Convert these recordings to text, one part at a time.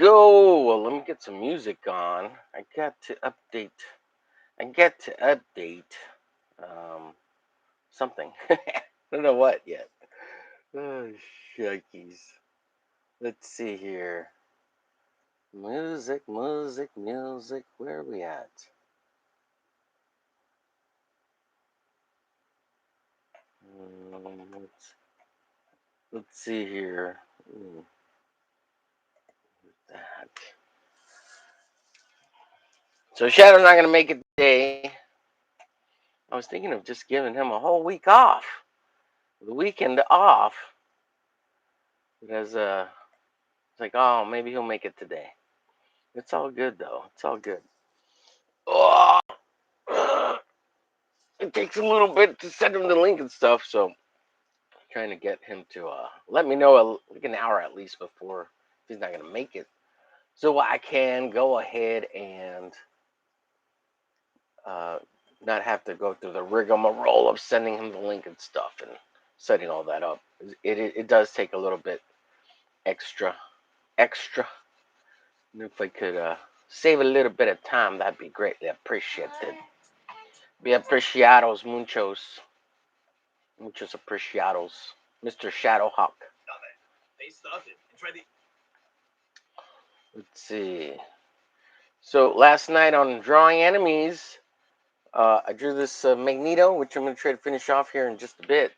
go. Well, let me get some music on. I got to update. I got to update um, something. I don't know what yet. Oh, shuckies. Let's see here. Music, music, music. Where are we at? Let's see here. That. So Shadow's not gonna make it today. I was thinking of just giving him a whole week off, the weekend off, because it's like, oh, maybe he'll make it today. It's all good though. It's all good. Oh, it takes a little bit to send him the link and stuff, so I'm trying to get him to let me know like an hour at least before if he's not gonna make it, so I can go ahead and uh, not have to go through the rigmarole of sending him the link and stuff and setting all that up. It does take a little bit extra. And if I could save a little bit of time, that'd be greatly appreciated. Be apreciados, muchos apreciados, Mr. Shadowhawk. Let's see. So last night on drawing enemies, I drew this Magneto, which I'm going to try to finish off here in just a bit,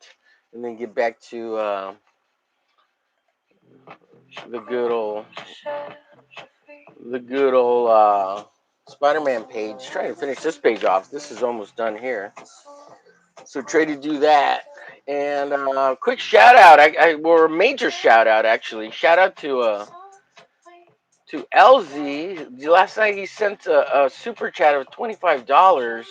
and then get back to the good old Spider-Man page. Trying to finish this page off. This is almost done here, so try to do that. And quick shout out, or a major shout out actually. Shout out to ELZIE. Last night he sent a super chat of $25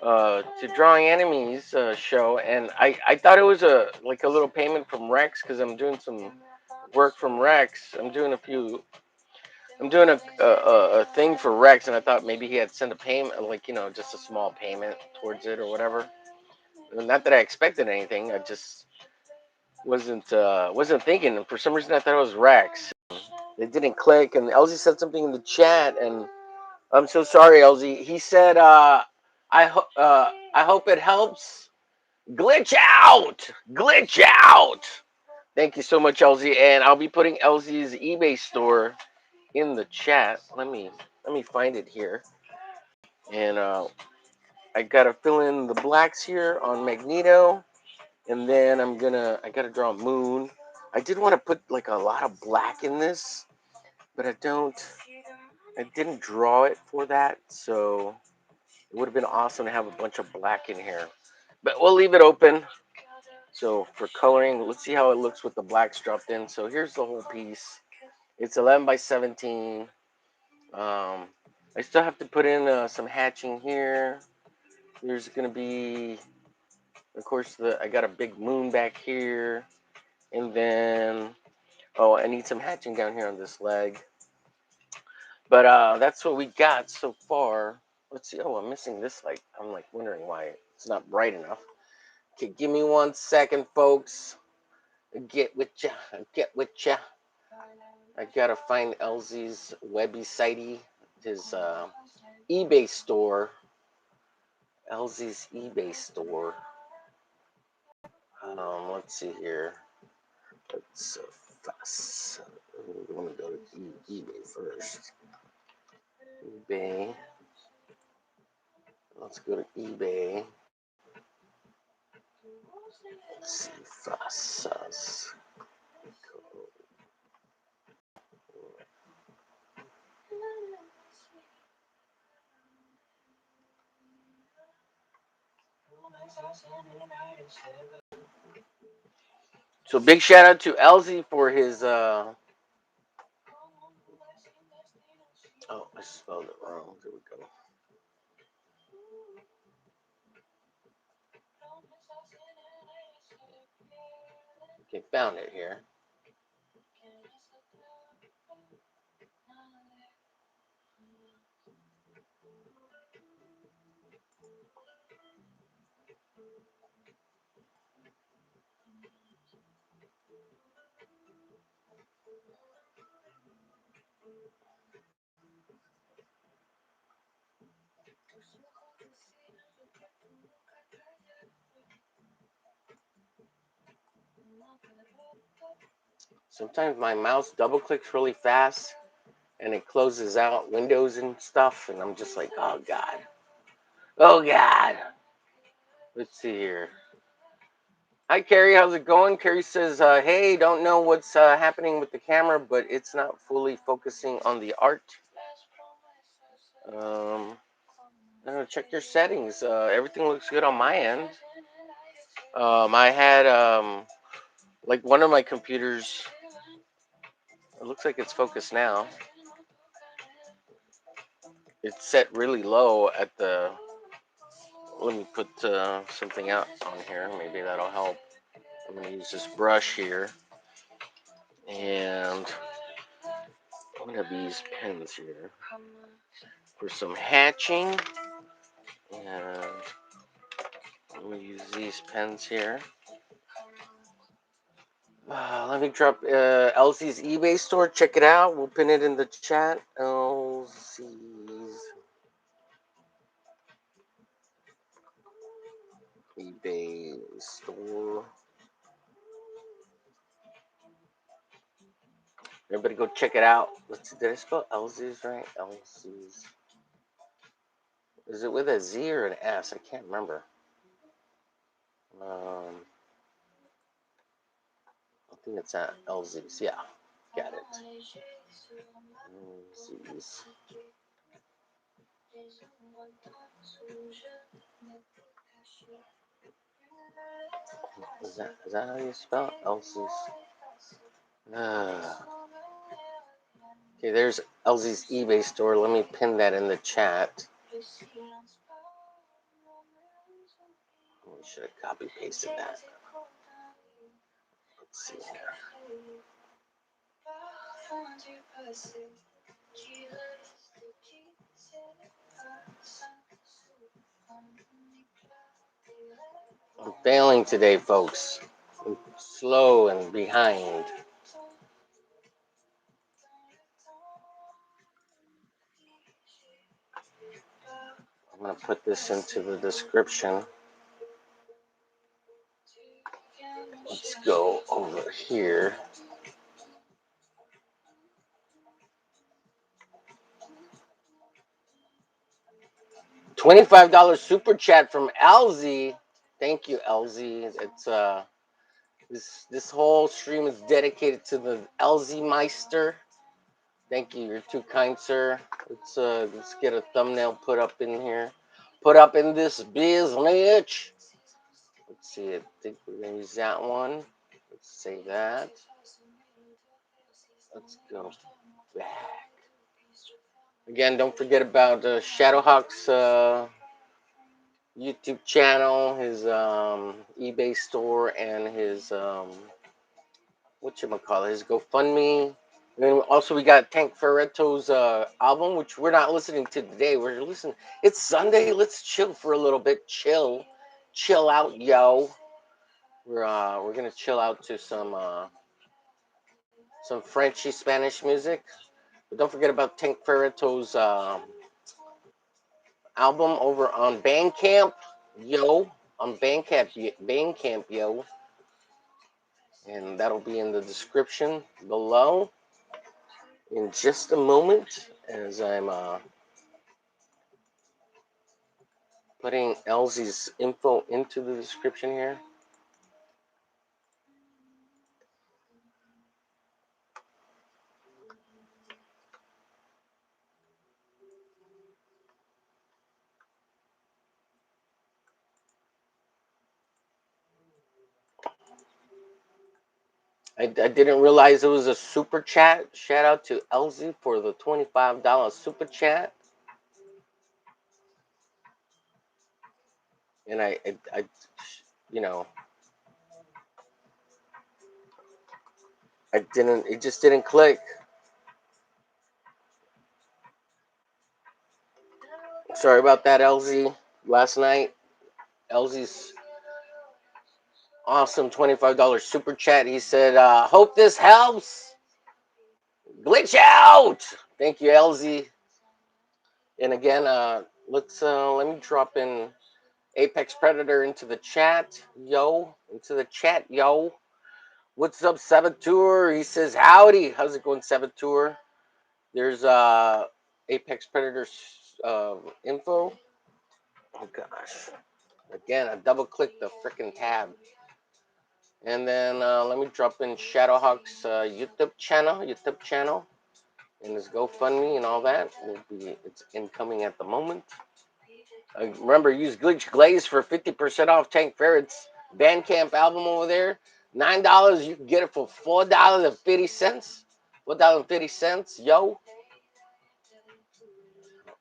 to Drawing Enemies show, and I thought it was a little payment from Rex because I'm doing some work from Rex. I'm doing a thing for Rex, and I thought maybe he had sent a payment, just a small payment towards it or whatever. Not that I expected anything. I just wasn't thinking. And for some reason, I thought it was Rex. It didn't click, and LZ said something in the chat, and I'm so sorry, LZ. He said, I hope it helps. Glitch out! Glitch out! Thank you so much, LZ, and I'll be putting LZ's eBay store in the chat. Let me find it here, and I gotta fill in the blacks here on Magneto, and then I gotta draw a moon. I did want to put like a lot of black in this, but I didn't draw it for that, so it would have been awesome to have a bunch of black in here. But we'll leave it open. So for coloring, let's see how it looks with the blacks dropped in. So here's the whole piece. It's 11 by 17. I still have to put in some hatching here. There's gonna be, of course, I got a big moon back here, and then I need some hatching down here on this leg. But that's what we got so far. Let's see. Oh, I'm missing this light. I'm wondering why it's not bright enough. Okay, give me 1 second, folks. Get with ya. Get with ya. I gotta find LZ's website, his eBay store. LZ's eBay store. Let's see here. Let's fast. We want to go to eBay first. eBay. Let's go to eBay. Let's see, fast. So big shout out to LZ for his I spelled it wrong. There we go. Okay, found it here. Sometimes my mouse double clicks really fast and it closes out windows and stuff, and I'm just like, oh God. Oh God. Let's see here. Hi Carrie, how's it going? Carrie says, hey, don't know what's happening with the camera, but it's not fully focusing on the art. Check your settings. Everything looks good on my end. I had like one of my computers. It looks like it's focused now. It's set really low at the. Let me put something out on here. Maybe that'll help. I'm gonna use this brush here, and I'm gonna have these pens here for some hatching. And I'm gonna use these pens here. Let me drop ELZIE's eBay store. Check it out. We'll pin it in the chat. ELZIE's eBay store. Everybody go check it out. Let's see, did I spell ELZIE's right? ELZIE's. Is it with a Z or an S? I can't remember. I think it's at ELZIE's. Yeah, got it. ELZIE's. Is that how you spell ELZIE's? Okay, there's ELZIE's eBay store. Let me pin that in the chat. I should have copy pasted that. Let's see here. I'm failing today, folks. I'm slow and behind. I'm going to put this into the description. Let's go over here. $25 super chat from ELZIE. Thank you, ELZIE. It's this whole stream is dedicated to the ELZIE Meister. Thank you. You're too kind, sir. Let's get a thumbnail put up in here. Put up in this business. Let's see. I think we're gonna use that one. Let's save that. Let's go back. Again, don't forget about ShadowHawk's YouTube channel, his eBay store, and his whatchamacallit, his GoFundMe. And also we got Tank Ferretto's album, which we're not listening to today. We're listening. It's Sunday. Let's chill for a little bit. Chill out, yo. We're gonna chill out to some Frenchy Spanish music. But don't forget about Tank Ferretto's album over on Bandcamp, yo. On Bandcamp, yo. And that'll be in the description below in just a moment as I'm putting ELZIE's info into the description here. I didn't realize it was a super chat. Shout out to ELZIE for the $25 super chat. And I you know, it just didn't click. Sorry about that, ELZIE. Last night, ELZIE's awesome $25 super chat. He said, hope this helps. Glitch out. Thank you, ELZIE. And again, let me drop in Apex Predator into the chat, yo. What's up, Saboteur? He says, howdy. How's it going, Saboteur? There's Apex Predators info. Oh, gosh. Again, I double-clicked the freaking tab. And then let me drop in ShadowHawk's YouTube channel. And his GoFundMe and all that. It's incoming at the moment. Remember, use Glitch Glaze for 50% off Tank Ferret's Bandcamp album over there. $9, you can get it for $4.50. $4.50, yo.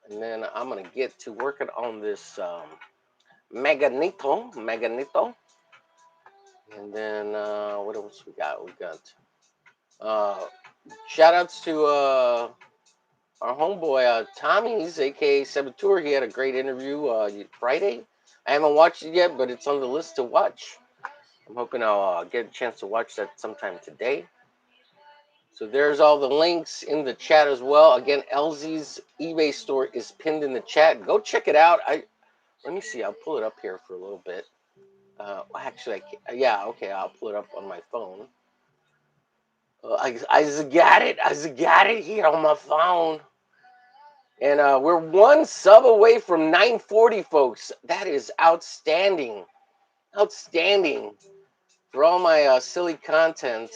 And then I'm gonna get to working on this Maganito. And then what else we got? We got shout outs to our homeboy Tommy's, aka Saboteur. He had a great interview Friday. I haven't watched it yet, but it's on the list to watch. I'm hoping I'll get a chance to watch that sometime today. So there's all the links in the chat as well. Again, ELZIE's eBay store is pinned in the chat. Go check it out. Let me see. I'll pull it up here for a little bit. Actually, yeah, okay. I'll pull it up on my phone. I got it here on my phone. And we're one sub away from 940, folks. That is outstanding. Outstanding. For all my silly content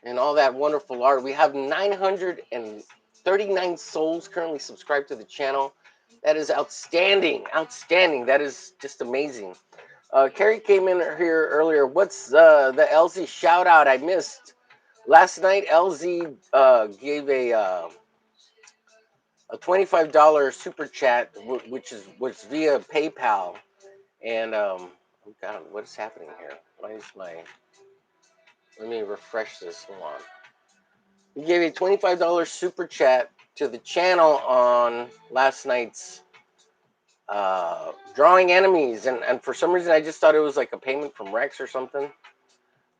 and all that wonderful art. We have 939 souls currently subscribed to the channel. That is outstanding. Outstanding. That is just amazing. Carrie came in here earlier. What's the ELZIE shout out I missed? Last night, ELZIE gave a $25 super chat, which was via PayPal. And oh God, what is happening here? Let me refresh this. Hold on. He gave a $25 super chat to the channel on last night's drawing enemies, and for some reason I just thought it was like a payment from Rex or something,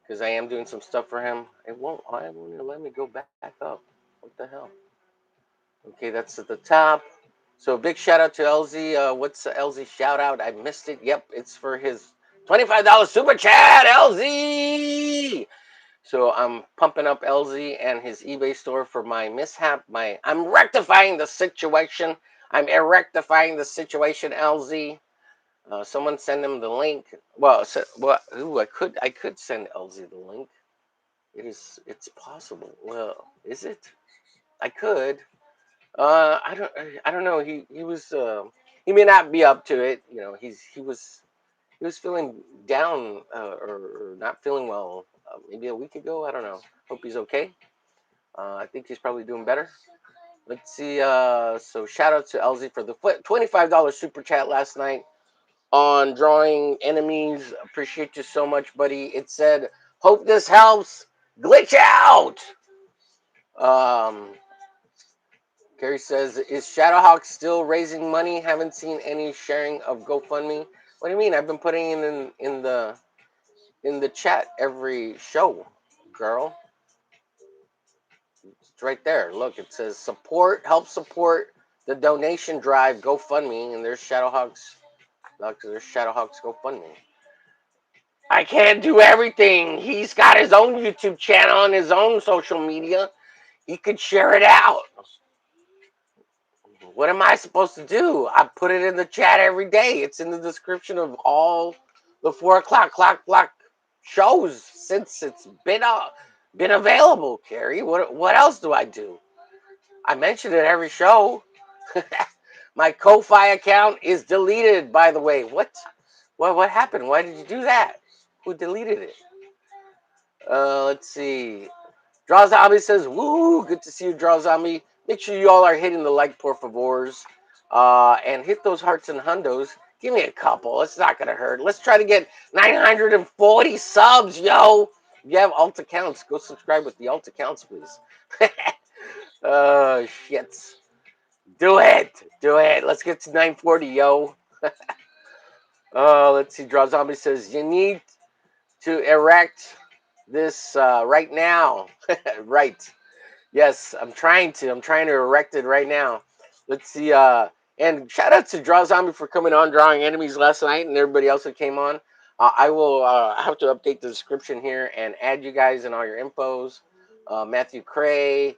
because I am doing some stuff for him. It won't let me go back up. What the hell? Okay, that's at the top. So big shout out to ELZIE. What's the ELZIE shout out? I missed it. Yep, it's for his $25 super chat, ELZIE. So I'm pumping up ELZIE and his eBay store for my mishap. I'm rectifying the situation. I'm rectifying the situation, ELZIE. Someone send him the link. Well, I could send ELZIE the link. It's possible. Well, is it? I could. I don't know. He was he may not be up to it. You know, he was feeling down or not feeling well maybe a week ago. I don't know. Hope he's okay. I think he's probably doing better. Let's see. So shout out to ELZIE for the $25 super chat last night on drawing enemies. Appreciate you so much, buddy. It said, "Hope this helps. Glitch out." Gary says, "Is ShadowHawk still raising money? Haven't seen any sharing of GoFundMe." What do you mean? I've been putting it in the chat every show, girl. It's right there. Look, it says help support the donation drive GoFundMe, and there's ShadowHawk's. Look, there's ShadowHawk's GoFundMe. I can't do everything. He's got his own YouTube channel and his own social media. He could share it out. What am I supposed to do? I put it in the chat every day. It's in the description of all the 4 o'clock clock block shows since it's been available, Carrie. What else do I do? I mention it every show. My Ko-Fi account is deleted, by the way. What happened? Why did you do that? Who deleted it? Let's see. Draw Zombie says, "Woo, good to see you, Draw Zombie. Make sure you all are hitting the like, por favors. And hit those hearts and hundos. Give me a couple. It's not going to hurt. Let's try to get 940 subs, yo. If you have alt accounts, go subscribe with the alt accounts, please." Oh, shit. Do it. Let's get to 940, yo. Let's see. Draw Zombie says, "You need to erect this right now." Right. Yes, I'm trying to erect it right now. Let's see. And shout out to Draw Zombie for coming on drawing enemies last night and everybody else that came on. I will have to update the description here and add you guys in all your infos. Matthew Cray.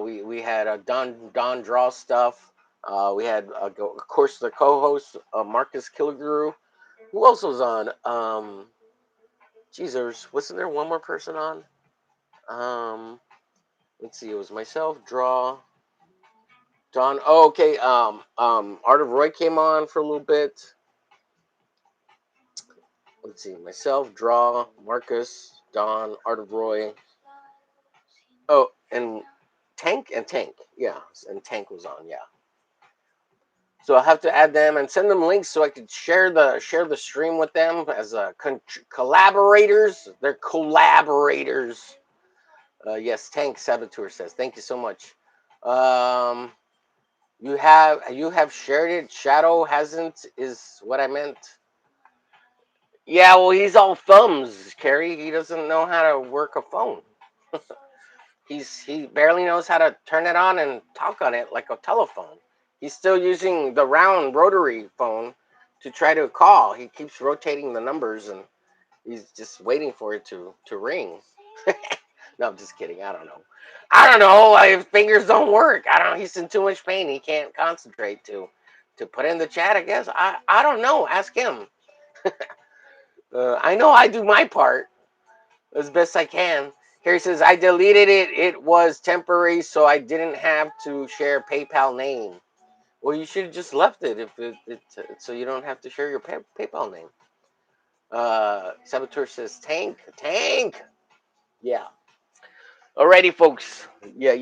We had Don Draw stuff. We had of course the co-host Marcus Killigrew. Who else was on? Geez, wasn't there one more person on? Let's see. It was myself, Draw, Don. Oh, okay. Art of Roy came on for a little bit. Let's see. Myself, Draw, Marcus, Don, Art of Roy. Oh, and Tank. Yeah, and Tank was on. Yeah. So I'll have to add them and send them links so I could share the stream with them as collaborators. They're collaborators. Yes, Tank Saboteur says thank you so much. Um, you have shared it. Shadow hasn't is what I meant. Yeah, well he's all thumbs, Carrie. He doesn't know how to work a phone. He barely knows how to turn it on and talk on it like a telephone. He's still using the round rotary phone to try to call. He keeps rotating the numbers and he's just waiting for it to ring. No, I'm just kidding. I don't know. I don't know. His fingers don't work. I don't know. He's in too much pain. He can't concentrate to put in the chat. I guess I don't know. Ask him. I know I do my part as best I can. Here he says, I deleted it. It was temporary, so I didn't have to share PayPal name. Well, you should have just left it if so you don't have to share your PayPal name. Saboteur says, Tank. Yeah. Alrighty, folks. Yeah.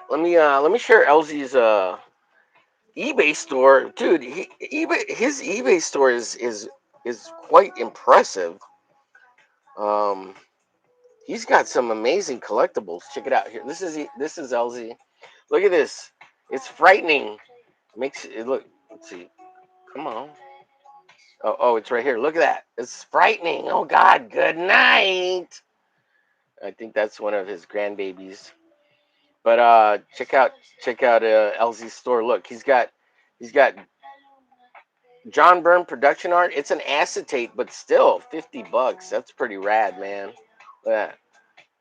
Let me share Elzie's eBay store, dude. His eBay store is quite impressive. Um, He's got some amazing collectibles. Check it out here. This is LZ. Look at this. It's frightening. Makes it look. Let's see. Come on. Oh, it's right here. Look at that. It's frightening. Oh God. Good night. I think that's one of his grandbabies. But check out LZ's store. Look, he's got John Byrne production art. It's an acetate, but still $50. That's pretty rad, man. Look at that.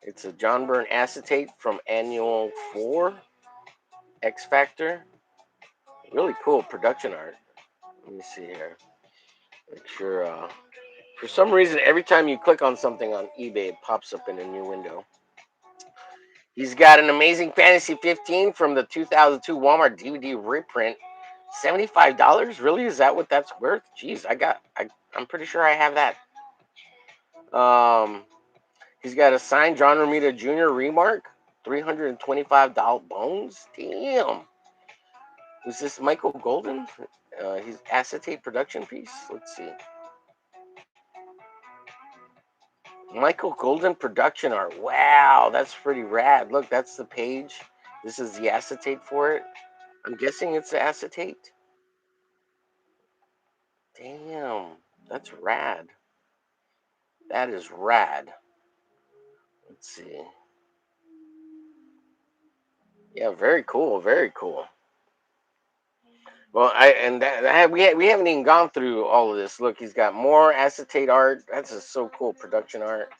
It's a John Byrne acetate from Annual 4 X Factor. Really cool production art. Let me see here. Make sure. For some reason, every time you click on something on eBay, it pops up in a new window. He's got an Amazing Fantasy 15 from the 2002 Walmart DVD reprint. $75? Really? Is that what that's worth? Jeez, I'm pretty sure I have that. He's got a signed John Romita Jr. remark. $325 bones. Damn. Is this Michael Golden? His acetate production piece. Let's see. Michael Golden production art. Wow, that's pretty rad. Look, that's the page. This is the acetate for it. I'm guessing it's the acetate. Damn, that's rad. That is rad. Let's see. Yeah, very cool. Very cool. Well, we haven't even gone through all of this. Look, he's got more acetate art. That's just so cool. Production art.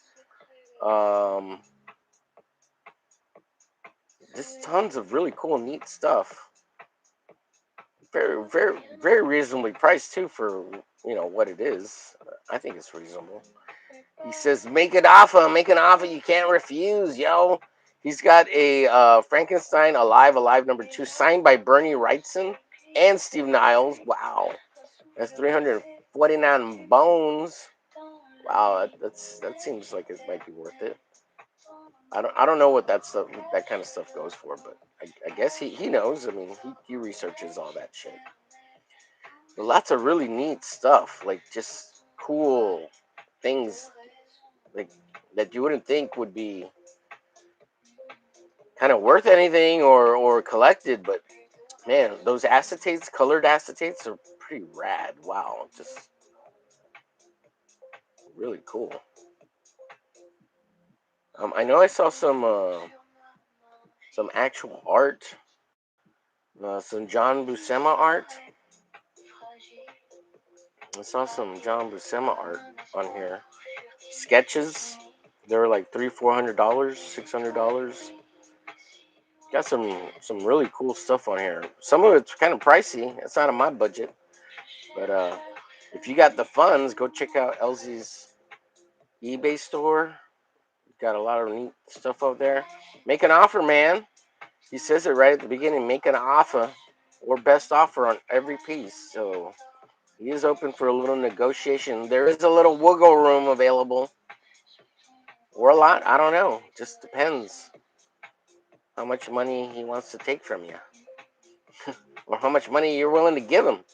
Um, just tons of really cool, neat stuff. Very reasonably priced too for what it is. I think it's reasonable. He says, make an offer you can't refuse, yo. He's got a Frankenstein Alive #2 signed by Bernie Wrightson and Steve Niles. Wow, that's 349 bones. Wow, that seems like it might be worth it. I don't know what that kind of stuff goes for, but I guess he knows. I mean, he researches all that shit. But lots of really neat stuff, like just cool things like that you wouldn't think would be kind of worth anything or collected, but man, those acetates, colored acetates, are pretty rad. Wow, just really cool. I know I saw some actual art, some John Buscema art. I saw some John Buscema art on here. Sketches. They were like $300-$400, $600. Got some really cool stuff on here. Some of it's kind of pricey. It's not on my budget, but if you got the funds, go check out ELZIE's eBay store. Got a lot of neat stuff out there. Make an offer, man. He says it right at the beginning. Make an offer or best offer on every piece. So he is open for a little negotiation. There is a little wiggle room available, or a lot. I don't know. Just depends how much money he wants to take from you, or how much money you're willing to give him.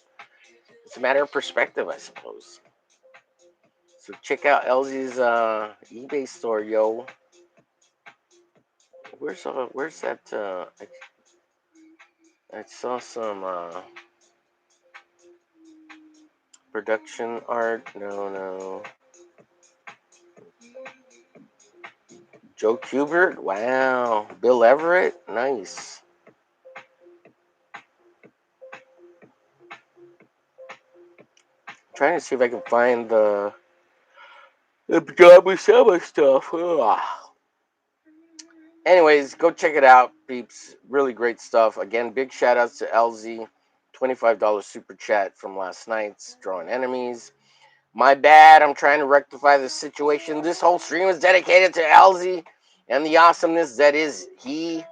It's a matter of perspective, I suppose. So check out ELZIE's eBay store, yo. Where's that? I saw some production art. No. Joe Kubert. Wow. Bill Everett. Nice. Trying to see if I can find the John Buscema stuff. Ugh. Anyways, go check it out, peeps. Really great stuff. Again, big shout outs to ELZIE. $25 super chat from last night's Drawing Enemies. My bad. I'm trying to rectify the situation. This whole stream is dedicated to ELZIE and the awesomeness that is he.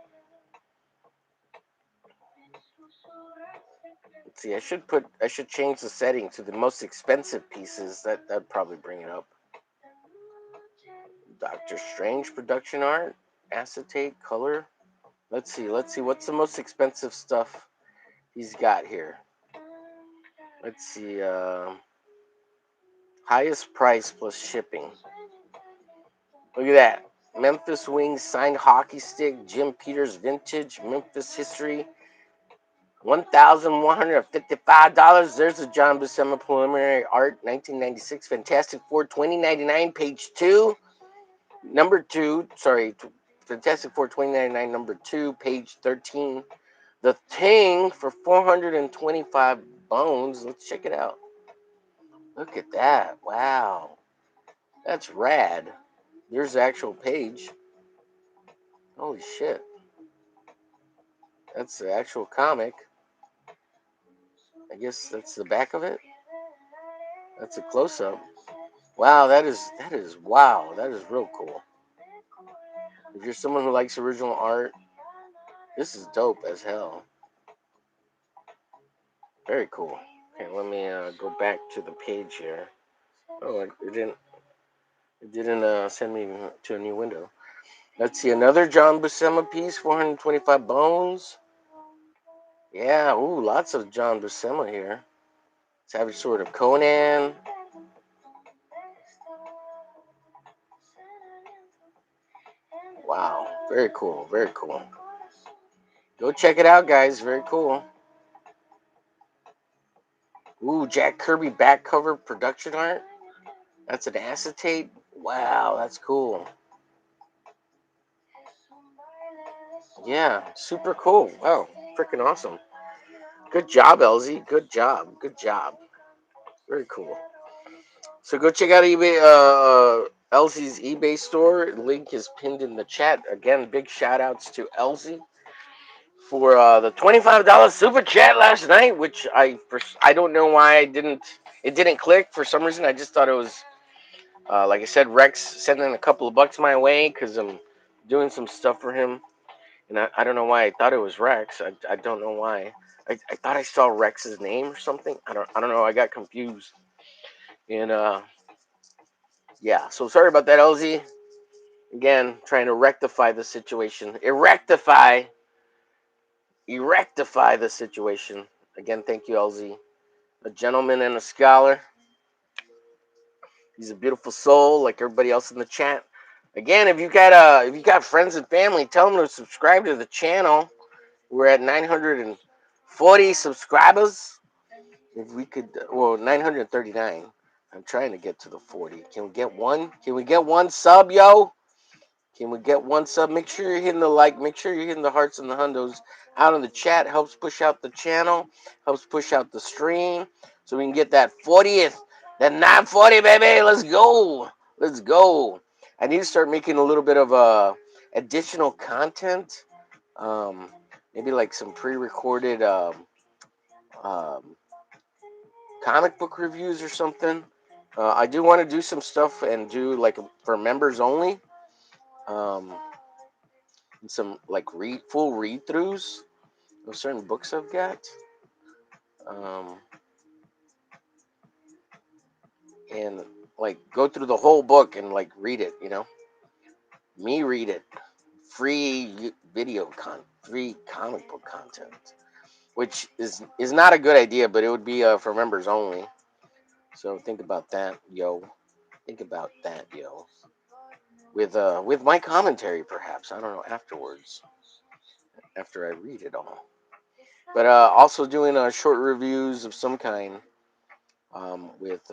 Let's see, I should change the setting to the most expensive pieces. That'd probably bring it up. Doctor Strange production art, acetate color. Let's see what's the most expensive stuff he's got here. Let's see, highest price plus shipping. Look at that. Memphis Wings signed hockey stick, Jim Peters vintage, Memphis history, $1,155. There's a John Buscema preliminary art, 1996, Fantastic Four, 2099, page 2. Number 2, sorry, Fantastic Four 2099, number 2, page 13. The Thing for 425 bones. Let's check it out. Look at that. Wow. That's rad. There's the actual page. Holy shit. That's the actual comic. I guess that's the back of it. That's a close-up. Wow, that is wow. That is real cool. If you're someone who likes original art, this is dope as hell. Very cool. Okay, let me go back to the page here. Oh, it didn't send me to a new window. Let's see, another John Buscema piece, 425 bones. Yeah, ooh, lots of John Buscema here. Savage Sword of Conan. Wow, very cool, very cool. Go check it out, guys. Very cool. Ooh, Jack Kirby back cover production art. That's an acetate. Wow, that's cool. Yeah, super cool. Wow, freaking awesome. Good job, ELZIE. Good job. Good job. Very cool. So go check out eBay, ELZIE's eBay store. Link is pinned in the chat. Again, big shout outs to ELZIE for the $25 super chat last night, which I don't know why it didn't click for some reason. I just thought it was like I said, Rex sending a couple of bucks my way because I'm doing some stuff for him, and I don't know why I thought it was Rex. I don't know why. I thought I saw Rex's name or something. I don't know. I got confused, and yeah. So sorry about that, ELZIE. Again, trying to rectify the situation. Erectify the situation. Again, thank you, ELZIE. A gentleman and a scholar. He's a beautiful soul, like everybody else in the chat. Again, if you got friends and family, tell them to subscribe to the channel. We're at 940 subscribers. If we could, well, 939. I'm trying to get to the 40. Can we get one? Can we get one sub, yo? Can we get one sub? Make sure you're hitting the like. Make sure you're hitting the hearts and the hundos out in the chat. Helps push out the channel. Helps push out the stream. so we can get that 40th, that 940, baby. Let's go. Let's go. I need to start making a little bit of additional content. Um, Maybe like some pre-recorded um, comic book reviews or something. I do want to do some stuff and do like for members only. Um, some like full read throughs of certain books I've got. Um, and like go through the whole book and like read it, me read it, free free comic book content, which is not a good idea, but it would be for members only. So think about that, yo. Think about that, yo. With my commentary, perhaps, I don't know, afterwards, after I read it all. But also doing short reviews of some kind, with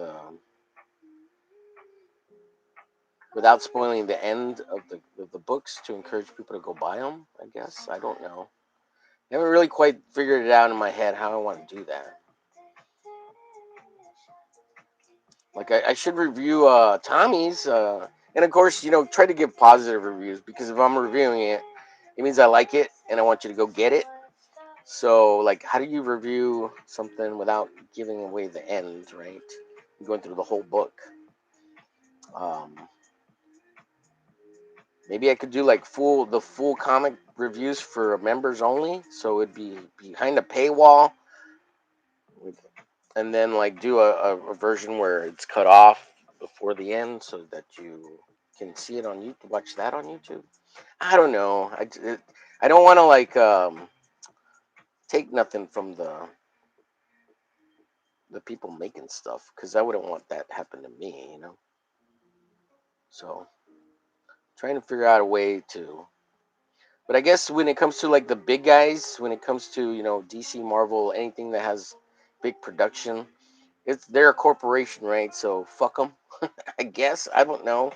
without spoiling the end of the books, to encourage people to go buy them. I guess, I don't know. I haven't really quite figured it out in my head how I want to do that. Like I should review Tommy's, and of course, try to give positive reviews, because if I'm reviewing it, it means I like it and I want you to go get it. So, like, how do you review something without giving away the end, right? Going through the whole book. Um, Maybe I could do like the full comic reviews for members only, so it'd be behind a paywall, and then like do a version where it's cut off before the end, so that you can see it on YouTube. Watch that on YouTube. I don't know. I don't want to like take nothing from the people making stuff, because I wouldn't want that to happen to me. So trying to figure out a way to. But I guess when it comes to like the big guys, when it comes to DC, Marvel, anything that has big production, they're a corporation, right? So fuck them. I guess, I don't know.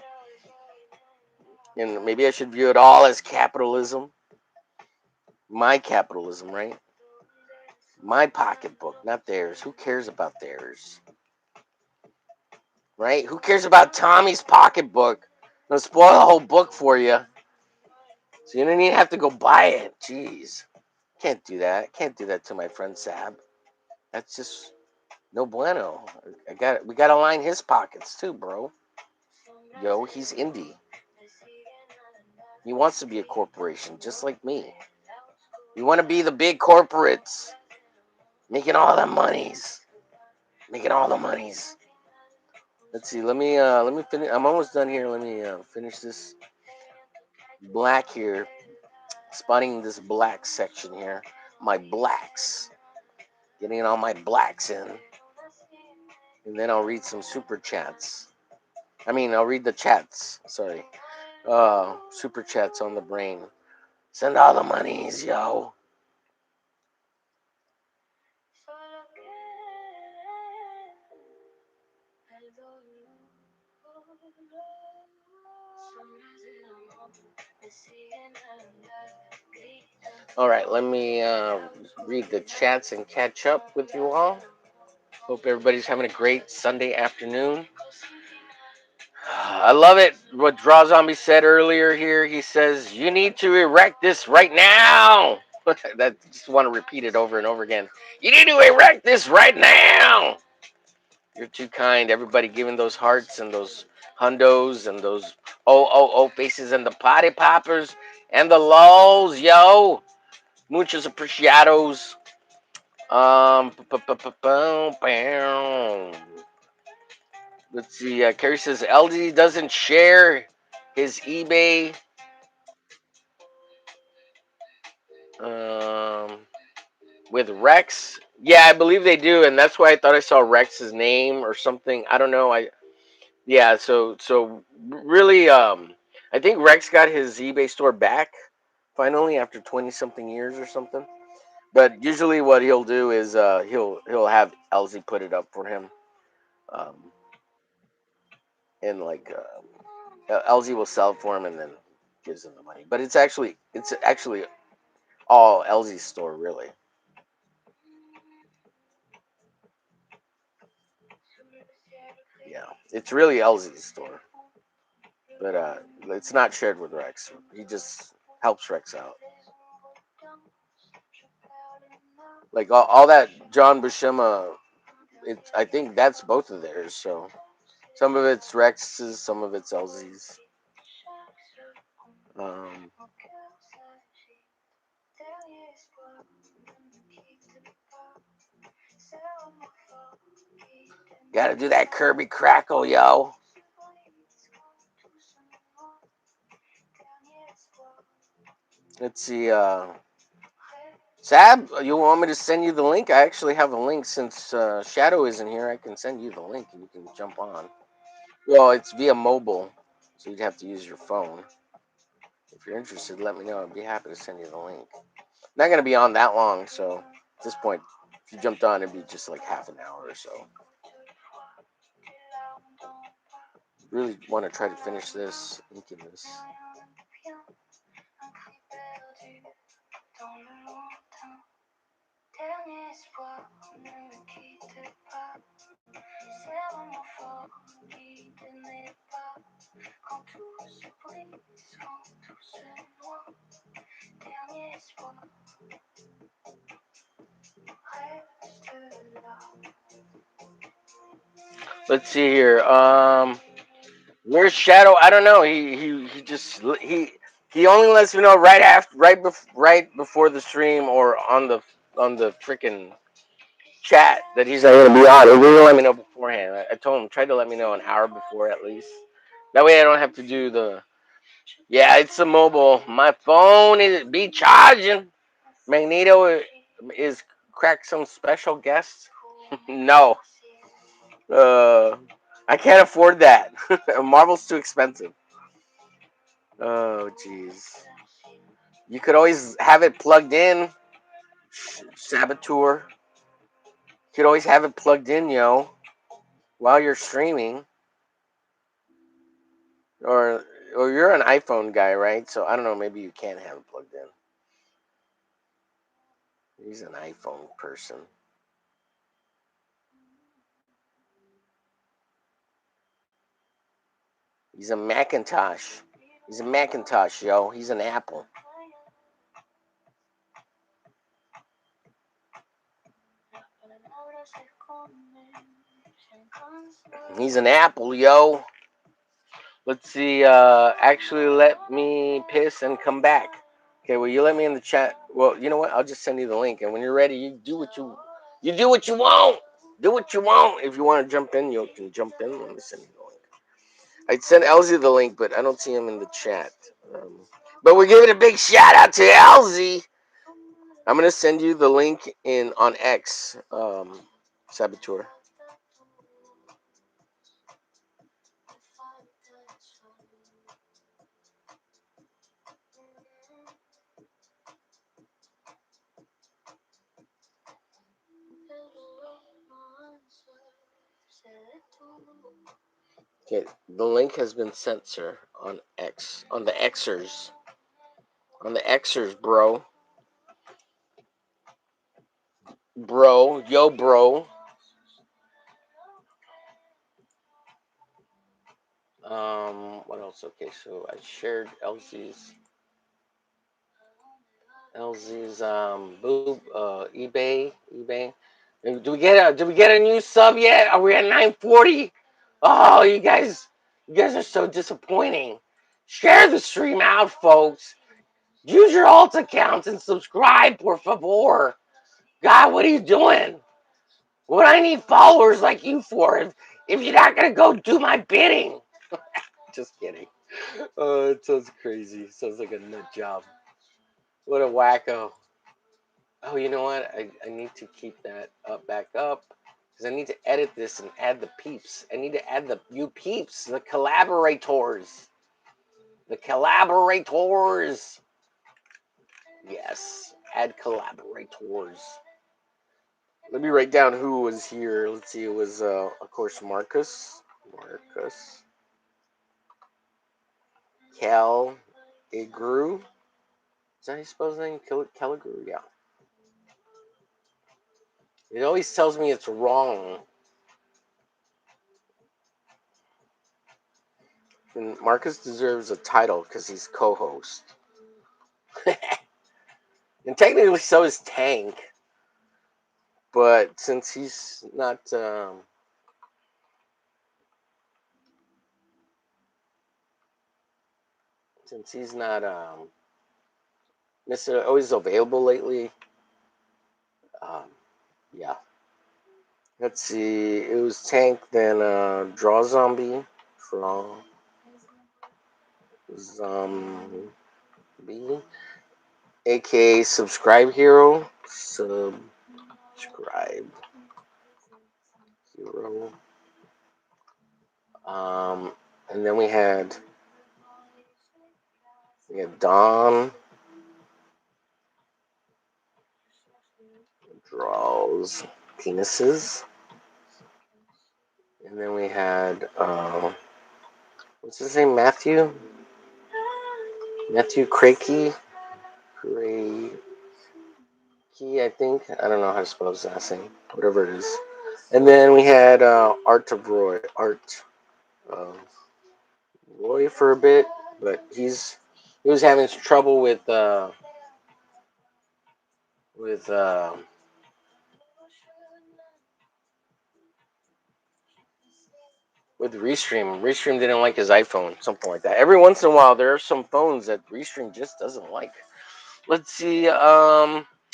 And maybe I should view it all as capitalism. My capitalism, right? My pocketbook, not theirs. Who cares about theirs? Right? Who cares about Tommy's pocketbook? They'll spoil the whole book for you. So you don't even have to go buy it. Jeez. Can't do that. Can't do that to my friend Sab. That's just no bueno. We gotta line his pockets too, bro. Yo, he's indie. He wants to be a corporation, just like me. You want to be the big corporates, making all the monies, making all the monies. Let's see. Let me finish. I'm almost done here. Let me finish this black here. Spotting this black section here. My blacks. Getting all my blacks in. And then I'll read some super chats. I'll read the chats. Sorry. Super chats on the brain. Send all the monies, yo. All right, let me read the chats and catch up with you all. Hope everybody's having a great Sunday afternoon. I love it. What Draw Zombie said earlier here. He says, "You need to erect this right now." That just want to repeat it over and over again. You need to erect this right now. You're too kind. Everybody giving those hearts and those hundos and those faces and the potty poppers and the lulls, yo. Muchos apreciados. Let's see. Kerry says LD doesn't share his eBay. Um, with Rex. Yeah, I believe they do, and that's why I thought I saw Rex's name or something. I don't know. Yeah. So really, I think Rex got his eBay store back finally after 20 something years or something. But usually, what he'll do is he'll have Elzie put it up for him, um, and like Elzie will sell it for him and then gives him the money. But it's actually all Elzie's store, really. It's really ELZIE's store, but it's not shared with Rex. He just helps Rex out. Like all that John Buscema, I think that's both of theirs. So some of it's Rex's, some of it's ELZIE's. Um, Gotta do that Kirby crackle, yo. Let's see. Sab, you want me to send you the link? I actually have a link since Shadow isn't here. I can send you the link and you can jump on. Well, it's via mobile, so you'd have to use your phone. If you're interested, let me know. I'd be happy to send you the link. Not gonna be on that long, so at this point, if you jumped on, it'd be just like half an hour or so. Really want to try to finish this, inking this. Let's see here. Where's Shadow? I don't know. He only lets me know right before the stream or on the freaking chat that he's not gonna be on. He didn't let me know beforehand. I told him try to let me know an hour before at least. That way I don't have to do the. Yeah, it's a mobile. My phone is be charging. Magneto is crack some special guest. No, I can't afford that. Marvel's too expensive. Oh, jeez. You could always have it plugged in. Saboteur. You could always have it plugged in, yo, while you're streaming. Or you're an iPhone guy, right? So I don't know. Maybe you can't have it plugged in. He's an iPhone person. He's a Macintosh. He's a Macintosh, yo. He's an Apple. He's an Apple, yo. Let's see. Actually, let me piss and come back. Okay. Well, you let me in the chat. Well, you know what? I'll just send you the link, and when you're ready, you do what you want. Do what you want. If you want to jump in, you can jump in. Let me send you the link. I'd send ELZIE the link, but I don't see him in the chat. But we're giving a big shout out to ELZIE. I'm gonna send you the link in on X, Saboteur. Okay, the link has been sent, sir, on X, on the Xers, bro, yo, bro. What else? Okay, so I shared LZ's eBay. Do we get a new sub yet? Are we at 940? Oh, you guys are so disappointing. Share the stream out, folks. Use your alt accounts and subscribe, por favor. God, what are you doing? What I need followers like you for if you're not gonna go do my bidding? Just kidding. Oh, it sounds crazy. It sounds like a nut job. What a wacko. Oh, you know what? I need to keep that back up because I need to edit this and add the peeps. I need to add you peeps, the collaborators. The collaborators. Yes, add collaborators. Let me write down who was here. Let's see. It was, of course, Marcus. Cal Igru. Is that how you spell his name? Caligru? Yeah. It always tells me it's wrong. And Marcus deserves a title because he's co-host. And technically so is Tank. But since he's not Mr. always available lately, um, yeah. Let's see. It was Tank, then Draw Zombie, Draw Zombie, aka Subscribe Hero, Subscribe Hero. And then we had Dawn draws penises, and then we had what's his name, Matthew Crakey, I think. I don't know how to spell his last name, whatever it is. And then we had Art of Roy for a bit, but he was having trouble with with Restream. Restream didn't like his iPhone, something like that. Every once in a while, there are some phones that Restream just doesn't like. Let's see.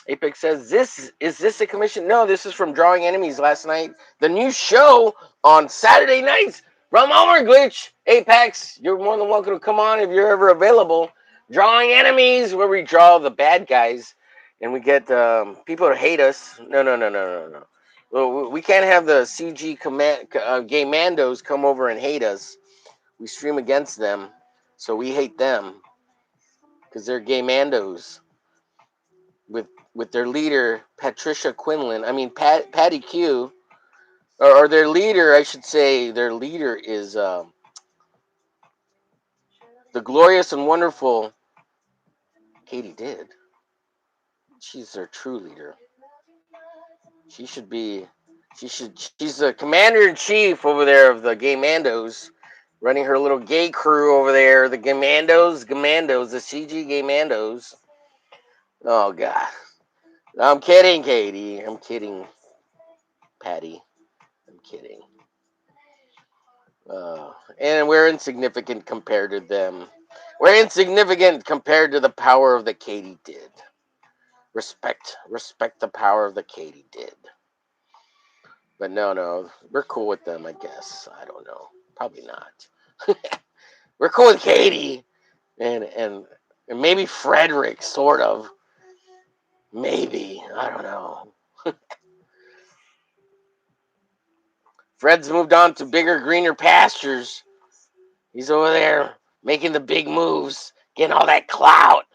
Apex says, "This a commission?" No, this is from Drawing Enemies last night. The new show on Saturday nights. From over, Glitch. Apex, you're more than welcome to come on if you're ever available. Drawing Enemies, where we draw the bad guys, and we get people to hate us. No. Well, we can't have the CG gay mandos come over and hate us. We stream against them, so we hate them because they're gay mandos with their leader Patricia Quinlan. I mean Patty Q, or their leader, I should say. Their leader is the glorious and wonderful Katie Did. She's their true leader. She should be. She's the commander in chief over there of the gay mandos, running her little gay crew over there. The Gamandos, the CG gay mandos. Oh God. I'm kidding, Katie. I'm kidding, Patty. I'm kidding. And we're insignificant compared to them. We're insignificant compared to the power of the Katie Did. Respect the power of the Katie Did. But no, we're cool with them, I guess. I don't know. Probably not. We're cool with Katie and maybe Frederick, sort of. Maybe. I don't know. Fred's moved on to bigger, greener pastures. He's over there making the big moves, getting all that clout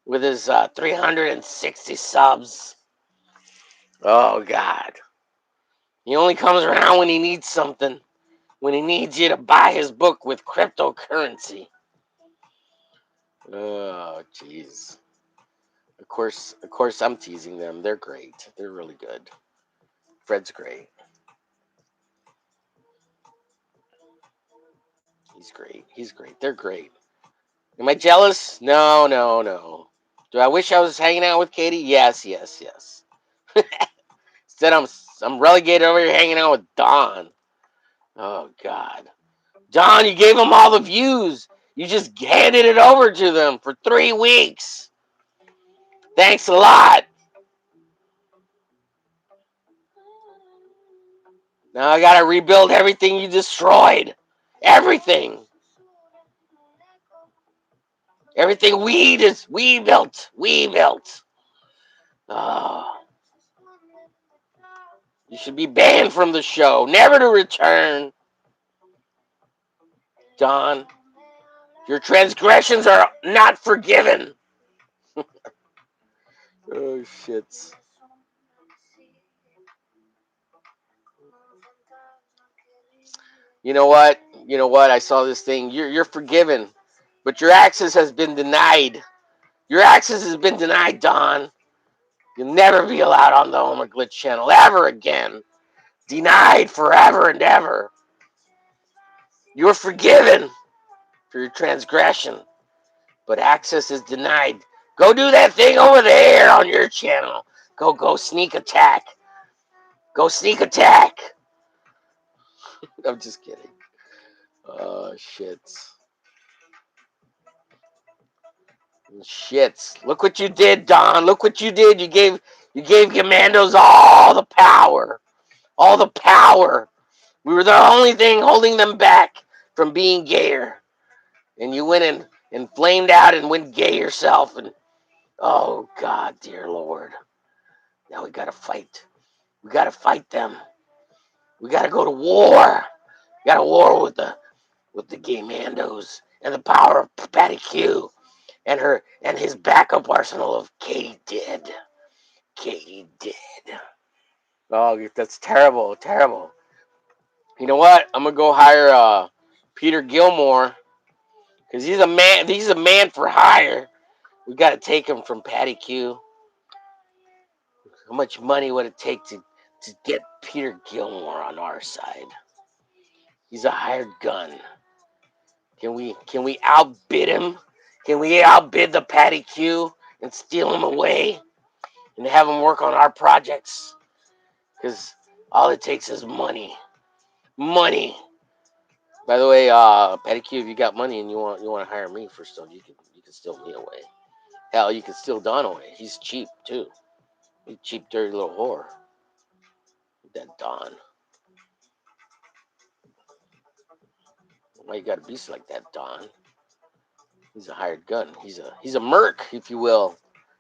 with his 360 subs. Oh, God. He only comes around when he needs something, when he needs you to buy his book with cryptocurrency. Oh, jeez. Of course, I'm teasing them. They're great. They're really good. Fred's great. He's great. They're great. Am I jealous? No. Do I wish I was hanging out with Katie? Yes. Instead, I'm relegated over here hanging out with Don. Oh God, Don, you gave them all the views. You just handed it over to them for 3 weeks. Thanks a lot. Now I gotta rebuild everything you destroyed. Everything. Everything we built. Oh, you should be banned from the show, never to return. Don, your transgressions are not forgiven. Oh shit. You know what? I saw this thing. You're forgiven, but your access has been denied. Your access has been denied, Don. You'll never be allowed on the Homer Glitch channel ever again. Denied forever and ever. You're forgiven. for your transgression, but access is denied. Go do that thing over there on your channel. Go sneak attack. Go sneak attack. I'm just kidding. Oh, shits. Shits. Look what you did, Don. Look what you did. You gave commandos all the power. All the power. We were the only thing holding them back from being gayer. And you went and flamed out and went gay yourself. And oh, God, dear Lord. Now we gotta fight. We gotta fight them. We gotta go to war. We gotta war with the gay mandos and the power of Patty Q and his backup arsenal of Katie Did. Katie Did. Oh, that's terrible, terrible. You know what? I'm gonna go hire Peter Gilmore because he's a man. He's a man for hire. We gotta take him from Patty Q. How much money would it take to get Peter Gilmore on our side? He's a hired gun. Can we outbid him? Can we outbid the Patty Q and steal him away and have him work on our projects? Because all it takes is money. Money. By the way, Patty Q, if you got money and you want to hire me for stuff, you can steal me away. Hell, you can steal Don away. He's cheap too. He's a cheap, dirty little whore. That Don. Why you gotta be like that, Don? He's a hired gun. He's a merc, if you will.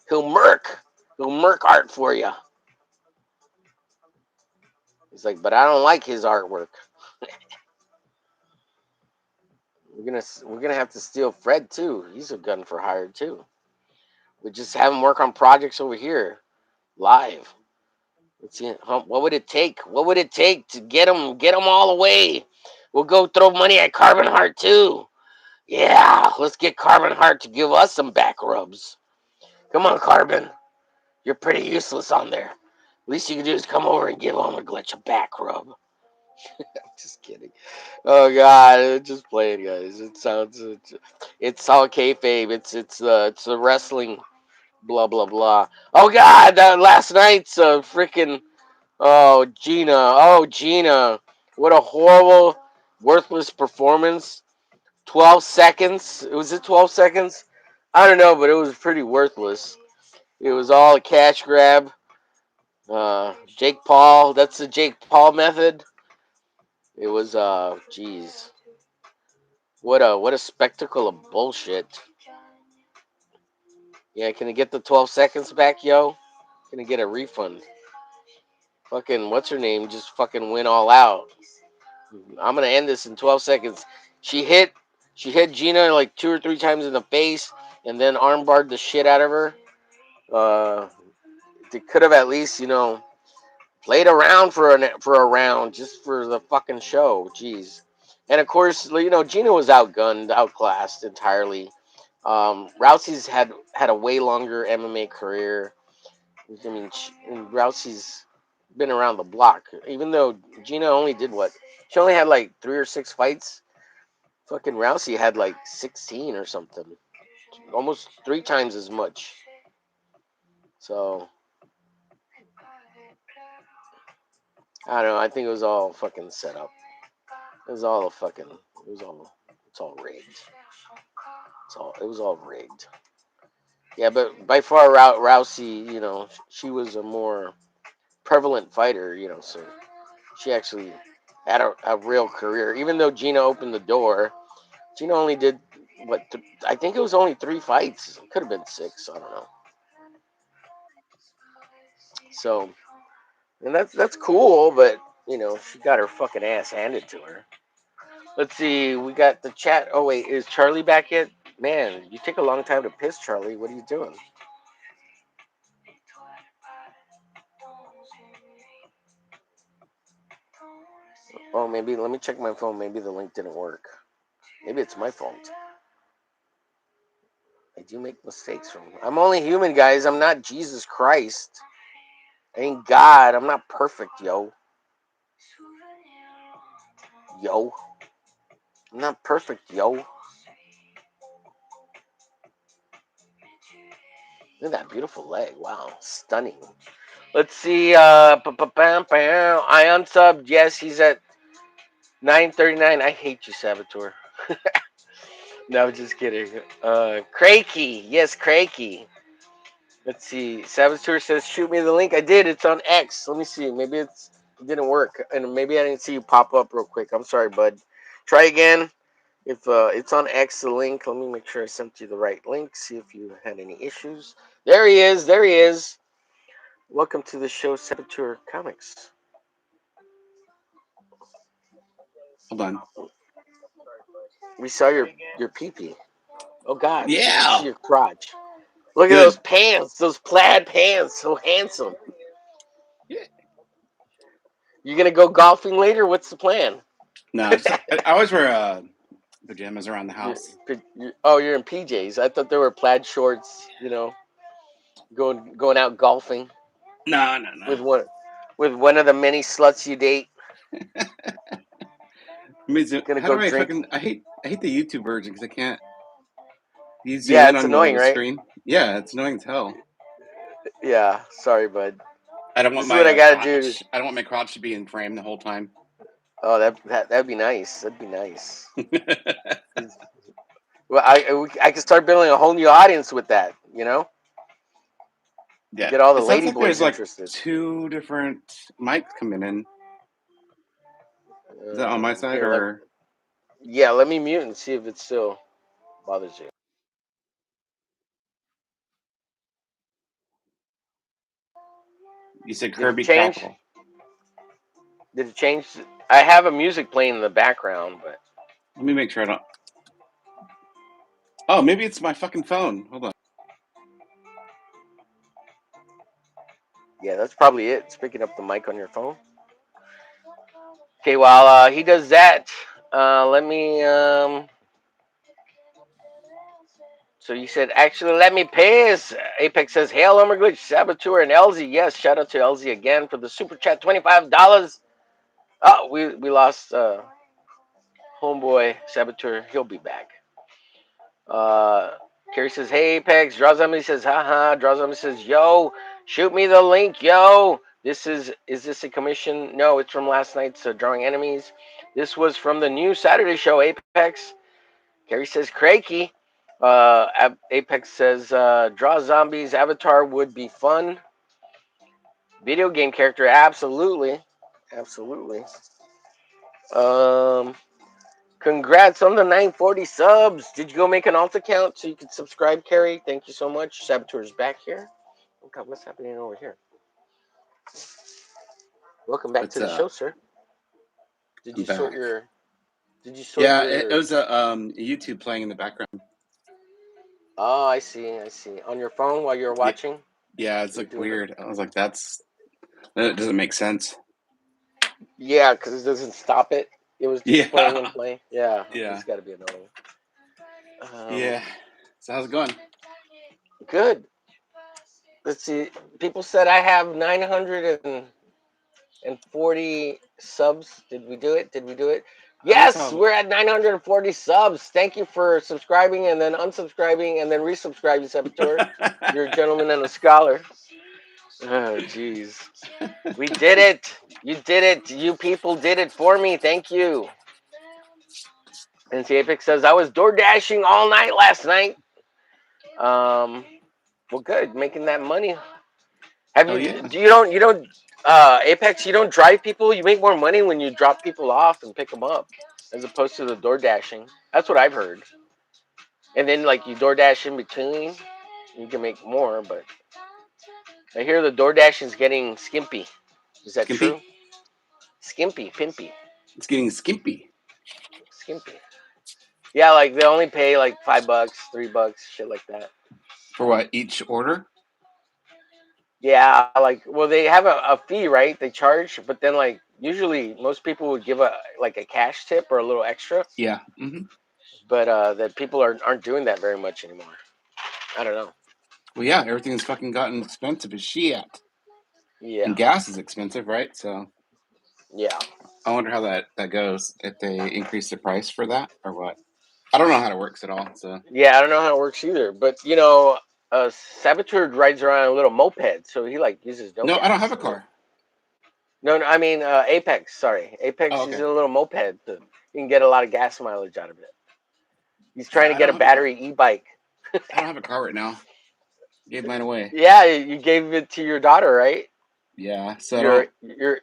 He'll merc. He'll merc art for you. He's like, but I don't like his artwork. We're gonna have to steal Fred too. He's a gun for hire too. We just have him work on projects over here, live. Let's see, what would it take? What would it take to get them all away? We'll go throw money at Carbon Heart too. Yeah, let's get Carbon Heart to give us some back rubs. Come on, Carbon. You're pretty useless on there. Least you can do is come over and give Homer Glitch a back rub. I'm just kidding. Oh God, just playing, guys. It's all kayfabe. It's the wrestling. Blah blah blah. Oh God, that last night's freaking. Oh Gina. Oh Gina. What a horrible, worthless performance. 12 seconds. Was it 12 seconds? I don't know, but it was pretty worthless. It was all a cash grab. Jake Paul. That's the Jake Paul method. It was geez. What a spectacle of bullshit. Yeah, can I get the 12 seconds back, yo? Can I get a refund? Fucking what's her name just fucking went all out. I'm gonna end this in 12 seconds. She hit Gina like 2 or 3 times in the face and then armbarred the shit out of her. They could have at least, played around for a round just for the fucking show. Jeez. And of course, Gina was outgunned, outclassed entirely. Rousey's had a way longer MMA career. I mean, Rousey's been around the block. Even though Gina only did what? She only had like 3 or 6 fights. Fucking Rousey had like 16 or something. Almost 3 times as much. So I don't know. I think it was all fucking set up. It was all it's all rigged. It was all rigged. Yeah, but by far Rousey, she was a more prevalent fighter, so she actually had a real career. Even though Gina opened the door, Gina only did I think it was only 3 fights. It could have been 6. I don't know. So, and that's cool, but she got her fucking ass handed to her. Let's see. We got the chat. Oh wait, is Charlie back yet? Man, you take a long time to piss, Charlie. What are you doing? Oh, maybe let me check my phone. Maybe the link didn't work. Maybe it's my fault. I do make mistakes I'm only human, guys. I'm not Jesus Christ. I ain't God. I'm not perfect, yo. Yo. I'm not perfect, yo. Look at that beautiful leg. Wow, stunning. Let's see. I unsubbed. Yes, he's at 939. I hate you, Saboteur. No, just kidding. Crakey. Yes, Crakey. Let's see. Saboteur says, shoot me the link. I did. It's on X. Let me see. Maybe it didn't work. And maybe I didn't see you pop up real quick. I'm sorry, bud. Try again. If it's on X, the link, let me make sure I sent you the right link. See if you had any issues. There he is. There he is. Welcome to the show, Saboteur Comics. Hold on. We saw your pee-pee. Oh, God. Yeah. I see your crotch. Look Good. at those pants. Those plaid pants. So handsome. Yeah. You going to go golfing later? What's the plan? No, I always wear pajamas around the house. You're in PJs. I thought they were plaid shorts, going out golfing No. with one of the many sluts you date. Gonna How go do I drink. fucking? I hate the YouTube version because I can't. You zoom Yeah, in it's on annoying, the right? screen. Yeah, it's annoying as hell. Yeah, sorry, bud. I don't want This is what I my gotta do. crotch. I don't want my crotch to be in frame the whole time. Oh, that'd be nice. That'd be nice. Well, I could start building a whole new audience with that. Yeah, Get all the it sounds lady like there's boys like interested. 2 different mics coming in. Is that on my side Here, or? let me mute and see if it still bothers you. You said Did it Kirby change? Capital. Did it change? I have a music playing in the background, but Let me make sure I don't. Oh, maybe it's my fucking phone. Hold on. yeah, that's probably it. It's picking up the mic on your phone. Okay, while he does that, let me. So you said, actually, let me pass. Apex says, hail, Homer Glitch, Saboteur, and ELZIE. Yes, shout out to ELZIE again for the super chat, $25. Oh, we lost homeboy Saboteur. He'll be back. Carrie says, hey, Apex. Draw Zombie says, haha. Draw Zombie says, yo, shoot me the link, yo. Is this a commission? No, it's from last night's Drawing Enemies. This was from the new Saturday show, Apex. Carrie says, Crakey. Apex says, draw zombies. Avatar would be fun. Video game character, absolutely. Absolutely. Congrats on the 940 subs. Did you go make an alt account so you could subscribe, Carrie? Thank you so much. Saboteur's back here. Oh God, what's happening over here? Welcome back It's to the show, sir. Did I'm you sort back. your? Did you sort Yeah, your? it was a YouTube playing in the background. Oh, I see. On your phone while you're Yeah, watching. yeah, it's You're like doing it. weird. I was like, that doesn't make sense. Yeah, because it doesn't stop it. It was just playing and Yeah, playing. Yeah, yeah, it's got to be annoying. yeah. So how's it going? Good. Let's see. People said I have 940 subs. Did we do it? I only Yes, saw. we're at 940 subs. Thank you for subscribing and then unsubscribing and then resubscribing, Saboteur. You're a gentleman and a scholar. Oh, jeez. We did it. You did it. You people did it for me. Thank you. And Apex says, I was door dashing all night last night. Well, good. Making that money. Have Hell you, yeah. you don't, Apex, you don't drive people. You make more money when you drop people off and pick them up as opposed to the door dashing. That's what I've heard. And then, like, you door dash in between, you can make more, but I hear the door dashing is getting skimpy. Is that Skimpy. true? Skimpy, pimpy, It's getting skimpy. skimpy. Yeah, like they only pay like $5, $3, shit like that. For what? Each order? Yeah, like well, they have a fee, right? They charge, but then like usually most people would give a cash tip or a little extra, Yeah. Mm-hmm. but that people aren't doing that very much anymore. I don't know. Well, yeah, everything's fucking gotten expensive as shit. Yeah, And gas is expensive, right? So yeah, I wonder how that goes. If they increase the price for that or what? I don't know how it works at all. So yeah. I don't know how it works either, but Saboteur rides around a little moped, so he like uses no No, I don't have gas. a car. No, I mean Apex. Sorry, Oh, Apex uses okay. a little moped. You can get a lot of gas mileage out of it. He's Yeah, trying to I get don't a have a car. battery e-bike. I don't have a car right now. Gave mine away. Yeah, you gave it to your daughter, right? Yeah, so I Your don't. your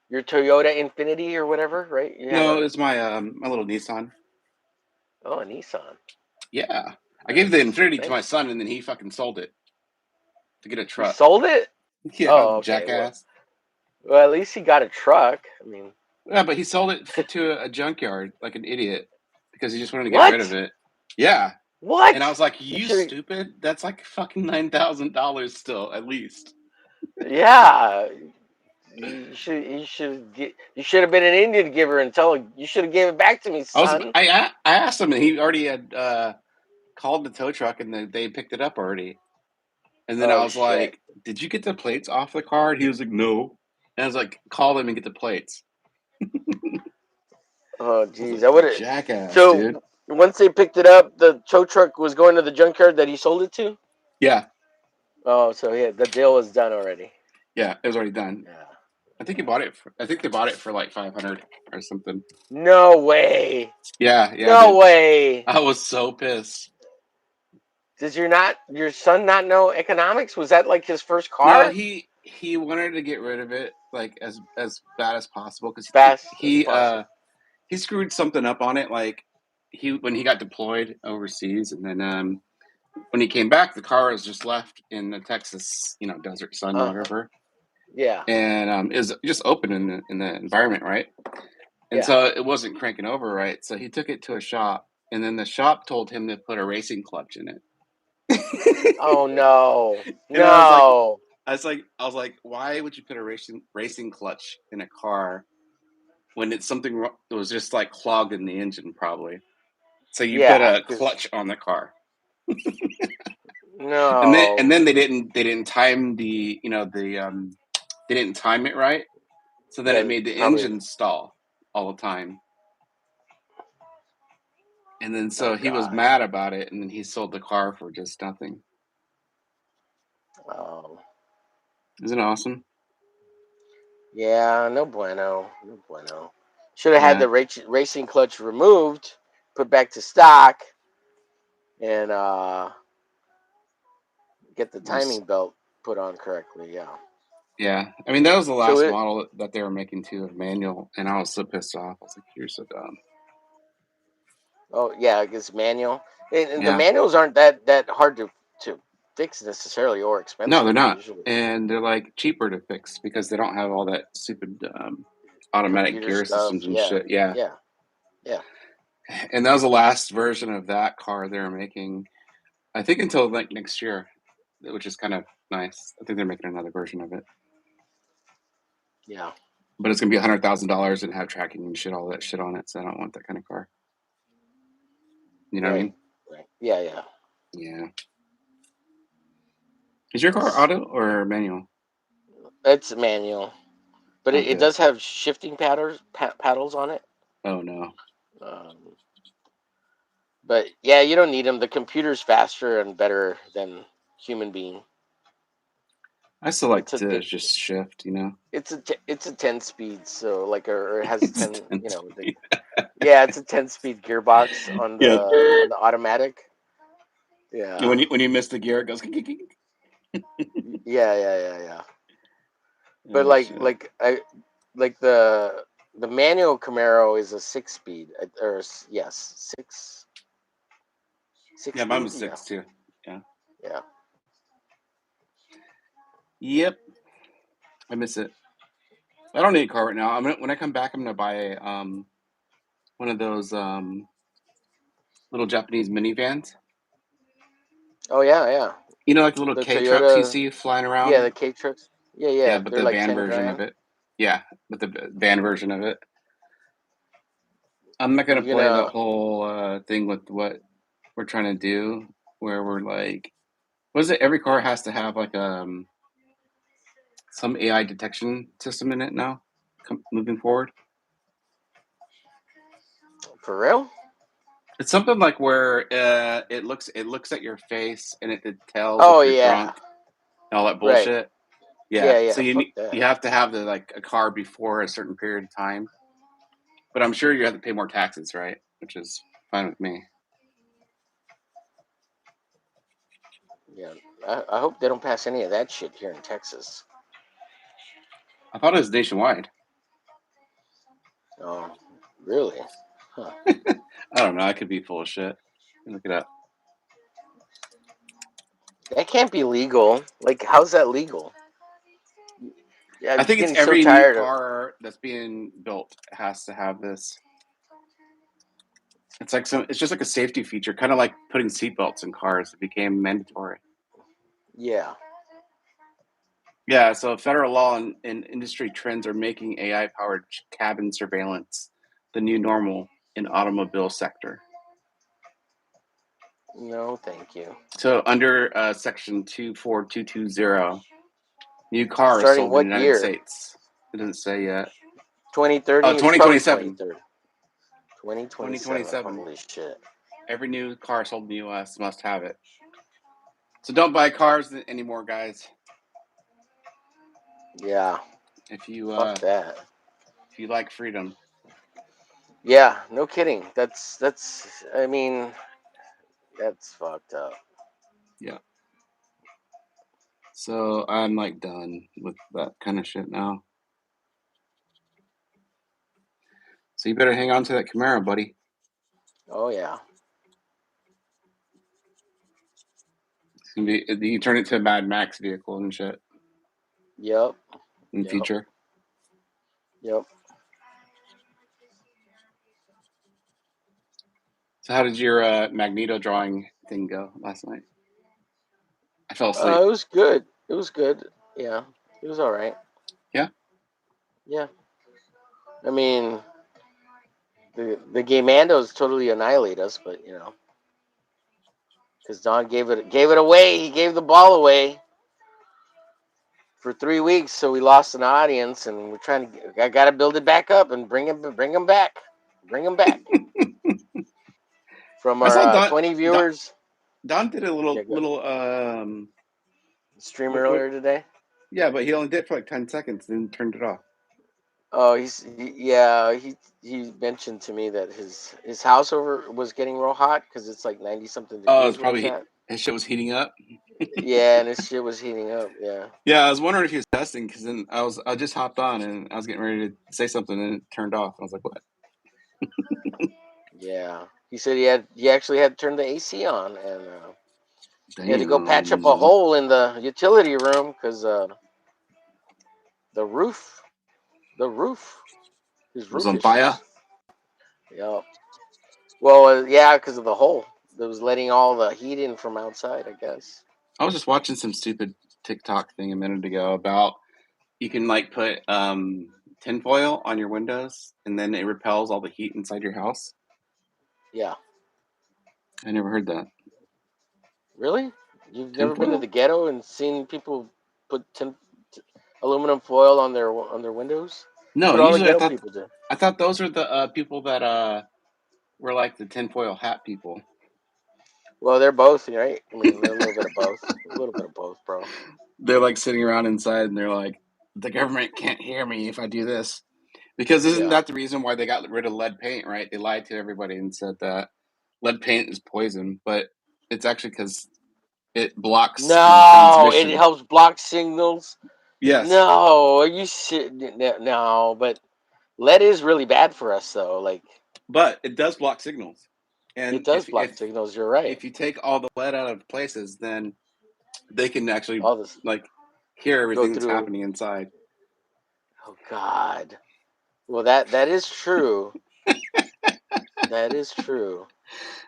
your Toyota Infinity or whatever, right? You have No, a it's my little Nissan. a Nissan. Yeah, I gave the Sweet, Infinity to my nice. son, and then he fucking sold it to get a He truck. sold it. Yeah, Oh, okay. jackass. Well, at least he got a truck. I mean, Yeah, but he sold it to a junkyard like an idiot because he just wanted to get rid of what? it. Yeah, and I What? was like, You "You should. stupid! That's like fucking $9,000 still, at least." Yeah. You should have been an Indian giver and tell her you should have gave it back to me, son. I asked him, and he already had called the tow truck, and they picked it up already. And then I Oh was shit. like, "Did you get the plates off the car?" And he was like, "No." And I was like, "Call them and get the plates." Oh I was geez, like, I would have. "Jackass, So dude." once they picked it up, the tow truck was going to the junkyard that he sold it to. Yeah, Oh, so yeah, the deal was done already. yeah, it was already done. Yeah. I think he bought it. I think they bought it for like 500 or something. No way. Yeah, No dude. way. I was so pissed. Does your son not know economics? Was that like his first No, car? he wanted to get rid of it like as bad as possible because Fast as possible. he screwed something up on it. Like when he got deployed overseas, and then when he came back, the car was just left in the Texas, desert sun, Uh huh. whatever, Yeah. and it was just open in the environment, right? And Yeah. so it wasn't cranking over right. So he took it to a shop, and then the shop told him to put a racing clutch in it. Oh no. And I was like, No. why would you put a racing clutch in a car when it's something that was just like clogged in the engine, probably? So you put Yeah. a Cause clutch on the car, and no. then they didn't time they didn't time it right, so then it Yeah. made the Probably. engine stall all the time. And then Oh so he was god. mad about it, and then he sold the car for just nothing. Oh. Isn't it awesome? Yeah. No bueno. No bueno. Should have had Yeah. the racing clutch removed, put back to stock, and get the Just timing belt put on correctly. Yeah. Yeah, I mean that was the So last it. model that they were making too of manual, and I was so pissed off. I was like, "You're so dumb." Oh yeah, I guess manual. And the Yeah, manuals aren't that hard to fix necessarily or no, they're expensive not, usually. and they're like cheaper to fix because they don't have all that stupid automatic Computer gear stuff. systems and Yeah. shit. Yeah, Yeah. Yeah. and that was the last version of that car they were making. I think until like next year, which is kind of nice. I think they're making another version of it, Yeah. but it's gonna be $100,000 and have tracking and shit, all that shit on it. So I don't want that kind of car. You know what I Right. mean? Right. Yeah. Yeah. Yeah. Is your car auto or manual? It's manual, but Oh, it good. does have shifting paddles on it. Oh no. Um, but yeah, you don't need them. The computer's faster and better than human being. I still like It's a to di- just shift. it's a 10 speed, so like or it has It's 10. 10 speed. Yeah, it's a 10 speed gearbox on Yeah. the automatic. When Yeah. you miss the gear, it goes. Yeah, yeah, yeah, yeah. But Oh shit. like the manual Camaro is a 6 speed or yes, six Yeah, mine speed. was Yeah, 6 too. Yeah. yeah. Yep. I miss it. I don't need a car right now. When I come back, I'm gonna buy one of those little Japanese minivans. Oh yeah, yeah. Like the little The K trucks you Toyota, see flying yeah, around. the K trucks. Yeah, Yeah, yeah. but They're the like van 10 version of grand. it. Yeah, but the van version of it. I'm not gonna You play that gonna whole thing with what we're trying to do, where we're like, what is it? Every car has to have like some AI detection system in it now, moving forward. for real? It's something like where it looks at your face and it tells if Oh you're yeah, drunk and all that right. bullshit. Yeah, Yeah, so fuck you that. have to have a car before a certain period of time, but I'm sure you have to pay more taxes, right? Which is fine with me. Yeah, I hope they don't pass any of that shit here in Texas. I thought it was nationwide. Oh, really? Huh. I don't know. I could be full of shit. Look it up. That can't be legal. Like, how's that legal? Yeah, I I'm think it's getting so every new tired of. car that's being built has to have this. It's like it's just like a safety feature, kind of like putting seatbelts in cars. It became mandatory. Yeah. Yeah, so federal law and industry trends are making AI-powered cabin surveillance the new normal in automobile sector. No, thank you. So under Section 24220, new cars Starting sold in the what United year? States. It doesn't say yet. 2030? Oh, It's probably 2027. 2030. 2027. 2027. Holy shit. Every new car sold in the U.S. must have it. So don't buy cars anymore, guys. Yeah. If you Fuck that. if you like freedom. Yeah, no kidding. I mean, that's fucked up. Yeah. So I'm like done with that kind of shit now. So you better hang on to that Camaro, buddy. Oh yeah. It's gonna be you turn it to a Mad Max vehicle and shit Yep. in the Yep. future. Yep. So how did your Magneto drawing thing go last night? I fell asleep. It was good. It was good. Yeah. It was all right. Yeah. Yeah. I mean, the Gaymandos totally annihilate us, but because Don gave it away. He gave the ball away for 3 weeks, so we lost an audience, and we're trying to. I got to build it back up and bring him back, bring him back from I our saw 20 Don, viewers. Don did a Yeah, little stream what earlier today. yeah, but he only did it for like 10 seconds and then turned it off. Oh, he mentioned to me that his house over was getting real hot because it's like 90 something Oh, it's degrees where he's probably at. his shit was heating up. Yeah, and his shit was heating up. Yeah. Yeah, I was wondering if he was testing because then I just hopped on and I was getting ready to say something and it turned off. I was like, what? Yeah. He said he actually had to turn the AC on, and he had to go patch up a Damn. hole in the utility room because the roof the roof his It was roof on fire. issues. Yeah. Well, yeah, because of the hole that was letting all the heat in from outside, I guess. I was just watching some stupid TikTok thing a minute ago about you can like put tinfoil on your windows and then it repels all the heat inside your house. Yeah. I never heard that. Really? You've never been to Tinfoil? the ghetto and seen people put aluminum foil on their windows? That's No, what all the usually ghetto people do. I thought those are the people that were like the tinfoil hat people. Well, they're both, right? I mean, they're a little bit of both. A little bit of both, bro. They're like sitting around inside and they're like, the government can't hear me if I do this. Because isn't Yeah. that the reason why they got rid of lead paint, right? They lied to everybody and said that lead paint is poison, but it's actually because it blocks the No, it transmission. helps block signals. Yes, No, are you shit? No, but lead is really bad for us, though. Like, but it does block signals. it And does block signals. You're right. if you take all the lead out of places, then they can actually All this like hear go everything that's through. happening inside. Oh God. Well, that is true. That is true.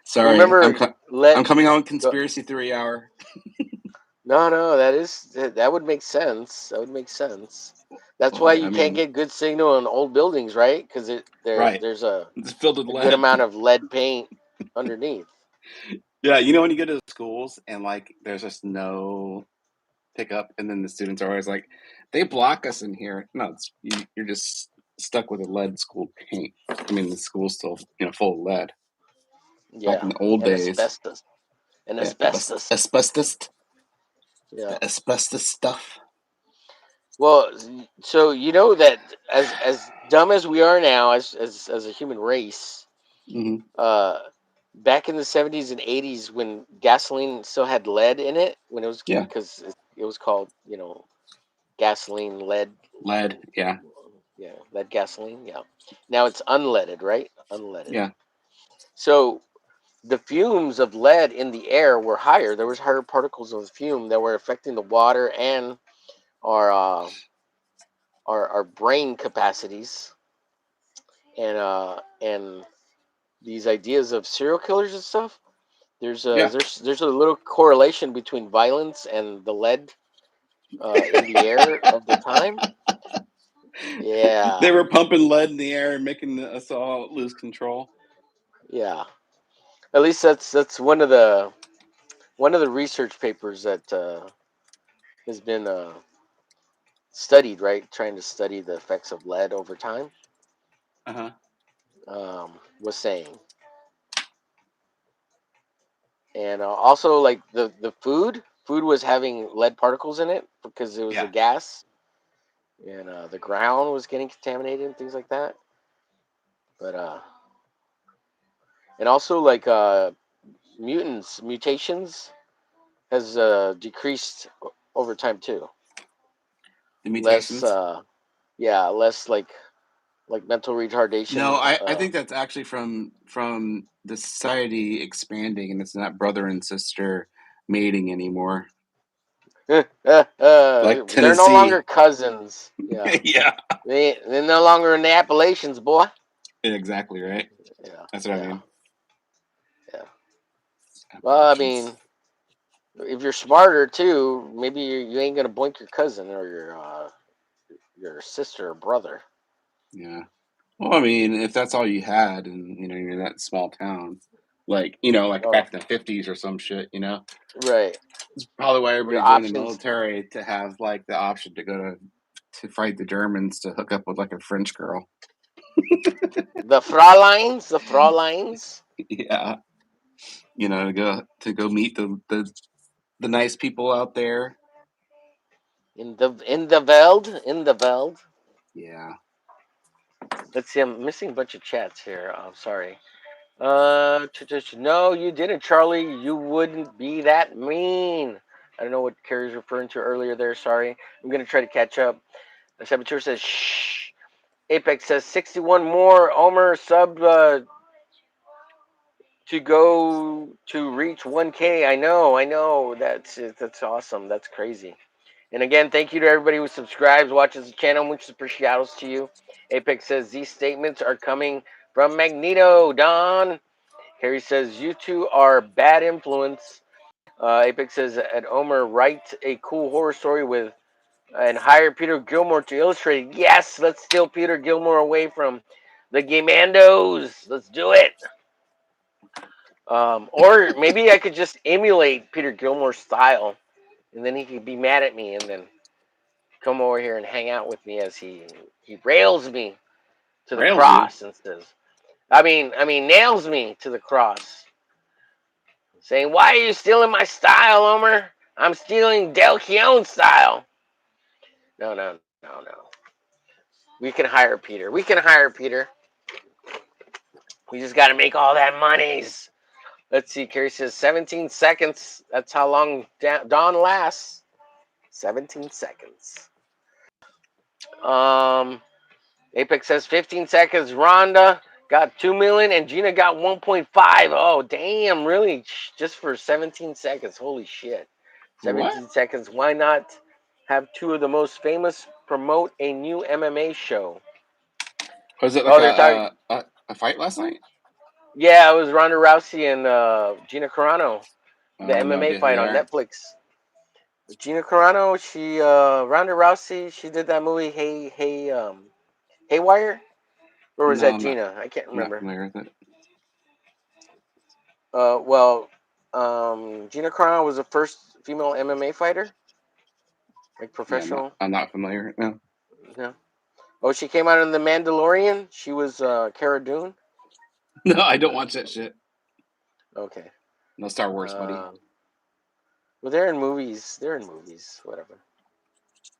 Sorry, Remember, let I'm coming on with go. conspiracy theory hour. No, that would make sense. That would make sense. That's why Well, I you can't mean, get good signal in old buildings, right? Because right. there's a It's filled with good lead. amount of lead paint underneath. Yeah, you know when you go to the schools and like there's just no pickup, and then the students are always like, "They block us in here." No, you're just stuck with a lead school paint. I mean, the school's still full of lead. back Yeah, in the old and days. asbestos. And Yeah, asbestos. asbestos, Yeah. the asbestos stuff. Well, so you know that as dumb as we are now, as a human race, Hmm. uh, back in the 70s and 80s when gasoline still had lead in it, when it was Yeah, because it was called gasoline lead, lead. Yeah, yeah, lead gasoline, yeah. Now it's unleaded, right? Unleaded. yeah, So the fumes of lead in the air were higher. There was higher particles of fume that were affecting the water and our uh, our brain capacities, and these ideas of serial killers and stuff. yeah. There's a little correlation between violence and the lead in the air of the time. They Yeah, were pumping lead in the air and making us all lose control. yeah. At least that's one of the research papers that has been studied, right? Trying to study the effects of lead over time. Uh huh. Was saying, and also like the food was having lead particles in it because it was a Yeah. gas, and the ground was getting contaminated and things like that. But and also like mutations has decreased over time too. The Less, mutations. yeah, less like mental No, retardation. I think that's actually from the society expanding, and it's not brother and sister mating anymore. Like They're no longer Tennessee. cousins. Yeah, Yeah. they're no longer in the Appalachians, boy. Exactly right. Yeah, That's what I yeah, mean. yeah. Well, I Appalachians. mean, if you're smarter too, maybe you ain't gonna boink your cousin or your sister or brother. Yeah. Well, I mean, if that's all you had, and you're in that small town, like Oh, back in the '50s or some shit, right. it's probably why Your everybody joined the options, military to have like the option to go to fight the Germans to hook up with like a French girl. the Fraulines. Yeah, to go meet the nice people out there. In the Veld. Yeah. Let's see. I'm missing a bunch of chats here. I'm sorry. No, you didn't, Charlie. You wouldn't be that mean. I don't know what Carrie's referring to earlier there. Sorry. I'm gonna try to catch up. The Saboteur says shh. Apex says 61 more. Omer sub to go to reach 1K. I know. That's awesome. That's crazy. And again, thank you to everybody who subscribes, watches the channel. Muchas apreciados to you. Apex says these statements are coming from Magneto. Don. Harry says you two are bad influence. Apex says at Omer write a cool horror story with and hire Peter Gilmore to illustrate it. Yes, let's steal Peter Gilmore away from the Gamandos. Let's do it. Or maybe I could just emulate Peter Gilmore's style, and then he could be mad at me, and then come over here and hang out with me as he rails me to the Rails you. cross and says, I mean nails me to the cross, saying, "Why are you stealing my style, Homer? I'm stealing Del Keown's style." No, no, no, no. We can hire Peter. We can hire Peter. We just got to make all that monies. Let's see. Carrie says 17 seconds. That's how long Dawn lasts. 17 seconds. Um, Apex says 15 seconds. Rhonda got 2 million and Gina got 1.5. Oh, damn. Really? Just for 17 seconds. Holy shit. What? 17 seconds. Why not have two of the most famous promote a new MMA show? Was it like Oh, they're talking. a fight last night? Yeah, it was Ronda Rousey and Gina Carano, the No MMA idea who fight they on are. Netflix. Gina Carano, she Ronda Rousey, she did that movie Haywire, or was No, that I'm not. Gina? I can't I'm not remember. familiar with it. Well, Gina Carano was the first female MMA fighter, like Yeah, I'm not. professional. I'm not familiar. No. Yeah. Oh, she came out in The Mandalorian. She was Cara Dune. No, I don't watch that shit. Okay. No Star Wars, buddy. Well, they're in movies. They're in movies. Whatever.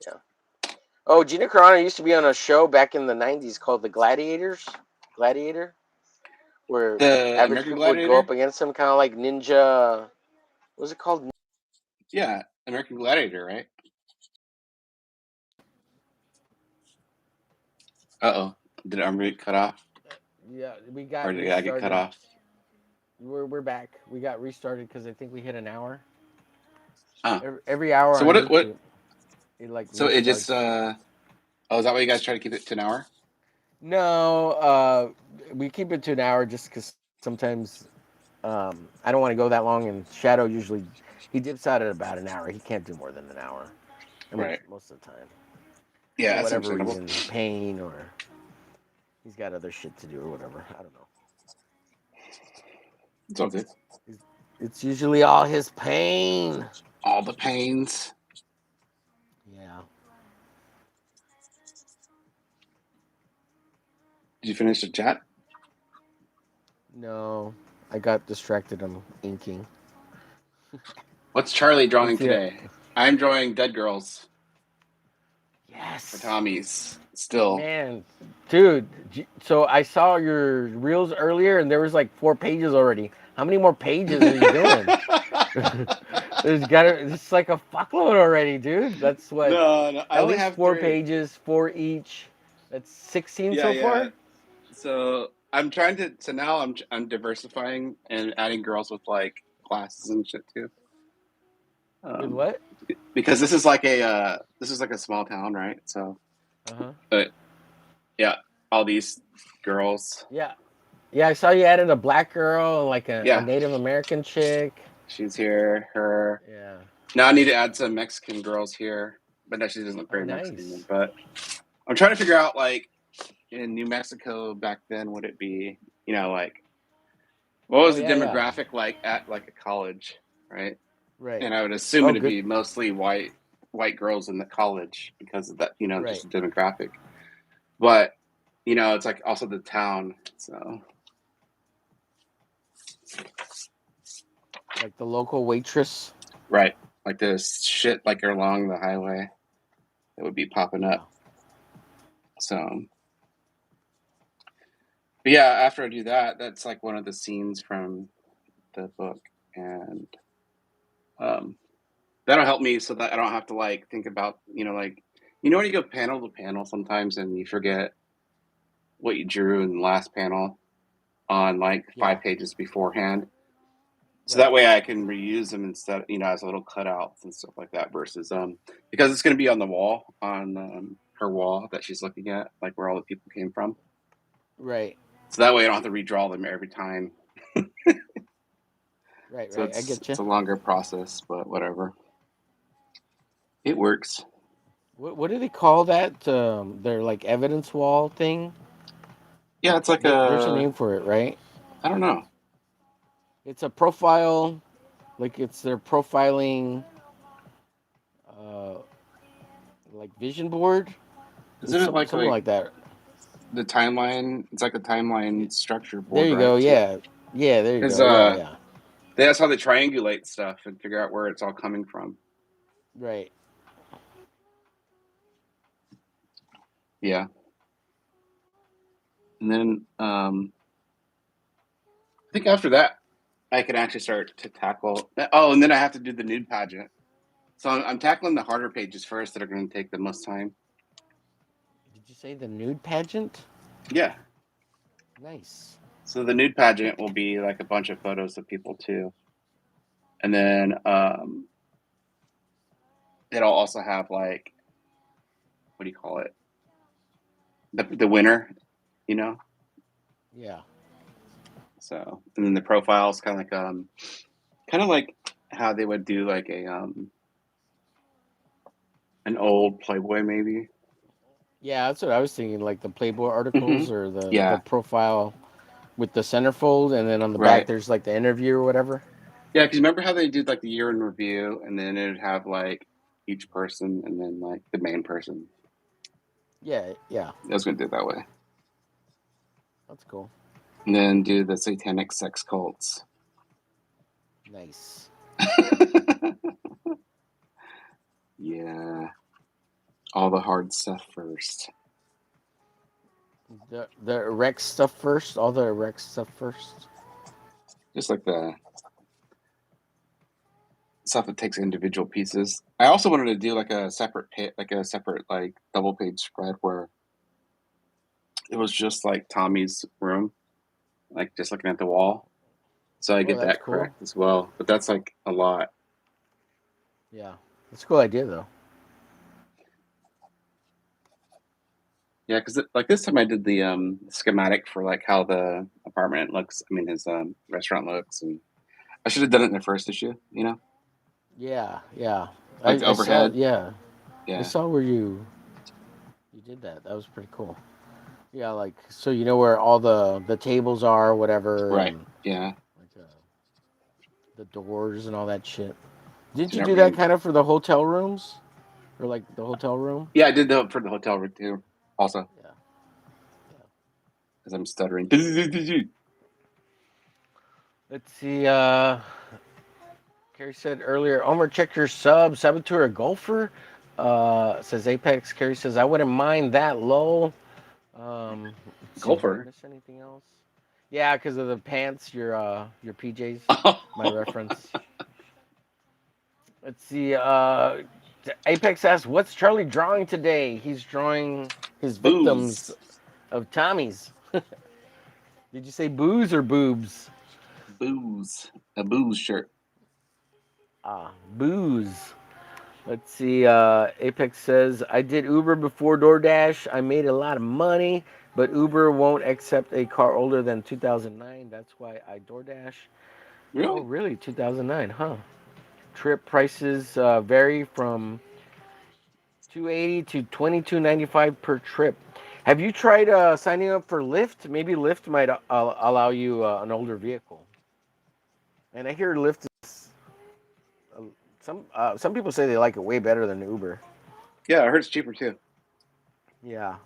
Yeah. Oh, Gina Carano used to be on a show back in the '90s called The Gladiators. Gladiator, where The average American people would go Gladiator? up against him, kind of like Ninja. What was it called? Yeah, American Gladiator, right? Uh-oh. Did our mute cut off? Yeah, we Or got did I get cut restarted. off? We're back. We got restarted because I think we hit an hour. Oh. Every hour So on what YouTube, it like so it just restarts. oh, is that why you guys try to keep it to an hour? No, we keep it to an hour just because sometimes I don't want to go that long. And Shadow usually he dips out at about an hour. He can't do more than an hour. I mean, Right. most of the time. Yeah, For that's whatever understandable. reason, pain or he's got other shit to do or whatever. I don't know. It's all good. It's usually all his pain. All the pains. Yeah. Did you finish the chat? No, I got distracted. I'm inking. What's Charlie drawing It's, yeah. today? I'm drawing Dead Girls Yes. for Tommy's. Still. Man, dude. So I saw your reels earlier, and there was like 4 pages already. How many more pages are you doing? It's like a fuckload already, dude. That's what. No, I At only least have 4 3. pages, 4 each. That's 16 Yeah, so yeah. far. So I'm trying to. So now I'm diversifying and adding girls with like classes and shit too. With what? Because this is like a small town, right? So, but yeah, all these girls. Yeah, yeah. I saw you added a black girl and like a Yeah. Native American chick. She's here. Her. Yeah. Now I need to add some Mexican girls here, but no, she doesn't look very Mexican. Nice. But I'm trying to figure out like in New Mexico back then, would it be like what was the demographic like at like a college, right? Right. And I would assume it'd be mostly white girls in the college because of that, just the demographic. But it's like also the town, so like the local waitress, right? Like this shit like along the highway that would be popping up. So, but yeah, after I do that, that's like one of the scenes from the book, and that'll help me so that I don't have to like think about when you go panel to panel sometimes and you forget what you drew in the last panel on like 5 pages beforehand. So that way I can reuse them instead, as little cutouts and stuff like that versus because it's going to be on the wall on her wall that she's looking at, like where all the people came from. Right. So that way I don't have to redraw them every time. Right. So I get you. It's a longer process, but whatever. It works. What do they call that? Their like evidence wall thing. Yeah, it's like there's a name for it, right? I don't know. It's a profile, like it's their profiling, like vision board. Isn't it like something like that? The timeline. It's like a timeline structure board. There you go. Yeah. There you go. Yeah. That's how they triangulate stuff and figure out where it's all coming from. Right. Yeah. And then I think after that, I can actually start to tackle. Oh, and then I have to do the nude pageant. So I'm tackling the harder pages first that are going to take the most time. Did you say the nude pageant? Yeah. Nice. So the nude pageant will be like a bunch of photos of people too. And then it'll also have like, what do you call it? The winner, Yeah. So, and then the profile is kind of like how they would do like an old Playboy maybe. Yeah, that's what I was thinking, like the Playboy articles or the profile with the centerfold, and then on the back there's like the interview or whatever. Yeah, because remember how they did like the year in review, and then it would have like each person, and then like the main person. Yeah. I was gonna do it that way. That's cool. And then do the satanic sex cults. Nice. Yeah, all the hard stuff first. The erect stuff first. All the erect stuff first. Just like the stuff that takes individual pieces. I also wanted to do like a separate like a separate like double page spread where it was just like Tommy's room, like just looking at the wall. So I Oh, get that's that cool. correct as well. But that's like a lot. Yeah, that's a cool idea though. Yeah, because like this time I did the schematic for like how the apartment looks. I mean his restaurant looks, and I should have done it in the first issue. You know, Yeah, yeah. like the I saw. overhead. Yeah, I Yeah, saw where you did that. That was pretty cool. Yeah, like so you know where all the tables are, or whatever, right. and Yeah, like the doors and all that shit. Didn't so you not do that really. kind of for the hotel rooms, or like the hotel room? Yeah, I did that for the hotel room too. Also, Yeah. Yeah. because I'm stuttering. Let's see. Carrie said earlier, Omer, check your sub. Saboteur a golfer. Says Apex. Carrie says, I wouldn't mind that low. Let's see. Did I Golfer. miss anything else? Yeah, because of the pants, your PJs. My reference. Let's see. Apex asks, what's Charlie drawing today? He's drawing his victims Booze. of Tommy's. Did you say booze or boobs? Booze. A booze shirt. Ah, booze. Let's see. Apex says, I did Uber before DoorDash. I made a lot of money, but Uber won't accept a car older than 2009. That's why I DoorDash. Oh, Really? really? 2009, huh? Trip prices vary from 280 to 22.95 per trip. Have you tried signing up for Lyft? Maybe Lyft might allow you an older vehicle. And I hear Lyft is uh, some people say they like it way better than Uber. Yeah, I heard it's cheaper too. Yeah.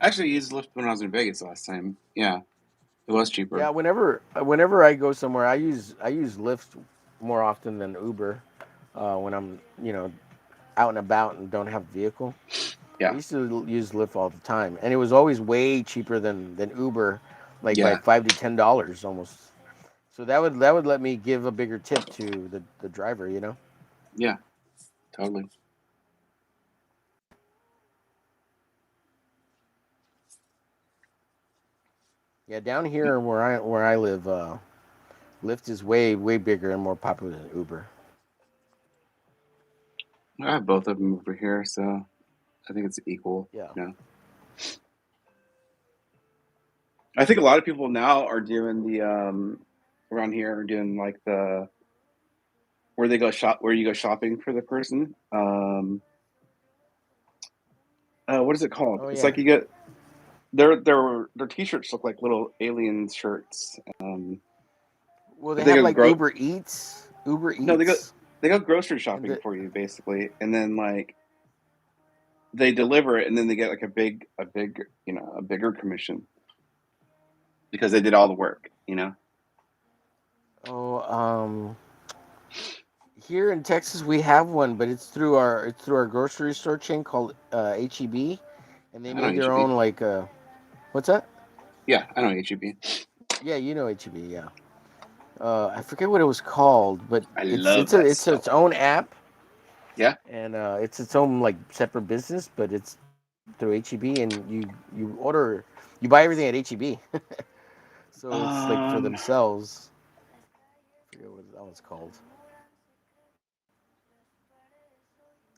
I actually used Lyft when I was in Vegas last time. Yeah, it was Yeah, cheaper. whenever I go somewhere, I use Lyft more often than Uber when I'm out and about and don't have a vehicle. I Yeah, used to use Lyft all the time, and it was always way cheaper than Uber, like by yeah, $5 to $10 almost. So that would let me give a bigger tip to the driver, you know. yeah, totally. Yeah, down here where I live, Lyft is way bigger and more popular than Uber. I have both of them over here, so I think it's equal. Yeah. You know, I think a lot of people now are doing the around here are doing like the where they go shop where you go shopping for the person. What is it called? Oh It's yeah. like you get their t-shirts look like little alien shirts. Well, they But they have go like Uber Eats. Uber no, Eats, they go grocery and shopping the for you basically, and then like they deliver it, and then they get like a bigger commission because they did all the work. You know. oh here in Texas we have one, but it's through our grocery store chain called HEB, and they I know made their HEB. own what's that? Yeah, I know HEB. Yeah, you know HEB. Yeah. I forget what it was called, but I it's love it's a, that it's stuff. its own app, Yeah. and it's its own like separate business, but it's through HEB, and you buy everything at HEB, so it's like for Um. themselves. I forget what that one's called.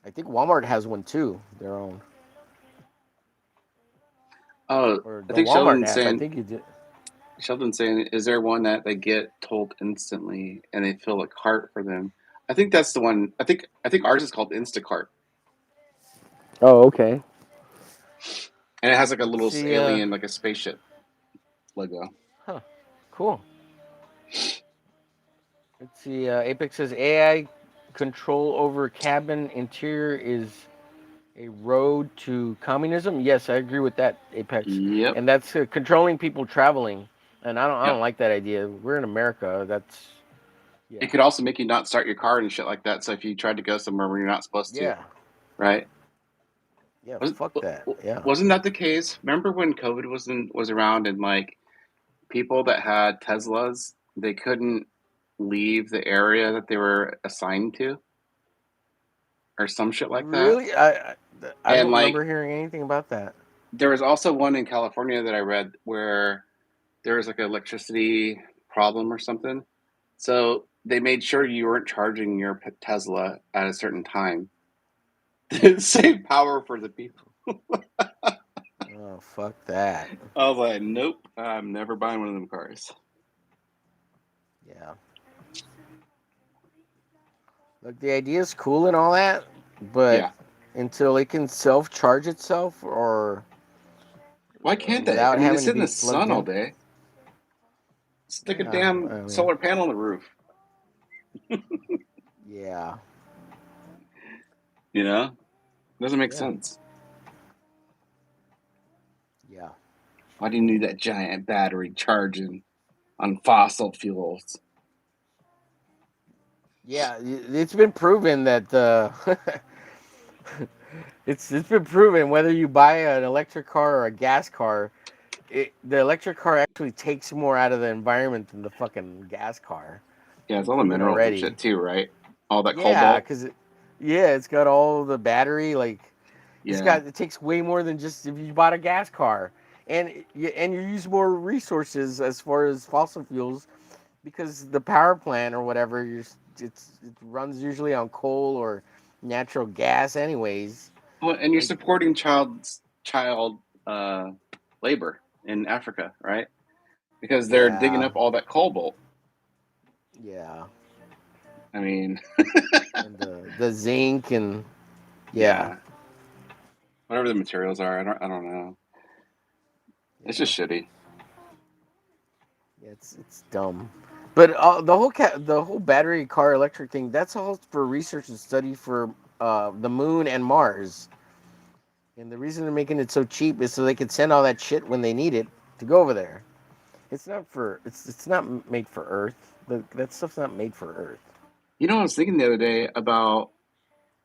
I think Walmart has one too, their own, Oh, or I the think Walmart app. I think you did. Sheldon's saying, is there one that they get told instantly and they fill a cart for them? I think that's the one. I think ours is called Instacart, Oh, okay. and it has like a Let's little see. alien, like a spaceship logo. Huh. Cool. Let's see. Apex says AI control over cabin interior is a road to communism. Yes, I agree with that, Apex. Yep. And that's controlling people traveling. And I don't Yep. like that idea. We're in America. That's It could also make you not start your car and shit like that. So if you tried to go somewhere where you're not supposed to, Yeah. right? Yeah. Was, Fuck that. Yeah. Wasn't that the case? Remember when COVID was around and like people that had Teslas, they couldn't leave the area that they were assigned to, or some shit like that. Really? I And don't like remember hearing anything about that. there was also one in California that I read where there was like an electricity problem or something. So they made sure you weren't charging your Tesla at a certain time to save power for the people. Oh, fuck that. I was like, nope, I'm never buying one of them cars. Yeah. Look, the idea is cool and all that, but Yeah. until it can self-charge itself or Why can't they? I without mean, they having to sit in be the plugged sun all in. day. Stick a Yeah, damn I mean, solar panel on the roof. yeah. You know? Doesn't make Yeah. sense. Yeah. Why do you need that giant battery charging on fossil fuels? Yeah, it's been proven that it's been proven whether you buy an electric car or a gas car, the electric car actually takes more out of the environment than the fucking gas car. Yeah, it's all the Proven minerals and already. shit too, right? All that Yeah, cobalt. because it's got all the battery. Like Yeah. it takes way more than just if you bought a gas car, and you use more resources as far as fossil fuels because the power plant or whatever it runs usually on coal or natural gas anyways. Well, and you're Like supporting child labor in Africa, right? Because they're digging yeah, up all that cobalt. yeah, I mean, and the zinc and yeah. whatever the materials are, I don't know. It's just shitty. Yeah, it's dumb. But the whole battery car electric thing, that's all for research and study for the moon and Mars. And the reason they're making it so cheap is so they can send all that shit when they need it to go over there. It's not made for Earth. That stuff's not made for Earth. You know, I was thinking the other day about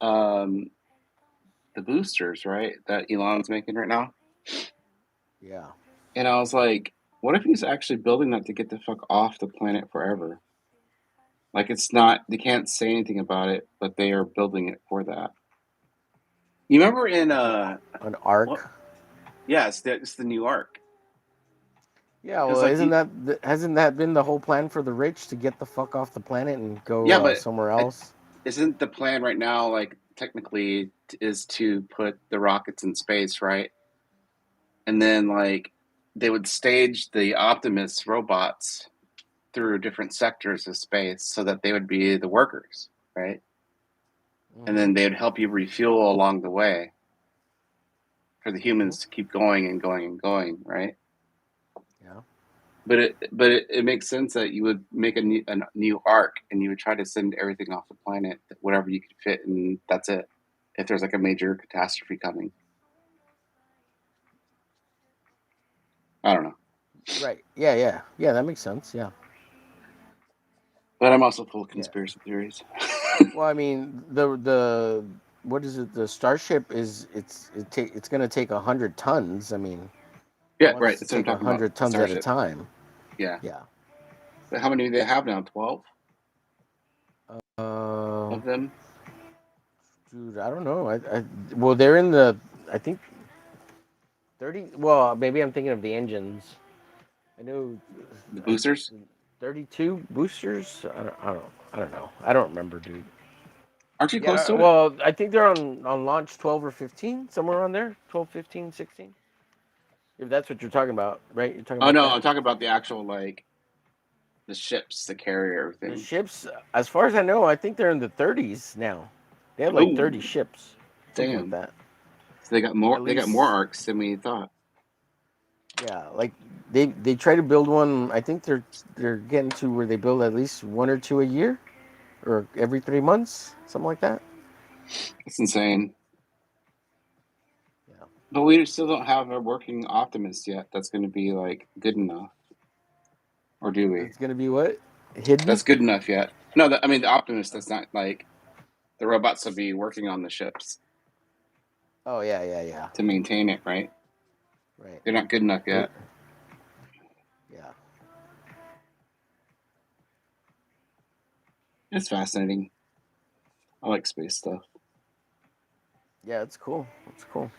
um, the boosters, right? That Elon's making right now. Yeah. And I was like, what if he's actually building that to get the fuck off the planet forever? Like, it's not, they can't say anything about it, but they are building it for that. You remember in, An arc. what? Yeah, it's the new arc. Yeah, Because, well, like, hasn't that been the whole plan for the rich to get the fuck off the planet and go yeah, but somewhere else? isn't the plan right now, like, technically, is to put the rockets in space, right? And then, like, they would stage the Optimus robots through different sectors of space so that they would be the workers, right? And then they would help you refuel along the way for the humans to keep going and going and going, right? Yeah. But it makes sense that you would make a new arc and you would try to send everything off the planet, whatever you could fit, and that's it. If there's like a major catastrophe coming, I don't know. Right. Yeah. That makes sense. Yeah. But I'm also full of conspiracy theories. Well, I mean, the what is it? The Starship is it's going to take 100 tons. I mean, Yeah, wants right. to That's what I'm take talking about. 100 tons at a Starship. time. Yeah. Yeah. But how many do they have now? 12 Uh, of them. dude, I don't know. Well, they're in the I think 30. Well, maybe I'm thinking of the engines. I know The boosters. 32 boosters. I don't know. I don't remember, dude. Aren't you close Yeah, to it? well, I think they're on launch 12 or 15, somewhere on there. 12, 15, 16. If that's what you're talking about, right? You're talking Oh about no, that? I'm talking about the actual like the ships that carry The everything. ships, as far as I know, I think they're in the 30s now. They have like 30 Oh, ships. Something like damn! that. So they got more. At They got more least, arcs than we thought. yeah, like they try to build one. I think they're getting to where they build at least one or two a year or every 3 months, something like that. It's insane. Yeah. But we still don't have a working Optimus yet. That's going to be like good enough, or do we? It's going to be what? Hidden? That's good enough yet. No, I mean the Optimus does not like the robots will be working on the ships Oh yeah. to maintain it, right? Right. They're not good enough yet. Yeah. It's fascinating. I like space stuff. Yeah, it's cool. It's cool.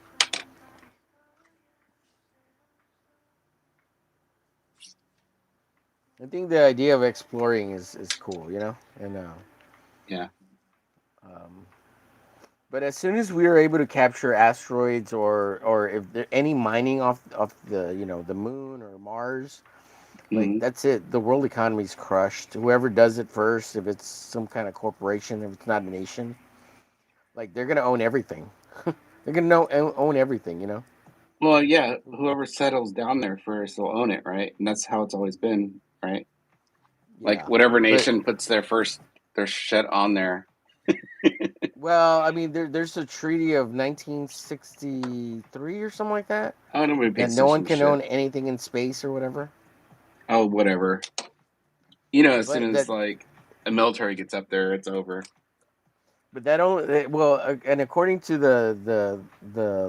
I think the idea of exploring is cool, you know, and Yeah. um, but as soon as we are able to capture asteroids or if there any mining off the the moon or Mars, like Mm-hmm. that's it. The world economy's crushed. Whoever does it first, if it's some kind of corporation, if it's not a nation, like they're gonna own everything. They're gonna own everything, you know. Well, yeah. Whoever settles down there first will own it, right? And that's how it's always been, right? Like Yeah, whatever but nation puts their shit on there. well, I mean, there's a treaty of 1963 or something like that Oh, nobody that pays no one attention to can shit. own anything in space or whatever. Oh, whatever. You know, as soon But as that like a military gets up there, it's over. but that only well, and according to the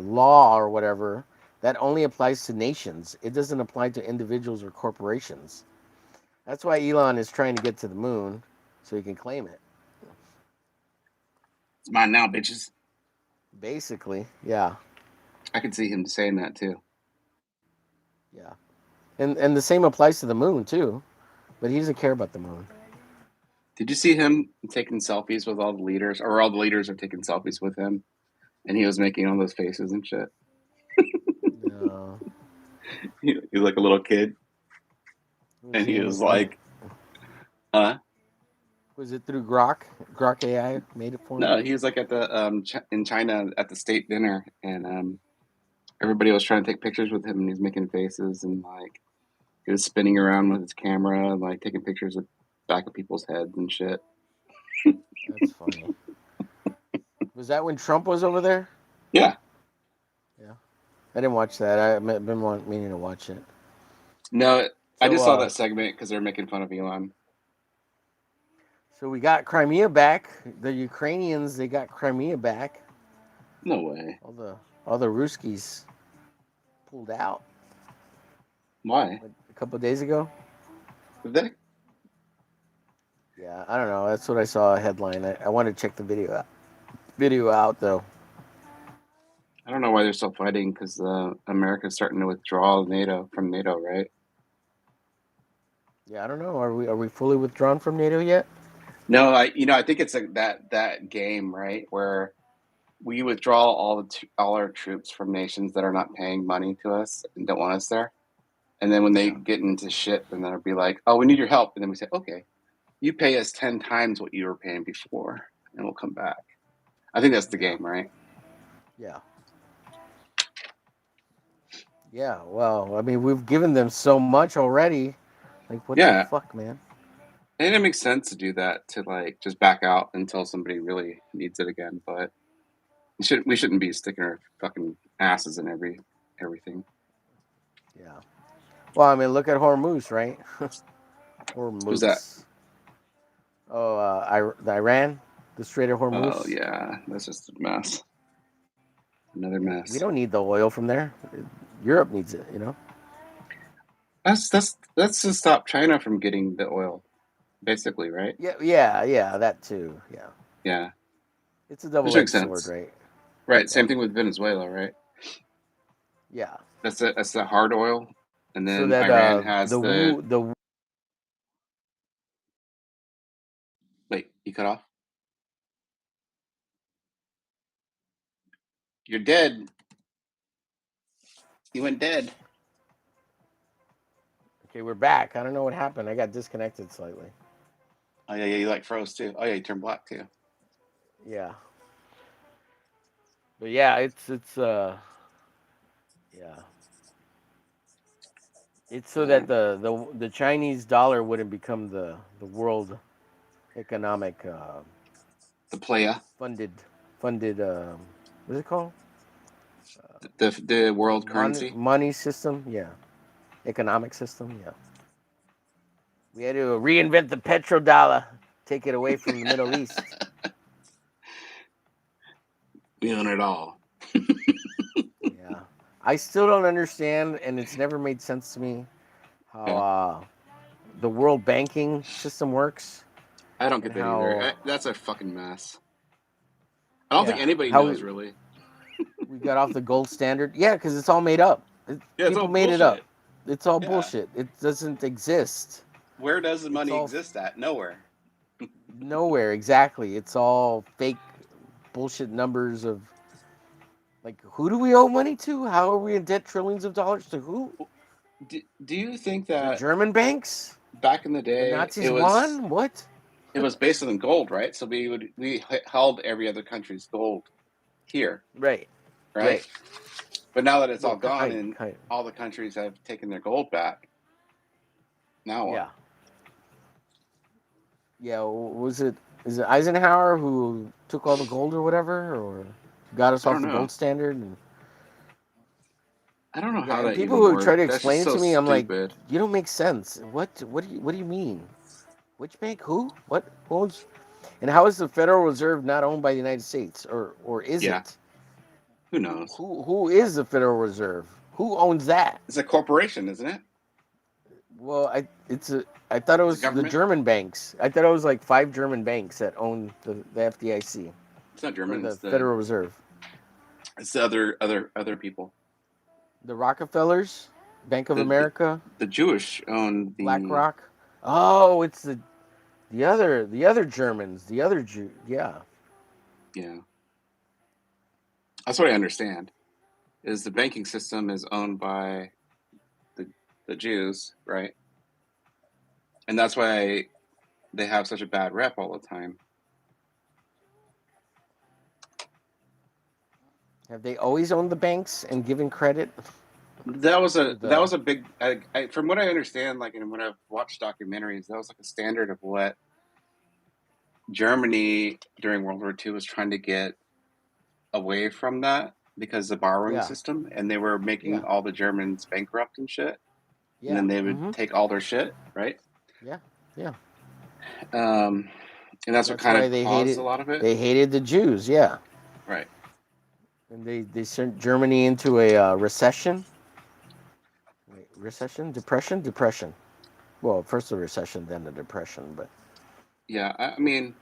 law or whatever, that only applies to nations. It doesn't apply to individuals or corporations. That's why Elon is trying to get to the moon so he can claim it. It's mine now, bitches. Basically, yeah, I could see him saying that too. yeah, and the same applies to the moon too. But he doesn't care about the moon. Did you see him taking selfies with all the leaders, or all the leaders are taking selfies with him, and he was making all those faces and shit? No, He was like a little kid, let me and see. he Let me was find it. like, "Uh." Was it through Grok? Grok AI made it for him. No, he was like at the in China at the state dinner, and everybody was trying to take pictures with him, and he was making faces and like he was spinning around with his camera and like taking pictures of back of people's heads and shit. That's funny. Was that when Trump was over there? Yeah. Yeah, I didn't watch that. I've been meaning to watch it. No, I So, just saw that segment because they're making fun of Elon. so we got Crimea back. The Ukrainians, they got Crimea back. No way. All the Ruskies pulled out Why? like, a couple of days ago. Did they? Yeah, I don't know. That's what I saw a headline. I want to check the video out. Video out though. I don't know why they're still fighting because America's starting to withdraw NATO from NATO, right? Yeah, I don't know. Are we fully withdrawn from NATO yet? No, I think it's like that game, right, where we withdraw all our troops from nations that are not paying money to us and don't want us there. And then when they Yeah. get into shit, then they'll be like, "Oh, we need your help," and then we say, "Okay, you pay us 10 times what you were paying before, and we'll come back." I think that's the Yeah. game, right? Yeah. Yeah. Well, I mean, we've given them so much already. Like, what the Yeah, fuck, man? and it makes sense to do that to like just back out until somebody really needs it again. But we shouldn't be sticking our fucking asses in everything. Yeah. Well, I mean, look at Hormuz, right? Who's that? Hormuz. Oh, the Iran, the Strait of Oh Hormuz. yeah, that's just a mess. Another Yeah, we mess. don't need the oil from there. Europe needs it, you know. That's to stop China from getting the oil, basically, right? Yeah, that too. Yeah, Yeah, it's a which makes double-edged sword, sense. right? Right. Yeah, Same thing with Venezuela, right? yeah. That's the hard oil, and So then that Iran has the the. woo the Wait, you cut off. You're dead. You went dead. okay, we're back. I don't know what happened. I got disconnected slightly. Oh yeah, you like froze too. Oh yeah, you turned black too. Yeah, but yeah, it's yeah, it's so Yeah. that the Chinese dollar wouldn't become the world economic The playa, funded funded what's it called? the world currency. Money system. Yeah, economic system. Yeah, we had to reinvent the petrodollar. take it away from the Middle East. We own it all. Yeah, I still don't understand, and it's never made sense to me how the world banking system works I don't get and that either. how That's a fucking mess. I don't think yeah anybody how knows really. we got off the gold standard. Yeah, because it's all made up. Yeah, it's all People made it up. bullshit. It's all Yeah. bullshit. It doesn't exist. Where does the It's money all exist at? Nowhere. nowhere exactly. It's all fake bullshit numbers of like who do we owe money to? How are we in debt trillions of dollars to who? Do you think The that German banks? back in the The day Nazis won? What? it was based on gold, right? So we held every other country's gold here, Right. right? Right. But now that it's all Well, gone and kind. all the countries have taken their gold back, now what? Yeah. Yeah. Was it? Is it Eisenhower who took all the gold or whatever, or got us I off don't the know. gold standard? And I don't know yeah, how and that people even who try to worked. That's just explain it so to me, I'm like, stupid. you don't make sense. What do you mean? Which bank? Who? What? Who owns? And how is the Federal Reserve not owned by the United States, or is Yeah. it? Who knows? Who is the Federal Reserve? Who owns that? It's a corporation, isn't it? Well, I thought it It's a was the government. German banks. I thought it was like 5 German banks that own the FDIC It's not or German. the Federal Reserve. It's the other people. The Rockefellers, Bank of The America, the Jewish own the BlackRock. Oh, it's the other Germans, the other Jew. Yeah. yeah. That's what I understand. Is the banking system is owned by the Jews, right? And that's why they have such a bad rep all the time. Have they always owned the banks and given credit? That was To a big. From what I understand, like, and when I've watched documentaries, that was like a standard of what Germany during World War II was trying to get away from that because the borrowing Yeah. system, and they were making Yeah. all the Germans bankrupt and shit. Yeah. And then they would take all their shit, right? Yeah. Yeah. And that's what kind why of they caused hated a lot of it, they hated the Jews. Yeah. right? And they sent Germany into a recession. Wait, depression. Well, first the recession, then the depression. But Yeah, I mean,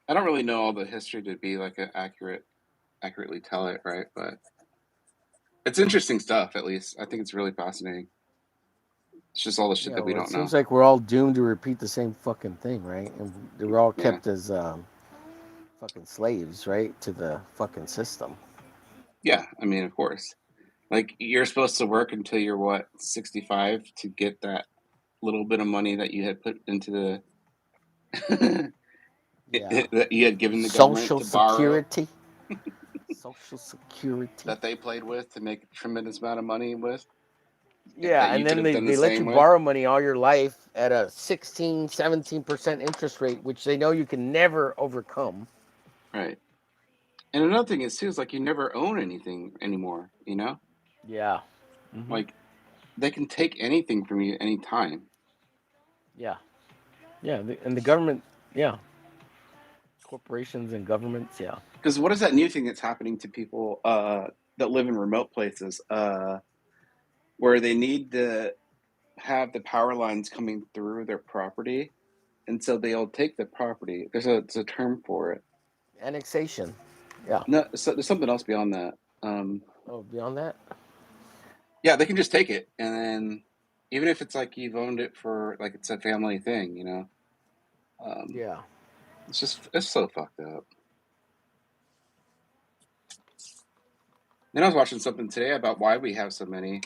I don't really know all the history to be like accurately tell it, right? But it's interesting stuff. At least I think it's really fascinating. It's just all the shit yeah, that we well, it don't know. seems like we're all doomed to repeat the same fucking thing, right? And we're all Yeah. kept as fucking slaves, right, to the fucking system. Yeah, I mean, of course. Like you're supposed to work until you're what 65 to get that little bit of money that you had put into the Yeah. that you had given the government Social to borrow Security. Social Security. that they played with to make a tremendous amount of money with Yeah, that you and could then have they, done the they let you same with. borrow money all your life at a 16, 17% interest rate, which they know you can never overcome. Right. And another thing is too is like you never own anything anymore, you know? Yeah. Like they can take anything from you anytime. Yeah. Yeah, and the government, yeah. Corporations and governments, yeah. Because what is that new thing that's happening to people that live in remote places where they need to have the power lines coming through their property, and so they'll take the property. There's a term for it. Annexation. Yeah. No, so there's something else beyond that. Oh, beyond that? Yeah, they can just take it, and then even if it's like you've owned it for like it's a family thing, you know. Yeah. It's so fucked up. Then I was watching something today about why we have so many,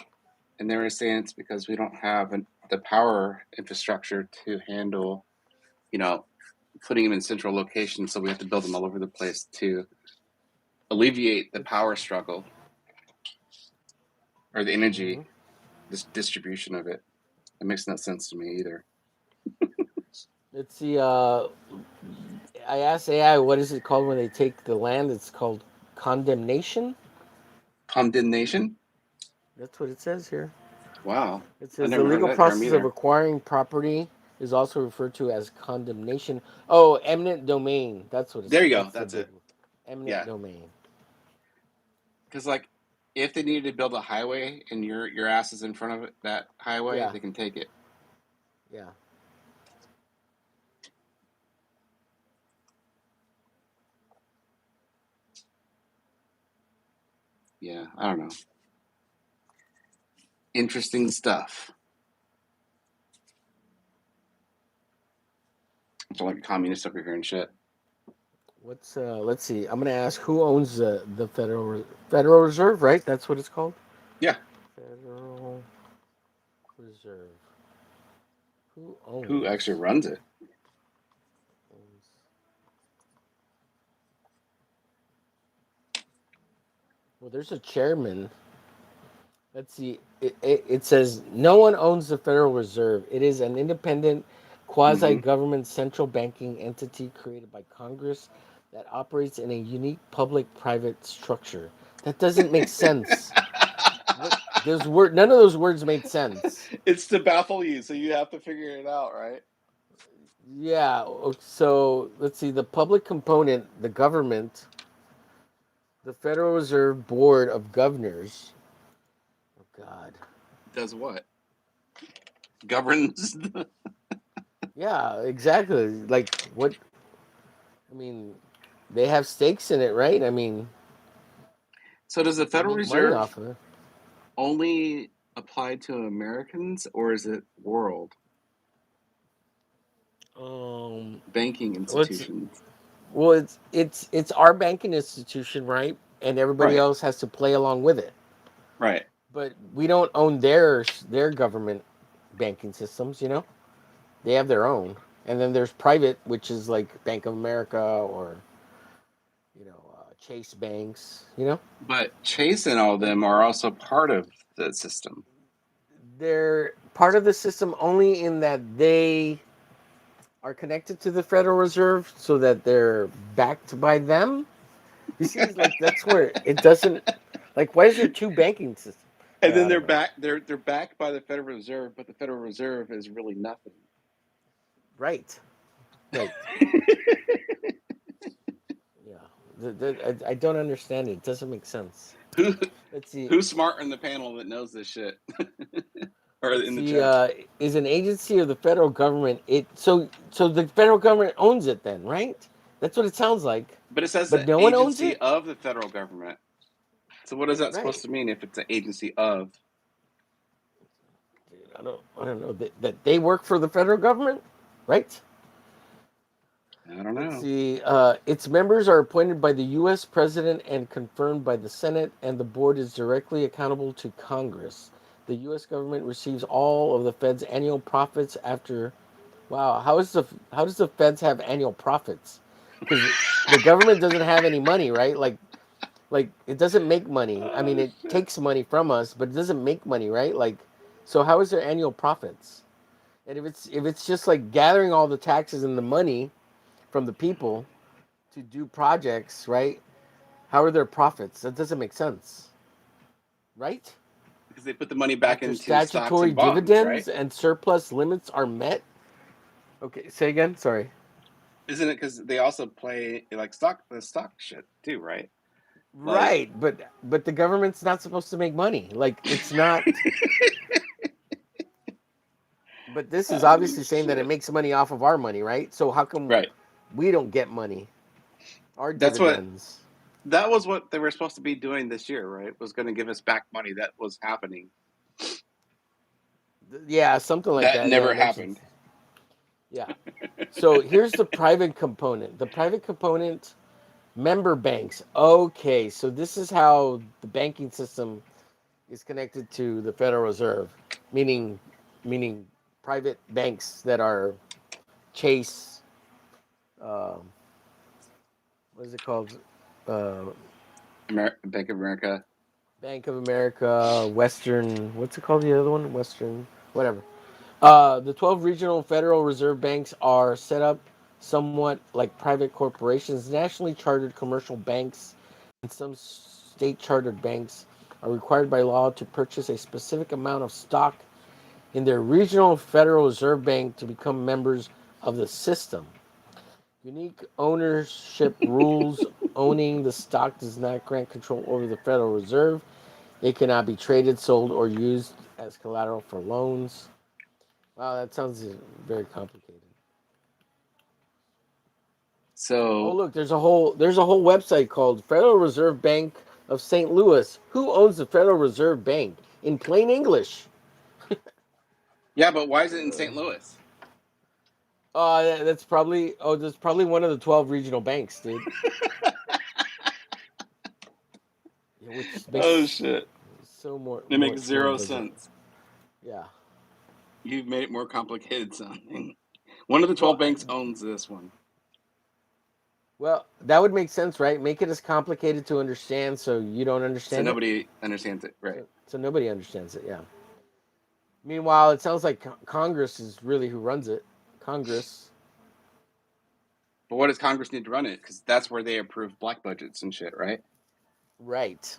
and they were saying it's because we don't have the power infrastructure to handle, you know, putting them in central locations. So we have to build them all over the place to alleviate the power struggle or the energy this distribution of it. It makes no sense to me either. It's the I asked AI what is it called when they take the land? It's called condemnation. Condemnation? That's what it says here. Wow. It I says the never heard legal that term process of either. acquiring property is also referred to as condemnation. Oh, eminent domain. That's what it's. There you go. That's the That's big it. one. Eminent Yeah, domain. because like if they needed to build a highway and your ass is in front of that highway, Yeah, they can take it. yeah. Yeah, I don't know. Interesting stuff. I feel like a communist over here and shit. What's Let's see. I'm gonna ask who owns the Federal Reserve, right? That's what it's called. Yeah. Federal Reserve. Who Who actually owns? runs it? owns- Well, there's a chairman. Let's see. It says no one owns the Federal Reserve. It is an independent, Mm-hmm. quasi-government central banking entity created by Congress that operates in a unique public-private structure. That doesn't make sense. What those word? None of those words made sense. It's to baffle you, so you have to figure it out, right? Yeah. So let's see. The public component, the government, the Federal Reserve Board of Governors. Oh God. Does what? Governs. Yeah, exactly. Like what? I mean, they have stakes in it, right? I mean, So does the they Federal make money Reserve off of it. only apply to Americans, or is it world Um, banking let's institutions? well, it's our banking institution, right? And everybody Right. else has to play along with it. Right. But we don't own their government banking systems. They have their own. And then there's private, which is like Bank of America or Chase banks. But Chase and all of But them are also part of the system. they're part of the system only in that they are connected to the Federal Reserve so that they're backed by them. You see, like that's where it doesn't. Like, why is there two banking systems? And then I don't know. they're backed by the Federal Reserve, but the Federal Reserve is really nothing. Right, right. Yeah, I don't understand it. It doesn't make sense. Who Let's see. who's smart in the panel that knows this shit? Or Let's in the see. chat. Is an agency of the federal government. So the federal government owns it then, right? That's what it sounds like. But it says But the no one owns agency it, of the federal government. So what is that supposed right? to mean if it's an agency of? I don't know that they work for the federal government, right? I don't Let's know. see. Its members are appointed by the U.S. President and confirmed by the Senate, and the board is directly accountable to Congress. The U.S. government receives all of the Fed's annual profits after. Wow, how does the Feds have annual profits? Because the government doesn't have any money, right? Like it doesn't make money. I mean, Oh it shit. takes money from us, but it doesn't make money, right? Like, so how is there annual profits? And if it's just like gathering all the taxes and the money from the people to do projects, right? How are there profits? That doesn't make sense, right? Because they put the money back After into stocks statutory and bonds, right? dividends and surplus limits are met. Okay, say again. Sorry. Isn't it because they also play like the stock shit too, right? Like Right, but the government's not supposed to make money. Like it's not. But this is oh obviously saying that it shit. makes money off of our money, right? So how come Right. we don't get money? Our That's what dividends. that was what they were supposed to be doing this year, right? Was going to give us back money that was happening. Yeah, something like That that. Yeah, never it mentions. happened. Yeah. So here's the private component. The private component member banks. Okay, so this is how the banking system is connected to the Federal Reserve, meaning private banks that are Chase, um, what is it called? Uh, Bank of America. Bank of America, Western. What's it called? The other one, Western, whatever. The 12 regional Federal Reserve banks are set up somewhat like private corporations. Nationally chartered commercial banks and some state chartered banks are required by law to purchase a specific amount of stock in their regional Federal Reserve Bank to become members of the system. Unique ownership rules owning the stock does not grant control over the Federal Reserve. It cannot be traded, sold, or used as collateral for loans. Wow, that sounds very complicated. Oh, So look, there's a whole website called Federal Reserve Bank of St. Louis. Who owns the Federal Reserve Bank? In plain English. yeah, but why is it in St. Louis? That's probably one of the 12 regional banks, dude. Yeah, which Oh makes shit! so more It makes more zero bizarre. sense. Yeah. You've made it more complicated sounding. One of the Well, 12 banks owns this one. well, that would make sense, right? Make it as complicated to understand so you don't So understand it. nobody understands it, right? So nobody understands it. Yeah. Meanwhile, it sounds like Congress is really who runs it. Congress. But what does Congress need to run it? Because that's where they approve black budgets and shit, right? Right.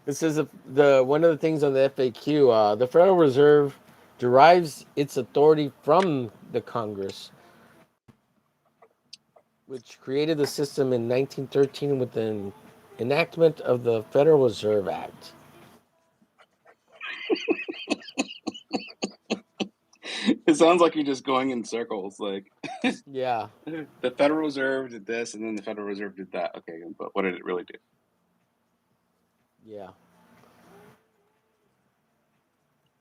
This is the one of the things on the FAQ. The Federal Reserve derives its authority from the Congress, which created the system in 1913 with the enactment of the Federal Reserve Act. It sounds like you're just going in circles. Like Yeah. the Federal Reserve did this, and then the Federal Reserve did that. Okay, but what did it really do? Yeah.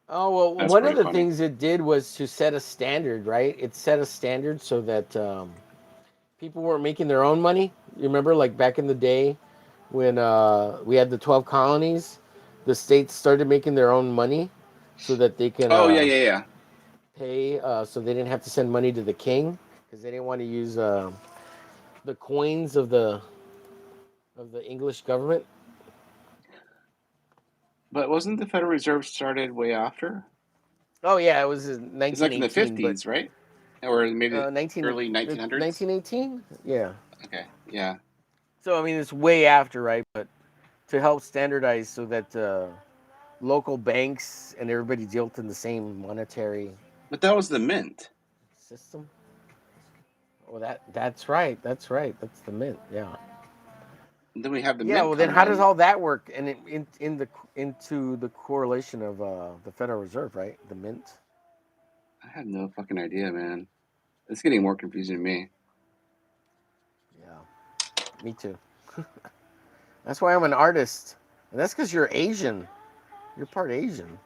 Oh, well, That's one of pretty the funny. things it did was to set a standard, right? It set a standard so that people weren't making their own money. You remember, like back in the day when we had the 12 colonies, the states started making their own money so that they can Oh yeah. pay, so they didn't have to send money to the king because they didn't want to use the coins of the English government. But wasn't the Federal Reserve started way after? Oh, yeah, it was in It's like in the 1918, but 50s, right? Or maybe 19, early 1900s. 1918? Yeah. Okay, yeah. So, I mean, it's way after, right? But to help standardize so that local banks and everybody dealt in the same monetary But that was the mint. system. Oh, that's right. That's right. That's the mint. Yeah. And then we have the Yeah. mint Well, then come how does in. all that work? And into the correlation of the Federal Reserve, right? The mint. I have no fucking idea, man. It's getting more confusing to me. Yeah. Me too. That's why I'm an artist, and that's because you're Asian. You're part Asian.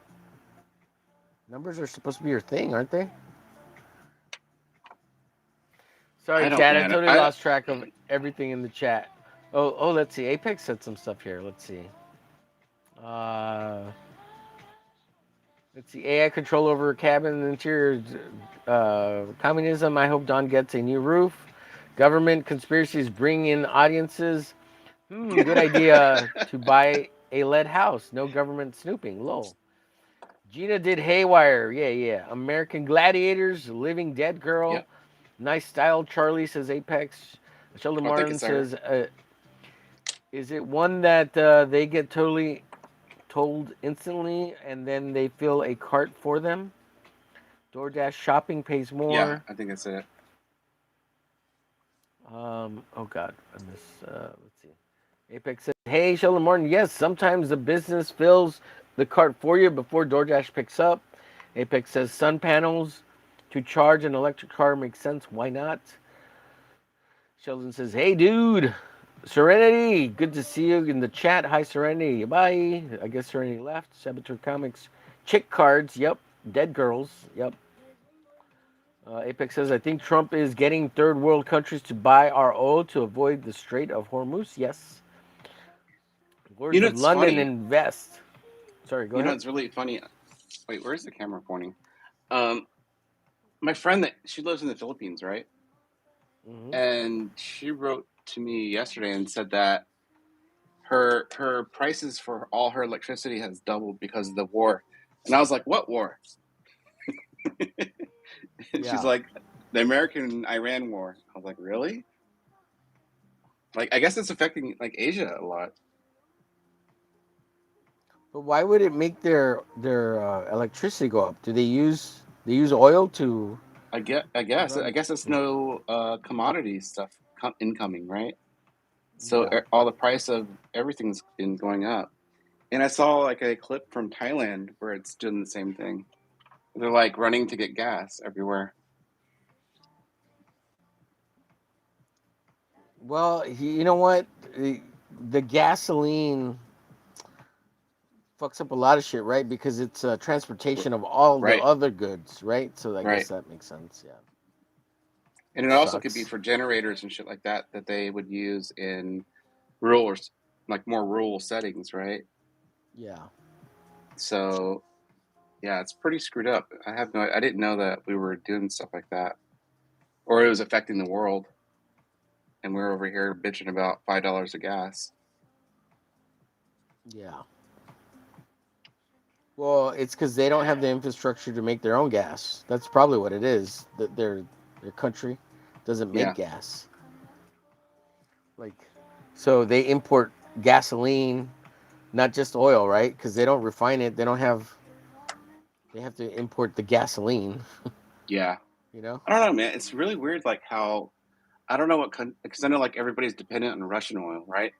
Numbers are supposed to be your thing, aren't they? Sorry, I don't, Chad. I man. totally lost track of everything in the chat. Oh, let's see. Apex said some stuff here. Let's see. Uh, let's see. AI control over cabin interior. Communism. I hope Don gets a new roof. Government conspiracies bring in audiences. Good idea to buy a lead house. No government snooping. Lol. Gina did haywire. Yeah. American Gladiators. Living Dead Girl. Yep. Nice style, Charlie, says Apex. Sheldon Oh, thank you, Martin sir. says, is it one that they get totally told instantly and then they fill a cart for them? DoorDash shopping pays Yeah, more. I think that's it. Oh, God. I miss, let's see. Apex says, hey, Sheldon Martin, yes, sometimes the business fills the cart for you before DoorDash picks up. Apex says, sun panels to charge an electric car makes sense. Why not? Sheldon says, hey, dude. Serenity, good to see you in the chat. Hi, Serenity. Bye. I guess Serenity left. Saboteur Comics. Chick cards. Yep. Dead girls. Yep. Apex says, I think Trump is getting third world countries to buy our oil to avoid the Strait of Hormuz. Yes. You Lords know, of it's London funny. invest. Sorry, go You know, ahead. it's really funny. Wait, where's the camera pointing? My friend she lives in the Philippines, right? Mm-hmm. And she wrote to me yesterday and said that her prices for all her electricity has doubled because of the war. And I was like, what war? And she's Yeah. like, the American-Iran war. I was like, really? Like, I guess it's affecting like Asia a lot. But why would it make their electricity go up? Do they use oil to I guess run? it's no commodity stuff incoming, right? So Yeah. all the price of everything's been going up. And I saw like a clip from Thailand where it's doing the same thing. They're like running to get gas everywhere. Well, you know what? The gasoline fucks up a lot of shit, right? Because it's transportation of all the Right, other goods, right? So I guess right. that makes sense. Yeah. And it also could be Sucks. for generators and shit like that that they would use in rural or like more rural settings, right? Yeah. So yeah, it's pretty screwed up. I didn't know that we were doing stuff like that, or it was affecting the world, and we're over here bitching about $5 of gas. Yeah. Well, it's because they don't have the infrastructure to make their own gas. That's probably what it is. That their country doesn't make Yeah, gas. Like, so they import gasoline, not just oil, right? Because they don't refine it. They don't have. They have to import the gasoline. yeah. You know. I don't know, man. It's really weird, like how I don't know what because I know like everybody's dependent on Russian oil, right?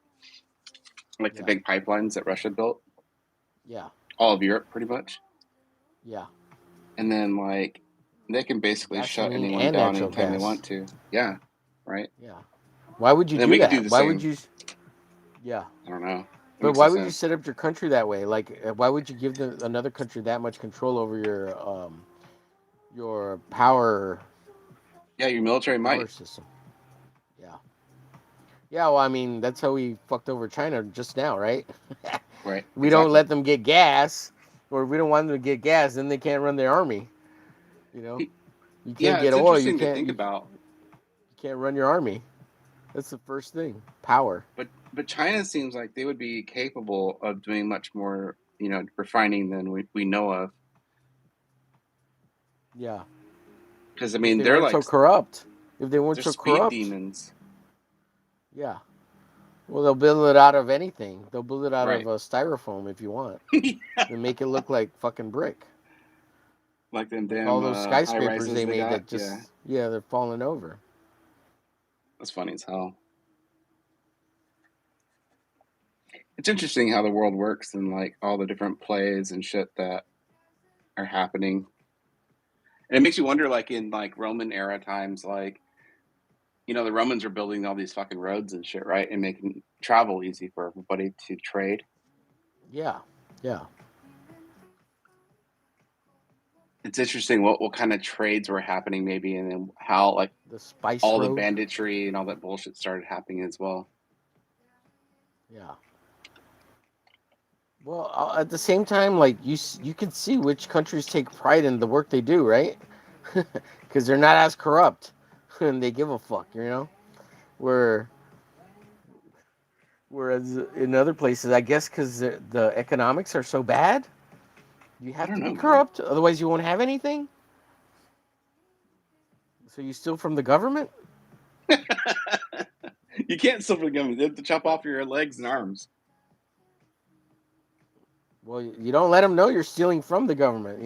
Like the Yeah. big pipelines that Russia built, Yeah. all of Europe pretty much, Yeah. and then like they can basically shut Gasoline anyone and down natural anytime they gas. want to. Yeah, right. Yeah. Why would you And then do we could do that? the Why would same. you? Yeah. I don't know. It But makes no why would you sense. set up your country that way? Like, why would you give another country that much control over your Yeah, your military power might. system? Yeah. Yeah. Well, I mean, that's how we fucked over China just now, right? Right, We don't exactly. let them get gas, or if we don't want them to get gas, then they can't run their army. You know, you can't Yeah, get it's oil. interesting to think about. You can't run your army. That's the first thing. Power. But China seems like they would be capable of doing much more, refining than we know of. Yeah. Because I If mean, they weren't so corrupt. If they weren't they're so speed corrupt. demons. Yeah. Well, they'll build it out of anything. They'll build it out of Right. styrofoam if you want, and make it look like fucking brick. Like them Like all damn those high skyscrapers rises they they made got. that Yeah, just they're falling over. that's funny as hell. It's interesting how the world works and like all the different plays and shit that are happening. And it makes you wonder, like in like Roman era times, like the Romans are building all these fucking roads and shit, right, and making travel easy for everybody to trade. Yeah. Yeah. It's interesting what kind of trades were happening, maybe, and then how like The spice all the road. banditry and all that bullshit started happening as well. Yeah. Well, at the same time, like you can see which countries take pride in the work they do, right? Because they're not as corrupt, and they give a fuck, Where whereas in other places, I guess, because the economics are so bad, you I have don't to know, be man. corrupt, otherwise you won't have anything. So you steal from the government. You can't steal from the government. They have to chop off your legs and arms. Well, you don't let them know you're stealing from the government.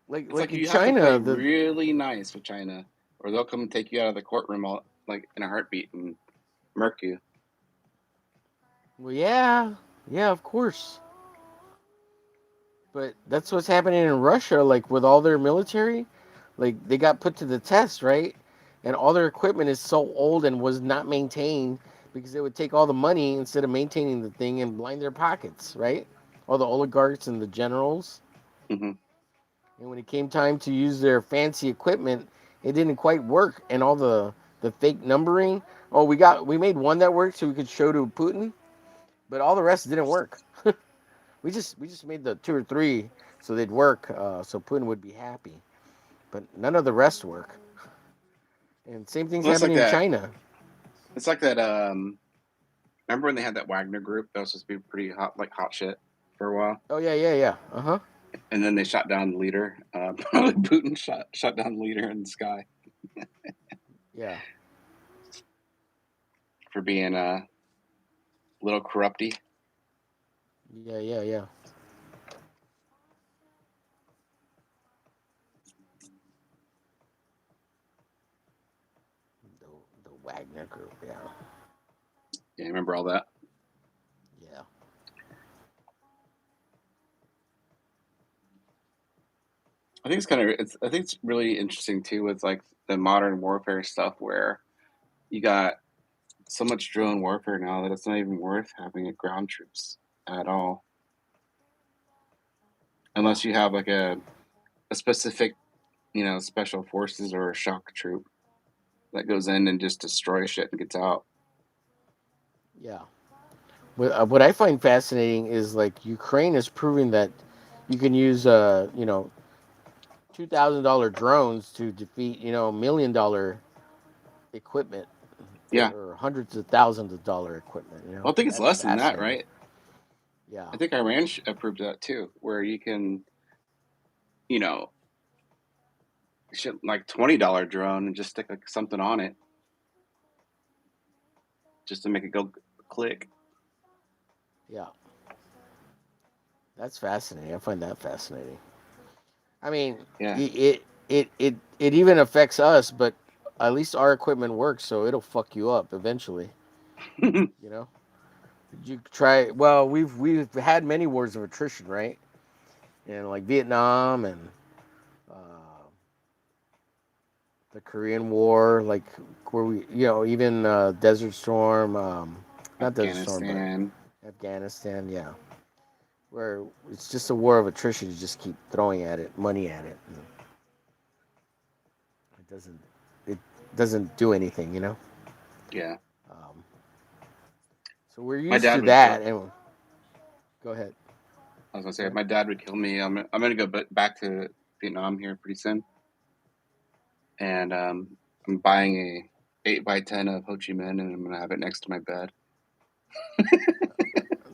Like It's like in you have to play China, the really nice with China, or they'll come take you out of the courtroom all, like in a heartbeat and murk you. well, yeah, yeah, of course. But that's what's happening in Russia, like with all their military. Like they got put to the test, right? And all their equipment is so old and was not maintained because they would take all the money instead of maintaining the thing and line their pockets, right? All the oligarchs and the generals. Hmm. And when it came time to use their fancy equipment, it didn't quite work. And all the fake numbering. Oh, we made one that worked so we could show to Putin, but all the rest didn't work. We just made the two or three so they'd work, so Putin would be happy. But none of the rest work. And same thing's Well, it's like happening in that. China. It's like that. Remember when they had that Wagner group that was supposed to be pretty hot, like hot shit for a while, Oh yeah, yeah, yeah. Uh huh. and then they shot down the leader. Putin shot down the leader in the sky Yeah. for being a little corrupty. Yeah. The, the Wagner Group. Yeah. Yeah, I remember all that. Yeah. I think it's kind of I think it's really interesting too with like the modern warfare stuff where you got so much drone warfare now that it's not even worth having a ground troops at all unless you have like a specific, special forces or a shock troop that goes in and just destroys shit and gets out. Yeah. What I find fascinating is like Ukraine is proving that you can use $2,000 drones to defeat $1 million equipment Yeah. or hundreds of thousands of dollar equipment. Well, I think it's That's less than that, fascinating. right? Yeah. I think Iran approved that too, where you can, you know, shit like $20 drone and just stick like something on it just to make it go click. Yeah. That's fascinating. I find that fascinating. I mean, Yeah. it even affects us, but at least our equipment works, so it'll fuck you up eventually. You know. You try. Well, we've had many wars of attrition, right? And like Vietnam and uh, the Korean War, like where we, even Desert Storm, not Desert Storm, but Afghanistan. Afghanistan, yeah, where it's just a war of attrition. You just keep throwing at it, money at it. And it doesn't do anything, you know. Yeah. Um, so we're My used dad to would that. kill. And go ahead. I was gonna say Sorry. my dad would kill me. I'm gonna go back to Vietnam here pretty soon, and I'm buying a 8x10 of Ho Chi Minh, and I'm gonna have it next to my bed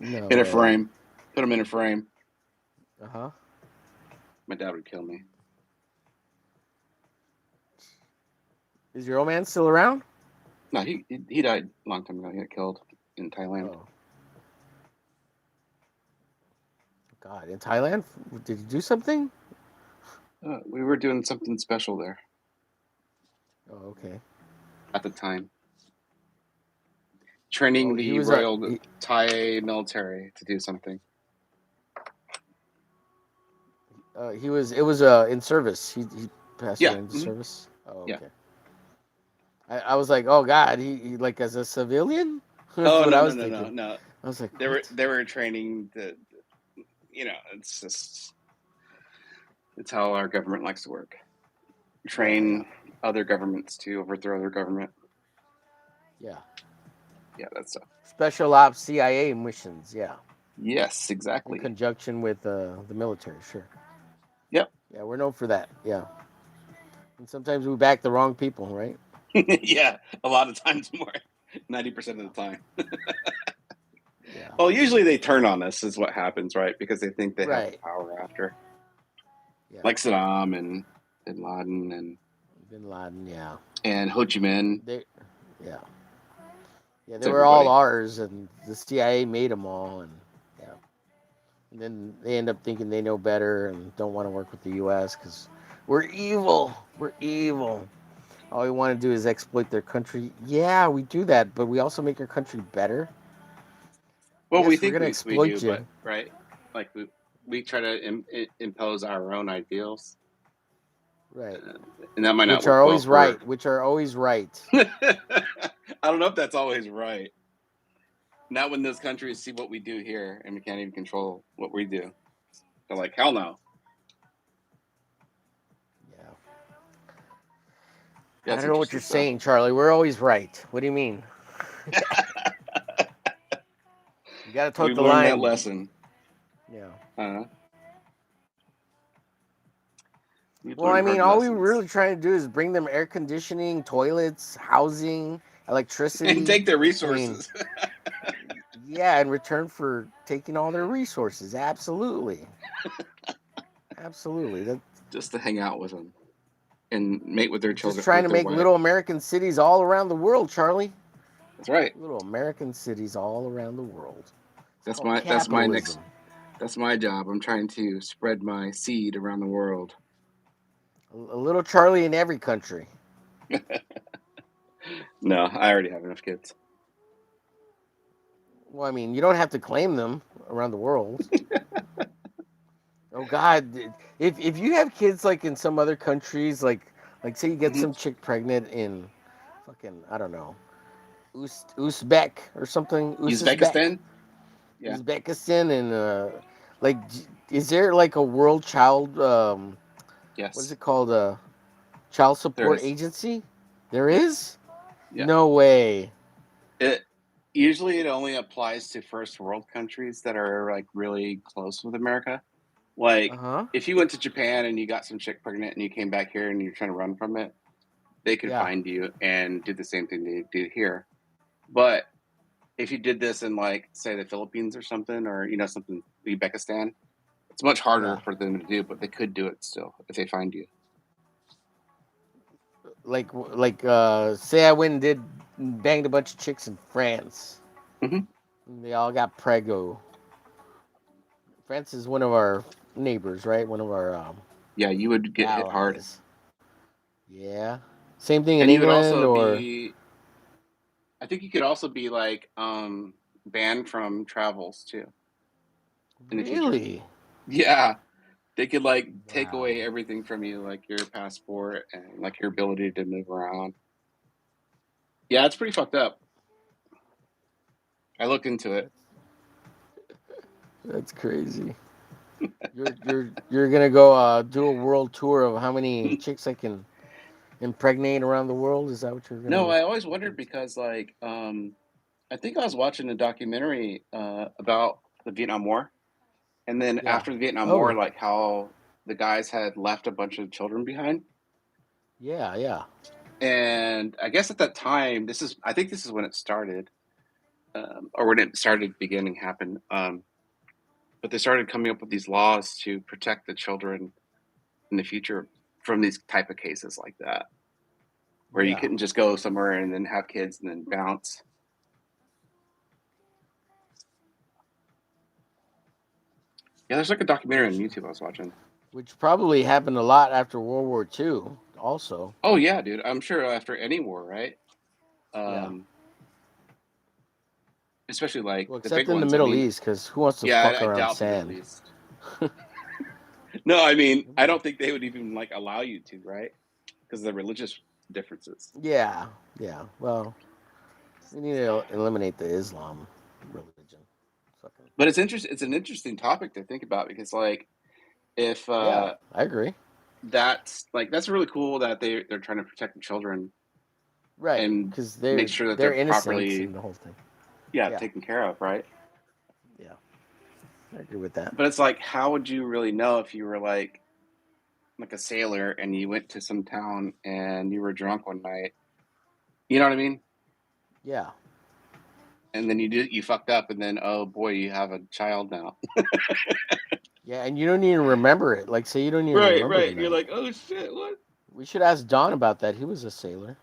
No in a way. frame. Put them in a frame. Uh huh. My dad would kill me. Is your old man still around? No, he died a long time ago. He got killed in Thailand. Oh God, in Thailand, did you do something? We were doing something special there Oh, okay. at the time, Oh, training he the was Royal Thai military to do something. he was it was in service. He passed Yeah, away into service. Oh, yeah. okay. I was like, oh God, he like as a civilian. That's Oh what no I no was no no thinking. no. I was like, They were what? they were training the. It's just it's how our government likes to work. Yeah. Train other governments to overthrow their government. Yeah. Yeah, that's stuff. Special ops CIA missions. Yeah, Yes, in exactly. conjunction with the military. Sure. Yep. Yeah, we're known for that. Yeah, and sometimes we back the wrong people, right? Yeah, a lot of times more. 90% of Yeah. the time. Yeah. Well, usually they turn on us, is what happens, right? Because they think they have the Right. power after, Yeah. like Saddam and Bin Laden Bin Laden. Yeah. and Ho Chi Minh. They. Yeah. Yeah. It's They were all everybody. ours, and the CIA made them all, and yeah. And then they end up thinking they know better and don't want to work with the U.S. because we're evil. We're evil. All we want to do is exploit their country. Yeah, we do that, but we also make our country better. Well, we Yes, we're think gonna we do, exploit but you. right, like we try to impose our own ideals, Right. and that might not Which work are well always for. right. Which are always right. I don't know if that's always right. Not when those countries see what we do here and we can't even control what we do. They're like, hell no. Yeah. I That's don't know what you're interesting stuff. saying, Charlie. We're always right. What do you mean? You got to talk We've the learned that line. lesson. Yeah. Uh, we've Well, I learned mean, hard all we lessons really trying to do is bring them air conditioning, toilets, housing, and electricity. take their I mean, resources yeah, in return for taking all their resources. Absolutely. Absolutely. just to hang out with them and mate with their We're just children, trying with to their make wife. little American cities all around the world, Charlie. That's right. Little American cities all around the world. It's called capitalism. That's my job. I'm trying to spread my seed around the world. A little Charlie in every country. No, I already have enough kids. Well, I mean, you don't have to claim them around the world. Oh God, if you have kids like in some other countries, like say you get Hmm. some chick pregnant in fucking I don't know, Uzbek or something, Uzbekistan? Yeah. Uzbekistan, and like, is there like a world child what is Yes. it called, child There support is. agency? There Yep. is? Yeah. No way. It usually it only applies to first world countries that are like really close with America. Uh Like huh. if you went to Japan and you got some chick pregnant and you came back here and you're trying to run from it, they could Yeah. find you and do the same thing they do here. But if you did this in like say the Philippines or something, or something Uzbekistan, it's much harder Yeah. for them to do, but they could do it still if they find you. Say I went and did banged a bunch of chicks in France. Hmm. And they all got prego. France is one of our neighbors, right? One of our Yeah, you would get hit hard, allies. Yeah. Same thing in and you would England, also or be. I think you could also be like banned from travels too in the future. really? Yeah, they could like take Wow. away everything from you, like your passport and like your ability to move around. Yeah, it's pretty fucked up. I looked into it. That's that's crazy. You're gonna go do a world tour of how many chicks I can impregnate around the world? Is that what you're No, gonna I always look wondered into? because like I think I was watching a documentary about the Vietnam War, and then Yeah. after the Vietnam War, Oh, like how the guys had left a bunch of children behind. yeah, yeah, And I guess at that time, I think this is when it started, or when it started beginning happen. But they started coming up with these laws to protect the children in the future from these type of cases like that, where you yeah. couldn't just go somewhere and then have kids and then bounce. Yeah, there's like a documentary on YouTube I was watching. Which probably happened a lot after World War II, also. Oh yeah, dude. I'm sure after any war, right? Yeah. Um, Especially like Well, the except big in the ones. I Middle mean, East, because who wants to yeah, fuck I around doubt the Middle sand? East. No, I mean, I don't think they would even like allow you to, right? Because of the religious differences. Yeah, yeah. Well, we need to eliminate the Islam religion. Fucking. But it's interesting. It's an interesting topic to think about because, like, if Yeah, I agree. that's really cool that they're trying to protect the children Right, and because make sure that they're they're innocent in properly, the whole thing. yeah, Yeah, taken care of, right? yeah. I agree with that. But it's like, how would you really know if you were like a sailor and you went to some town and you were drunk one night? You know what I mean? Yeah. And then you fucked up, and then oh boy, you have a child now. Yeah, and you don't even remember it. Like, say you don't even Right, remember right. the And you're night. like, oh shit, what? We should ask Don about that. He was a sailor.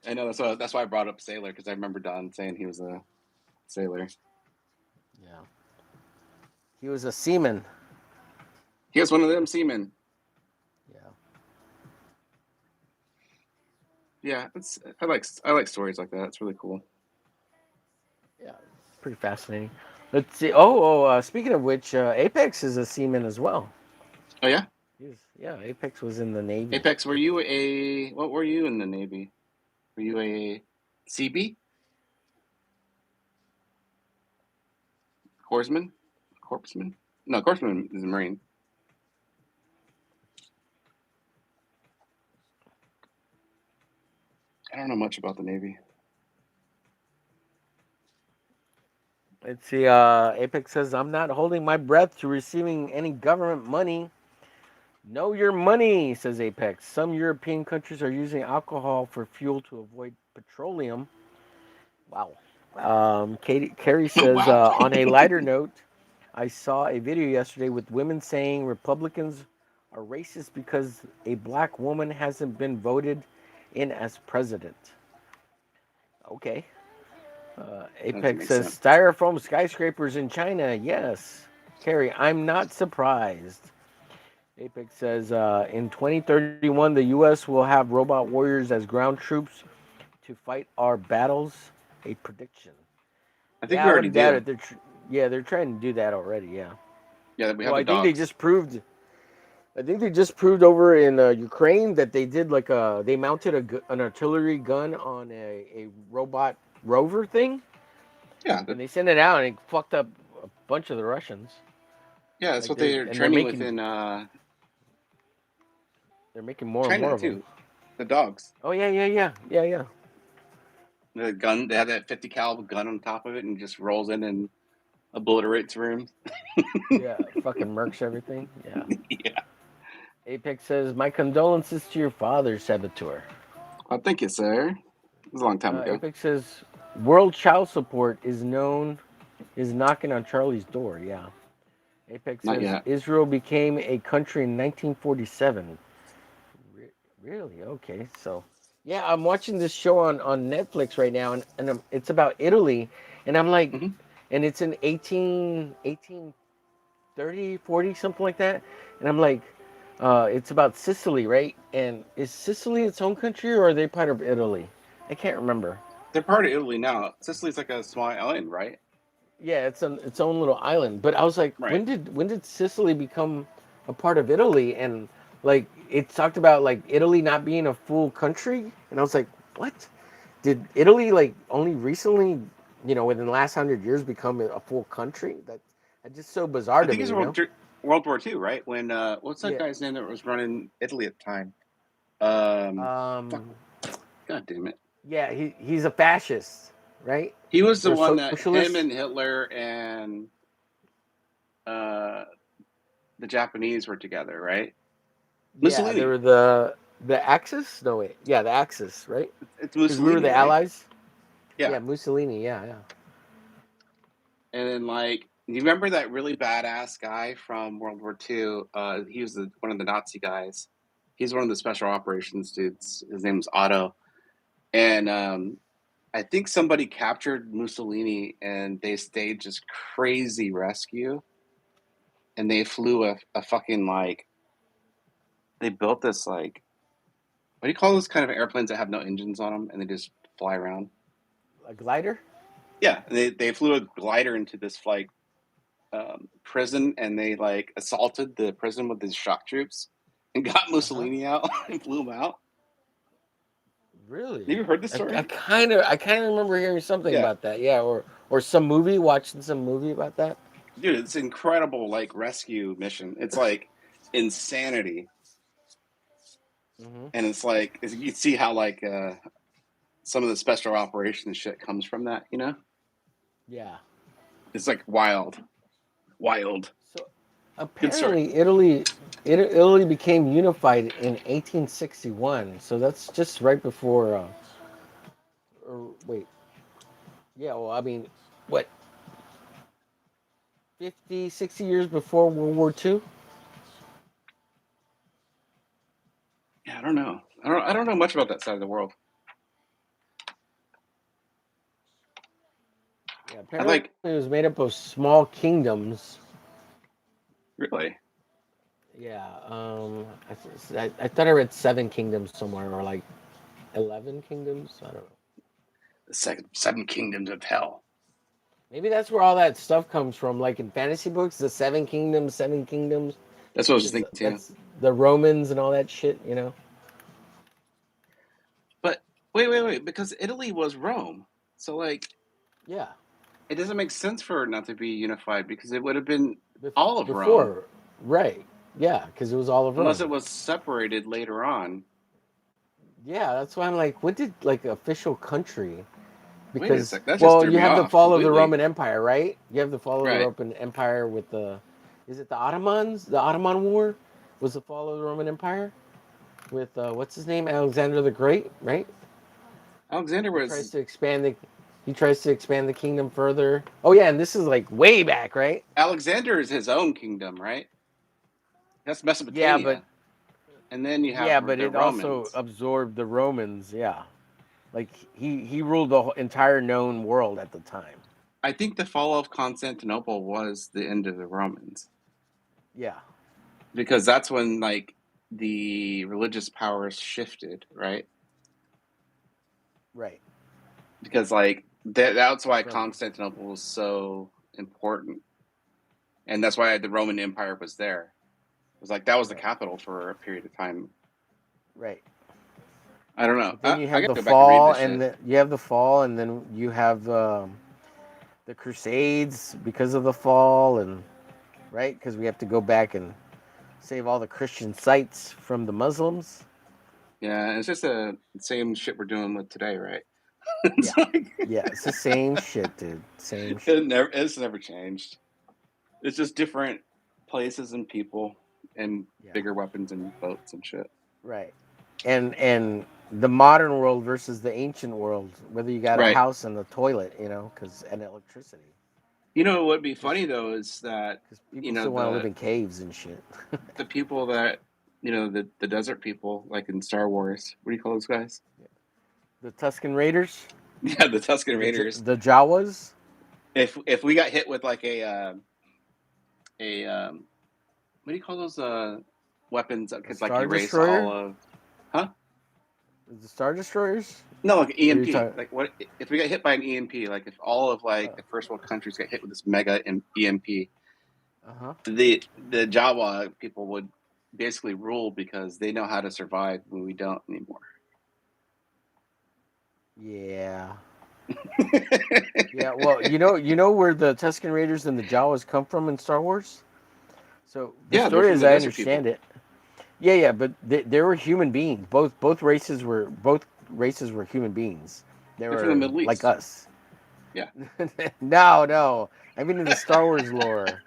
I know that's why I brought up sailor because I remember Don saying he was a sailor. Yeah. He was a seaman. He was one of them seamen. Yeah. Yeah, I like stories like that. It's really cool. Yeah. Pretty fascinating. Let's see. Oh, speaking of which, Apex is a seaman as well. Oh yeah, Yeah, Apex was in the Navy. Apex. What were you in the Navy? Were you a CB? Corpsman? Corpsman? No, corpsman is a Marine. I don't know much about the Navy. Let's see. Apex says, I'm not holding my breath to receiving any government money. Know your money, says Apex. Some European countries are using alcohol for fuel to avoid petroleum. Wow. Carrie says, Wow. on a lighter note, I saw a video yesterday with women saying Republicans are racist because a black woman hasn't been voted in as president. Okay. Doesn't Apex make says sense. styrofoam skyscrapers in China. Yes, Carrie, I'm not surprised. Apex says in 2031 the U.S. will have robot warriors as ground troops to fight our battles. A prediction. I think Yeah, we I already wouldn't doubt do. it. Yeah, they're trying to do that already. Yeah. Yeah, we have Well, the I think they dogs. just proved. I think they just proved over in Ukraine that they did like they mounted an artillery gun on a robot rover thing, Yeah, and they sent it out and it fucked up a bunch of the Russians. yeah, that's Like what they're they're training with making in more and more China of them. too. The dogs. Oh yeah. The gun. They have that 50 caliber gun on top of it, and just rolls in and obliterates rooms. Yeah, fucking murks everything. Yeah. Yeah. Apex says, "My condolences to your father, Saboteur." Well, thank you, sir. It was a long time ago. Apex says, "World child support is knocking on Charlie's door." Yeah. Apex Not says yet. Israel became a country in 1947. Really? Okay. So, yeah, I'm watching this show on Netflix right now, and it's about Italy, and I'm like, Hmm. and it's in 1830, 40, something like that, and I'm like, it's about Sicily, right? And is Sicily its own country, or are they part of Italy? I can't remember. They're part of Italy now. Sicily's like a small island, right? Yeah, it's its own little island. But I was like, Right. when did Sicily become a part of Italy? And like it talked about like Italy not being a full country, and I was like, what? Did Italy like only recently, within the last 100 years, become a full country? That's just so bizarre I to think me, it's you know? World War II, right? When what's that Yeah. guy's name that was running Italy at the time? Fuck. Um. God damn it. Yeah, he's a fascist, right? He was the Or one that him socialist. and Hitler and uh, the Japanese were together, right? Yeah, they Mussolini. were the Axis. No wait, yeah, the Axis, right? It's Because we were Mussolini, the right? Allies. Yeah. Yeah, Mussolini. Yeah. And then like, you remember that really badass guy from World War II? He was one of the Nazi guys. He's one of the special operations dudes. His name's Otto. And I think somebody captured Mussolini and they staged this crazy rescue. And they flew a fucking like, they built this like, what do you call those kind of airplanes that have no engines on them and they just fly around? A glider. Yeah, they flew a glider into this like prison and they like assaulted the prison with these shock troops and got Uh-huh. Mussolini out and flew him out. Really? Have you heard this I story? kind of remember hearing something Yeah, about that. Yeah, or some movie, watching some movie about that. dude, it's an incredible like rescue mission. It's like insanity, Hmm. and it's like you see how like some of the special operations shit comes from that. You know, Yeah. it's like wild, wild. So Good story. apparently Italy became unified in 1861. So that's just right before. Or wait. Yeah. Well, I mean, what 50, 60 years before World War II? Yeah, I don't know. I don't know much about that side of the world. Yeah. I Apparently like it was made up of small kingdoms. really Yeah. I thought I read seven kingdoms somewhere, or like 11 kingdoms. I don't know. the seven kingdoms of hell. Maybe that's where all that stuff comes from, like in fantasy books, the seven kingdoms, seven kingdoms, That's what I was just because thinking too. that's the Romans and all that shit, you know? But wait, because Italy was Rome. So like Yeah. it doesn't make sense for it not to be unified because it would have been Bef- all of Rome Before, right? Yeah, because it was all of unless Rome. it was separated later on. Yeah, that's why I'm like, what did like official country? Wait a Because sec, that just well, threw you me have the off fall of the completely. Roman Empire, right? You have the fall of the Right. Roman Empire with is it the Ottomans? The Ottoman War was the fall of the Roman Empire with what's his name, Alexander the Great, right? Alexander He tries was to expand the kingdom further. Oh yeah, and this is like way back, right? Alexander is his own kingdom, right? That's Yeah, but Mesopotamia. And then you have the it also Romans. absorbed the Romans. Yeah, Like he ruled the entire known world at the time. I think the fall of Constantinople was the end of the Romans, Yeah, because that's when like the religious powers shifted, right? right. Because like that's why From Constantinople was so important, and that's why the Roman Empire was there. It was like that was the right, capital for a period of time. right. I don't know. But then you I have got the to go back and read fall, this and shit. you have the fall, and then you have the Crusades because of the fall, and right because we have to go back and save all the Christian sites from the Muslims. Yeah, it's just the same shit we're doing with today, right? Yeah, It's like yeah, it's the same shit, dude. Same shit. it's never changed. It's just different places and people and Yeah, bigger weapons and boats and shit. right. And the modern world versus the ancient world, whether you got a Right. house and a toilet, because and electricity. You know what would be Because funny though is that people still want to live in caves and shit. the people that the desert people like in Star Wars. What do you call those guys? The Tuscan Raiders, Yeah, the Tusken Raiders. the Jawas, If we got hit with like a what do you call those weapons that the could like Star erase all Destroyer, of huh? the Star Destroyers. No, like Or you EMP. talking? Like what if we got hit by an EMP? Like if all of like the first world countries got hit with this mega EMP, Uh-huh. the Jawa people would basically rule because they know how to survive when we don't anymore. Yeah. Yeah, well, you know where the Tuscan Raiders and the Jawas come from in Star Wars? So the Yeah, they're story, from as the I desert understand people. it, yeah, but they were human beings. Both races were human beings. They They're from the were Middle like East. us. Yeah. No. I mean in the Star Wars lore.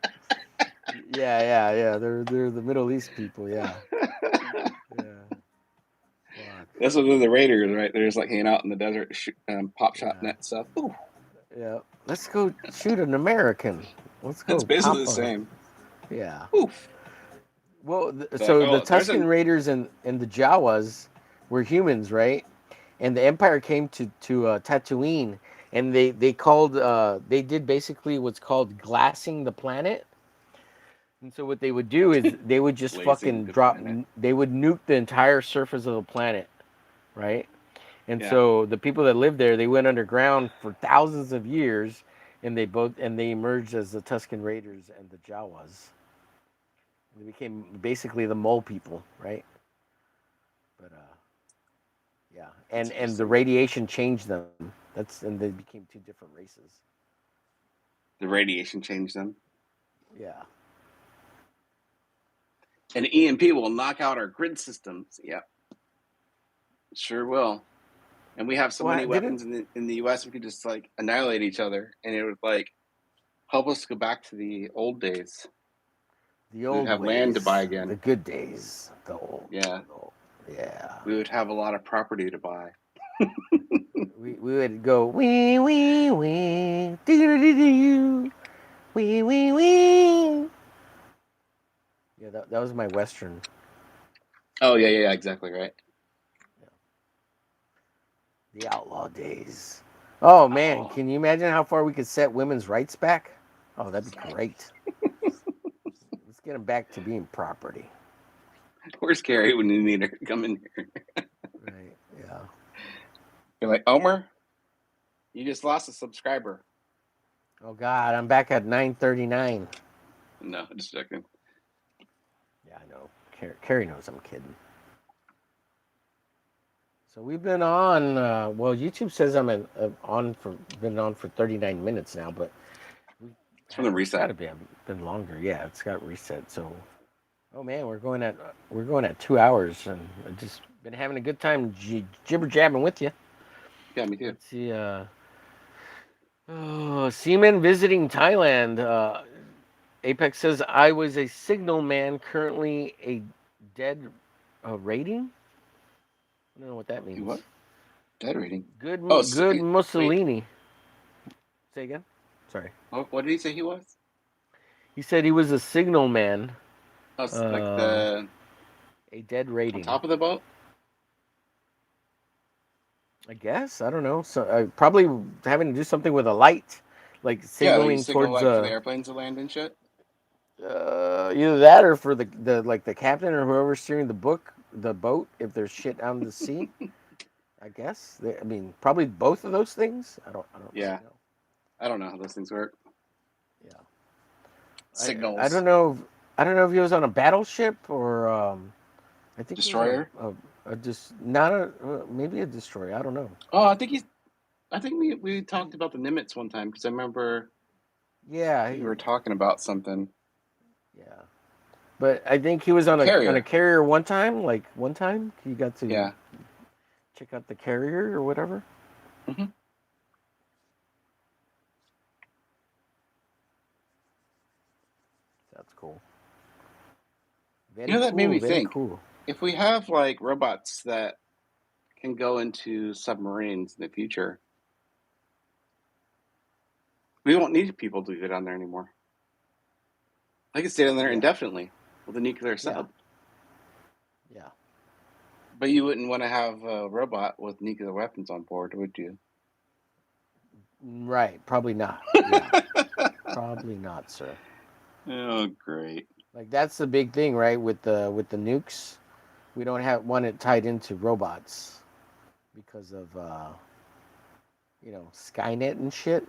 Yeah. They're the Middle East people. Yeah, yeah. Fuck. That's what they're the Raiders, right? They're just like hanging out in the desert, pop shot Yeah, net stuff. Ooh, yeah. Let's go shoot an American. Let's it's go basically the pop a. same. Yeah. Oof. Well, But so the oh, there's Tuscan a Raiders and the Jawas were humans, right? And the Empire came to Tatooine, and they called they did basically what's called glassing the planet. And so what they would do is they would just blazing fucking the drop. planet. They would nuke the entire surface of the planet, right? And Yeah, so the people that lived there, they went underground for thousands of years, and they emerged as the Tuscan Raiders and the Jawas. They became basically the mole people, right? But yeah, that's and the interesting. radiation changed them. And they became two different races. The radiation changed them. Yeah, And EMP will knock out our grid systems. Yeah, sure will. And we have so well, many didn't weapons in the U.S. We could just like annihilate each other, and it would like help us go back to the old days. the We would old have land to buy ways, the again. good days, Yeah, the old yeah. we would have a lot of property to buy. We would go wee doo doo doo wee. Yeah, that was my western. Oh yeah, exactly right. Yeah, the outlaw days. Oh man, Oh, can you imagine how far we could set women's rights back? Oh, that'd be great. Let's get them back to being property. where's Carrie when you need her? Come in here. Right. Yeah. You're like Omer. You just lost a subscriber. Oh God, I'm back at 9:39. No, just joking. Yeah, I know. Carrie knows I'm kidding. So we've been on. Well, YouTube says I'm been on for 39 minutes now, but we It's from the it's got reset. to be been longer. Yeah, it's got reset. So, oh man, we're going at 2 hours, and I've just been having a good time jibber jabbing with you. Yeah, me too. Let's see. Seaman visiting Thailand. Apex says I was a signal man, currently a dead rating. I don't know what that You means. what? Dead rating. Good, Oh, good wait. Mussolini. Say again. Sorry. What did he say he was? He said he was a signal man. Oh, like Uh, the a dead on rating. top of the boat. I guess I don't know. So probably having to do something with a light, like Yeah, like you signaling signal towards like for the airplanes to land and shit. either that or for the like the captain or whoever's steering the boat if there's shit out in the sea. I guess. I mean, probably both of those things. I don't really Yeah, know. I don't know how those things work. Yeah. I Signals, don't know. I don't know if he was on a battleship or I think he was on destroyer. a just not a maybe a destroyer. I don't know. Oh, I think he's. I think we talked about the Nimitz one time because I remember Yeah, we were talking about something. yeah. But I think he was A on a carrier. carrier one time. Like one time, he got to Yeah. check out the carrier or whatever. Hmm. That's cool. You Very know, that made cool. me Very think. cool. If we have like robots that can go into submarines in the future, we won't need people to go down there anymore. They can stay down there Yeah. indefinitely with a nuclear Yeah. sub. Yeah. But you wouldn't want to have a robot with nuclear weapons on board, would you? Right. Probably not. Yeah. Probably not, sir. Oh, great. Like that's the big thing, right? With the nukes, we don't have want it tied into robots because of Skynet and shit.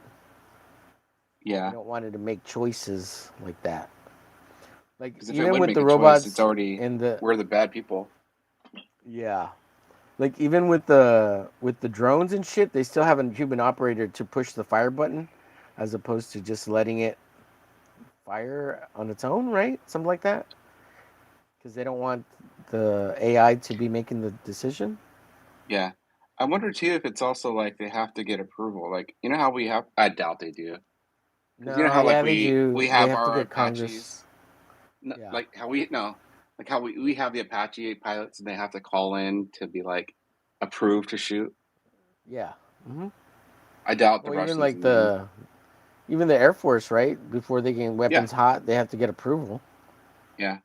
We Yeah, don't want it to make choices like that. Like because if it even would with make the a choice, it's robots already and the we're the bad people. yeah, like even with the drones and shit, they still have a human operator to push the fire button, as opposed to just letting it fire on its own, right? Something like that, because they don't want the AI to be making the decision. Yeah. I wonder too if it's also like they have to get approval. Like, you know how we have, I doubt they do. Because you know No, how like yeah, they do. we They have have to our get Apaches, Congress. Yeah, like how we no, like how we have the Apache pilots and they have to call in to be like approved to shoot. yeah. I doubt the Well, even Russians like and them. even the Air Force, right? Before they get Yeah, weapons hot, they have to get approval. yeah,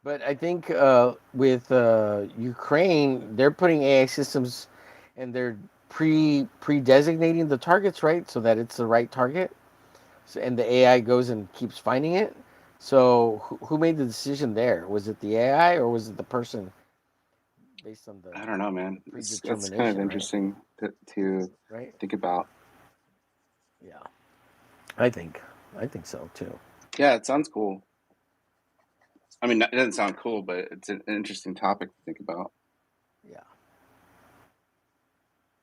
But I think with Ukraine, they're putting AI systems, and they're pre designating the targets, right, so that it's the right target, so, and the AI goes and keeps finding it. So who made the decision there? Was it the AI or was it the person based on I don't know, the man. That's kind of predetermination, right? interesting to Right? think about. Yeah, I think I think so too. Yeah, it sounds cool. I mean, it doesn't sound cool, but it's an interesting topic to think about. Yeah,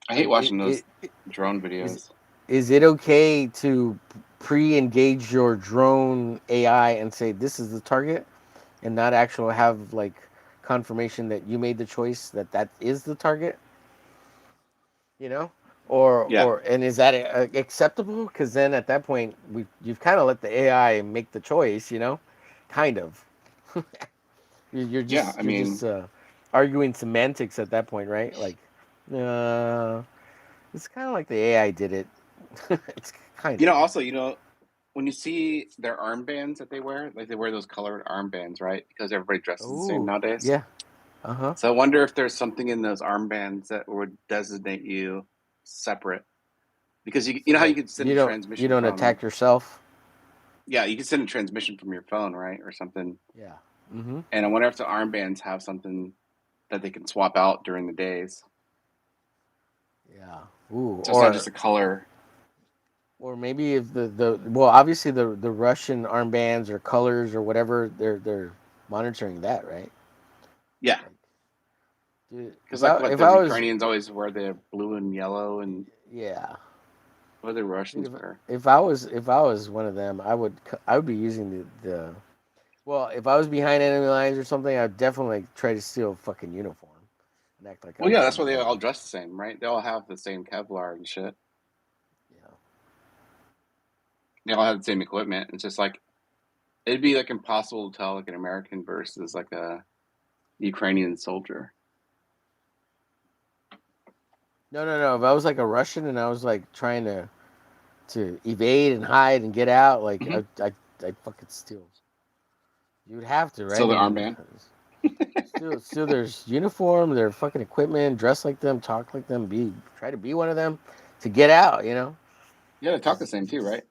I hate like watching those drone is videos. is it okay to pre-engage your drone AI and say this is the target, and not actually have like confirmation that you made the choice that that is the target? You know, Yeah, or and is that acceptable? Because then at that point you've kind of let the AI make the choice. Kind of. yeah. I You're mean, just arguing semantics at that point, right? Like, uh, it's kind of like the AI did it. It's kind of. also, when you see their armbands that they wear, like they wear those colored armbands, right? Because everybody dresses the same Oh, nowadays. yeah. Uh huh. So I wonder if there's something in those armbands that would designate you separate. Because you So know how you like could send a you transmission don't from, attack yourself. yeah, you could send a transmission from your phone, right, or something. Yeah. Mm-hmm. And I wonder if the armbands have something that they can swap out during the days. Yeah. Ooh. So it's not just a color. Or maybe if the well, obviously the Russian armbands or colors or whatever, they're monitoring that, right? Yeah, Like, dude, because like what if the I was Ukrainians always wear the blue and yellow, and yeah, what do the dude, Russians wear? if I was one of them, I would be using the well, if I was behind enemy lines or something, I'd definitely try to steal a fucking uniform and act like I Well, yeah, was that's on why the they all line. dress the same, right? They all have the same Kevlar and shit. Yeah. They all have the same equipment. It's just like it'd be like impossible to tell like an American versus like a Ukrainian soldier. No, no, no. If I was like a Russian and I was like trying to evade and hide and get out, like Mm-hmm. I'd fucking steal. You would have to, Still right? the I mean, armband. Still, there's uniform, their fucking equipment, dress like them, talk like them, try to be one of them, to get out. Yeah, they talk the same too, right?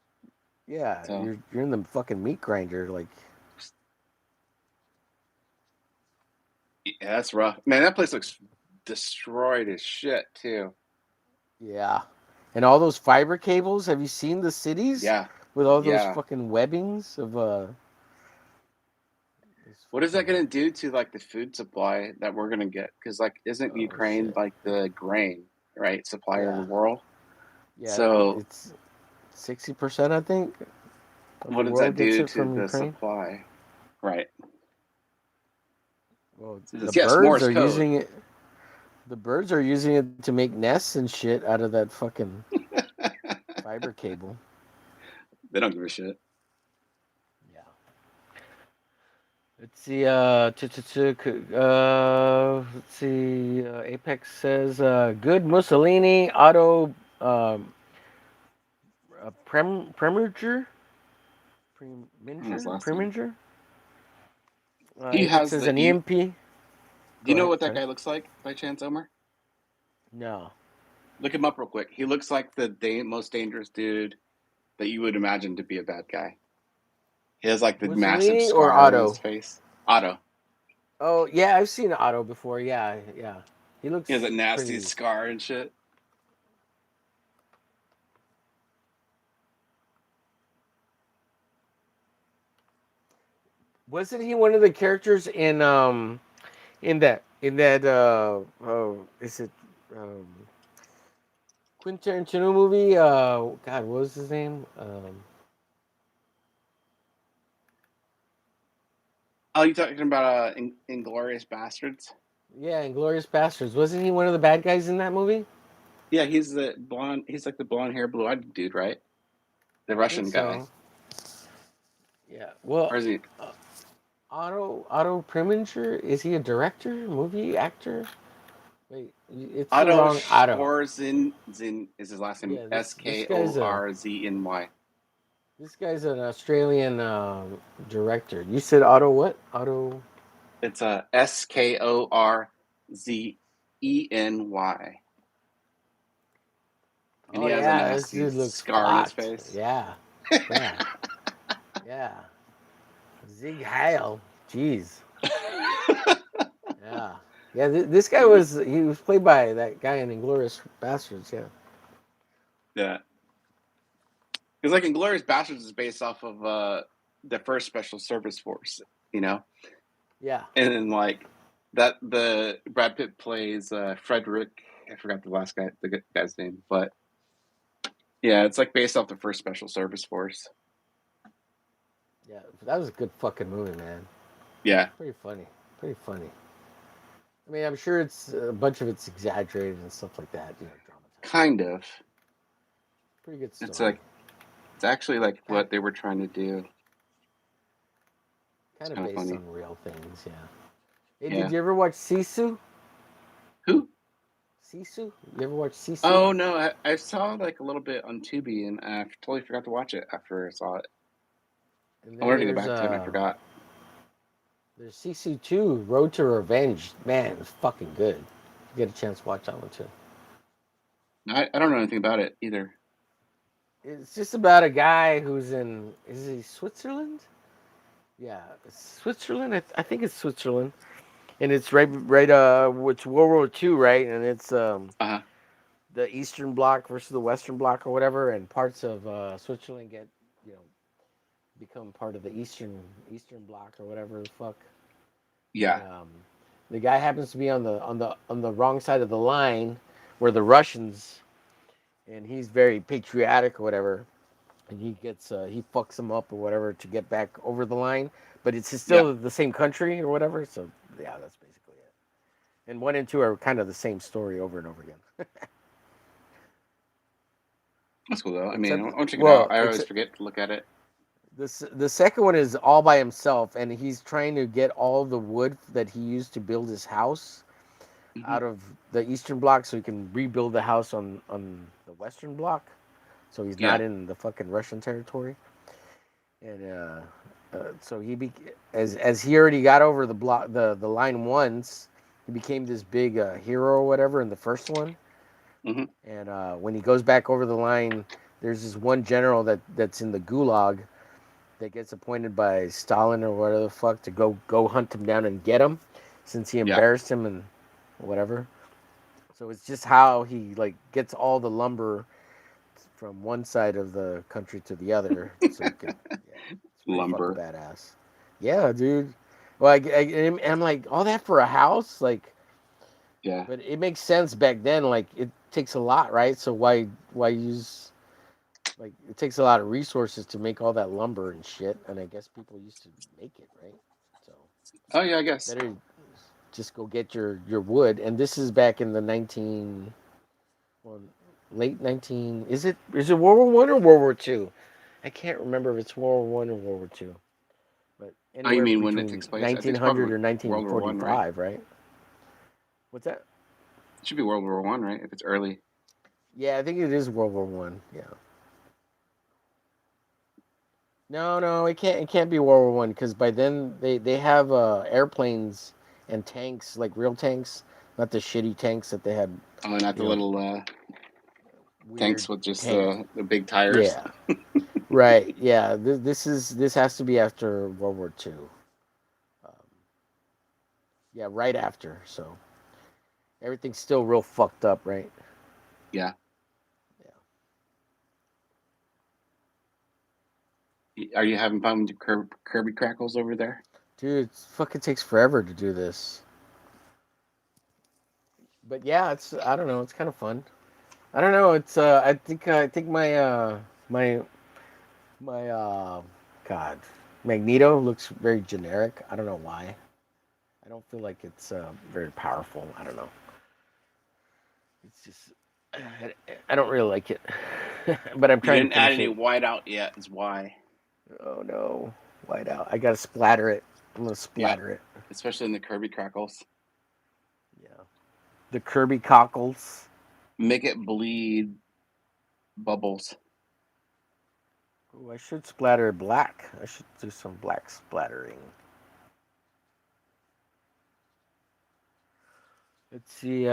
Yeah, So you're in the fucking meat grinder, like. yeah, that's rough. Man, that place looks destroyed as shit too. Yeah. And all those fiber cables, have you seen the cities Yeah, with all those yeah. fucking webbings of this What is that fucking going to do to like the food supply that we're going to get? Because like, isn't oh Ukraine shit. like the grain, right, supplier of the Yeah. world? Yeah, So it's 60% I think of the what does that world gets do it to from the Ukraine. supply? Right. Well, the Yes, birds Morse are code. using it. The birds are using it to make nests and shit out of that fucking fiber cable. They don't give a shit. Yeah. Let's see. Let's see. Apex says, "Good Mussolini auto Preminger, I don't know his last name. Preminger." He Apex has says the an E. EMP. Do you Go know ahead. what that Sorry. guy looks like by chance, Omar? No. Look him up real quick. He looks like the most dangerous dude that you would imagine to be a bad guy. He has like the massive Mussolini or scar on his Otto? face. Otto. Oh yeah, I've seen Otto before. Yeah, yeah. He He has a looks nasty pretty. scar and shit. Wasn't he one of the characters in that is it um Quentin Tarantino movie? God, what was his name? Oh, you talking about Inglorious Bastards? Yeah, Inglorious Bastards. Wasn't he one of the bad guys in that movie? Yeah, he's the blonde. He's like the blonde hair, blue eyed dude, right? The I think Russian guy, so. Yeah. or Well, is he? uh, Otto Preminger, is he a director, movie actor? Wait, it's the Otto wrong Otto. Skorzeny is his last name. Yeah, S this K guy's O a R Z N Y. this guy's an Australian director. You said Otto what? Otto. It's a Skorzeny, and Oh he has a yeah, this nasty dude looks scar on his fucked. face. Yeah, yeah, yeah. Zig Heil. Jeez. Yeah. Yeah, this guy he was played by that guy in Inglorious Bastards, yeah. Yeah, because like Inglorious Bastards is based off of the first Special Service Force, you know, Yeah. and then like that the Brad Pitt plays Frederick. I forgot the guy's name, but yeah, it's like based off the first Special Service Force. Yeah. That was a good fucking movie, man. Yeah, Pretty funny. Pretty funny. I mean, I'm sure it's a bunch of it's exaggerated and stuff like that, dramatized. kind of. Pretty good It's story. like it's actually like Kind what they were trying to do. It's kind of kind of based funny. on real things, yeah. Hey, did Yeah. you ever watch Sisu? Who? Sisu? You ever watch Sisu? Oh no, I saw like a little bit on Tubi and I totally forgot to watch it after I saw it. And I then wanted to go back to it and I forgot. there's Sisu 2, Road to Revenge. Man, it was fucking good. You get a chance to watch that one too. I don't know anything about it either. It's just about a guy who's in, is he Switzerland? Yeah, Switzerland. I think it's Switzerland, and it's right. It's World War II, right? And it's Uh-huh. the Eastern Bloc versus the Western Bloc or whatever, and parts of Switzerland you know, become part of the Eastern Bloc or whatever the fuck. And Yeah. the guy happens to be on the wrong side of the line, where the Russians, and he's very patriotic or whatever, and he fucks them up or whatever to get back over the line, but it's Yeah. still the same country or whatever. So yeah, that's basically it. And 1 and 2 are kind of the same story over and over again. That's cool though. I mean, except I'll check it out. well, I always except forget to look at it. the second one is all by himself, and he's trying to get all the wood that he used to build his house Hmm. out of the Eastern Bloc, so he can rebuild the house on the Western Bloc. So he's not Yeah. in the fucking Russian territory. And So as he already got over the line once, he became this big hero or whatever in the first one. Hmm. And when he goes back over the line, there's this one general that's in the gulag that gets appointed by Stalin or whatever the fuck to go hunt him down and get him, since he Yeah. embarrassed him and whatever. So it's just how he like gets all the lumber from one side of the country to the other. So he could, yeah, it's pretty fucking Lumber. badass. Yeah, dude. Well, I'm like, all that for a house, like, Yeah. but it makes sense back then. Like, it takes a lot, right? So why use like it takes a lot of resources to make all that lumber and shit, and I guess people used to make it, right? So Oh yeah, I guess. better just go get your wood. And this is back in the 19 well, late 19. Is it World War I or World War II? I can't remember if it's World War I or World War II, but Oh, you anywhere mean when it between takes place? I think it's 1900 probably or World War One, right? 1945, right? What's that? It should be World War One, right? If it's early. Yeah, I think it is World War I. Yeah. No, it can't be World War I because by then they have airplanes and tanks, like real tanks, not the shitty tanks that they had. Oh, not You the know, little weird tanks with just tank. the big tires. Yeah, right. Yeah, this has to be after World War II. Um, yeah, right after. So everything's still real fucked up, right? Yeah. Yeah. Are you having fun with your Kirby crackles over there? Dude, it fucking takes forever to do this. But yeah, it's I don't know, it's kind of fun. I don't know, it's I think my my God, Magneto looks very generic. I don't know why. I don't feel like it's very powerful. I don't know. It's just I don't really like it. But I'm You trying to didn't add finish any it. whiteout yet, is why. Oh no, white out. I gotta splatter it. I'm gonna Yeah, splatter it. especially in the Kirby crackles. Yeah. The Kirby cockles. Make it bleed bubbles. Ooh, I should splatter black. I should do some black splattering. Let's see.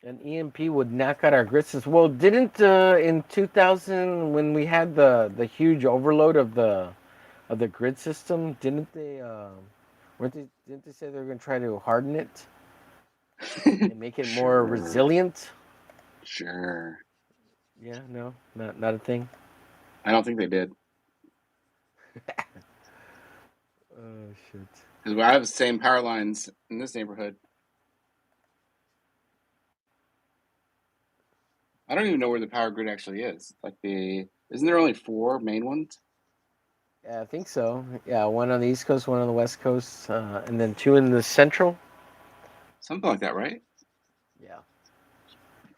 An EMP would knock out our grid system. Well, didn't in 2000 when we had the huge overload of the grid system, didn't they weren't they didn't they say they were going to try to harden it and make it more Sure. resilient? Sure. Yeah, no, not a thing. I don't think they did. Oh shit. Because I have the same power lines in this neighborhood. I don't even know where the power grid actually is. Isn't there only 4 main ones? Yeah, I think so. Yeah, one on the East Coast, one on the West Coast, and then two in the Central. Something like that, right? Yeah.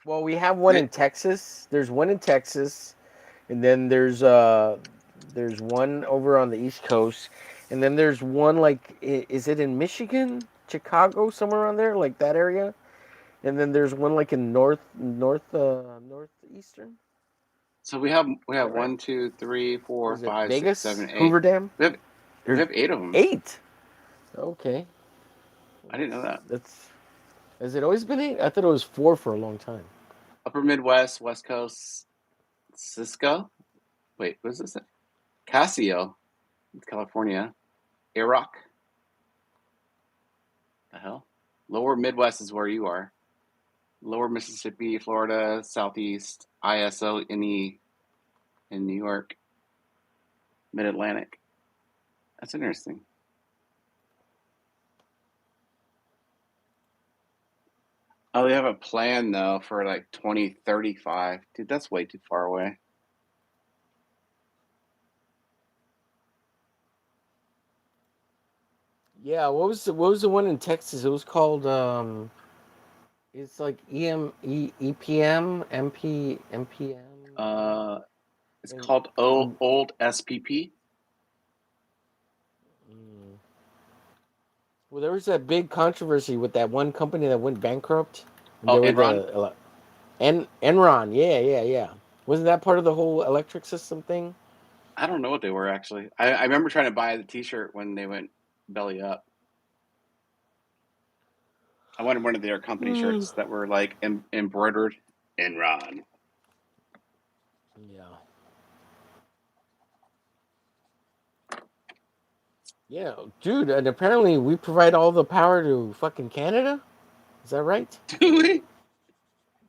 Well, we have one They, in Texas. There's one in Texas, and then there's one over on the East Coast, and then there's one like is it in Michigan, Chicago, somewhere around there, like that area, and then there's one like in northeastern. so we have Is that right? 1, 2, 3, 4, Was it 5, 6, Vegas, 7, 8. Hoover Dam? We There's have 8 of them. 8. Okay, I didn't know that. that's has it always been 8? I thought it was 4 for a long time. Upper Midwest, West Coast, Cisco. Wait, what is this? Casio, California. Iraq. The hell? Lower Midwest is where you are. Lower Mississippi, Florida, Southeast, ISO, in New York, Mid Atlantic. That's interesting. Oh, they have a plan though for like 2035. Dude, that's way too far away. Yeah, what was the one in Texas? It was called it's like EPM, MPM. Uh, it's And, called Old SPP. mm, well, there was that big controversy with that one company that went bankrupt, and Oh, they were Enron. Enron. Yeah. Wasn't that part of the whole electric system thing? I don't know what they were actually. I remember trying to buy the T-shirt when they went belly up. I wanted one of their company shirts that were like embroidered in Ron. Yeah. Yeah, dude, and apparently we provide all the power to fucking Canada. Is that right? Do we?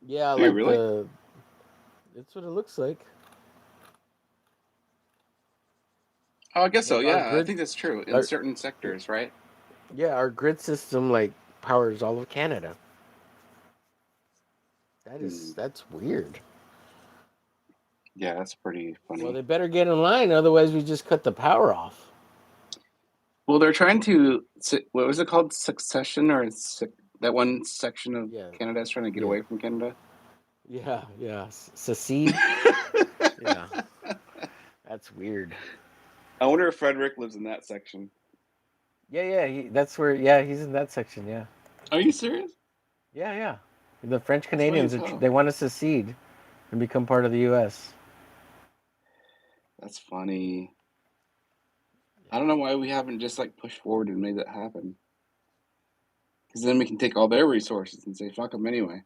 Yeah, Do we like really? the. That's what it looks like. Oh, I guess so. Like our Yeah, I grid, think that's true in our, certain sectors, right? yeah, our grid system like powers all of Canada. Hmm. That's weird. Yeah, that's pretty Well, funny. they better get in line, otherwise we just cut the power off. Well, they're trying to. What was it called? Succession or that one section of Yeah, Canada is trying to get yeah, away from Canada. yeah. Secede. Yeah, that's weird. I wonder if Frederick lives in that section. Yeah. That's where. Yeah, he's in that section. Yeah, Are you serious? yeah. The French That's funny Canadians as hell. they want to secede and become part of the U.S. That's funny. I don't know why we haven't just like pushed forward and made that happen. Because then we can take all their resources and say fuck them anyway.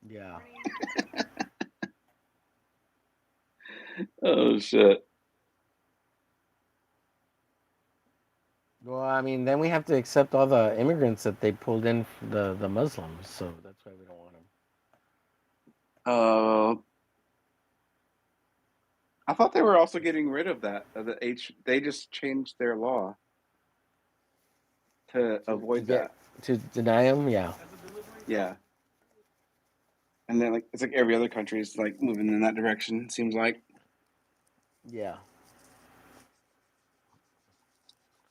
Yeah. Oh shit. Well, I mean, then we have to accept all the immigrants that they pulled in, the Muslims. So that's why we don't want them. I thought they were also getting rid of that. They just changed their law to To avoid get that. to deny them. Yeah. Yeah. And then like it's like every other country is like moving in that direction, it seems like. Yeah.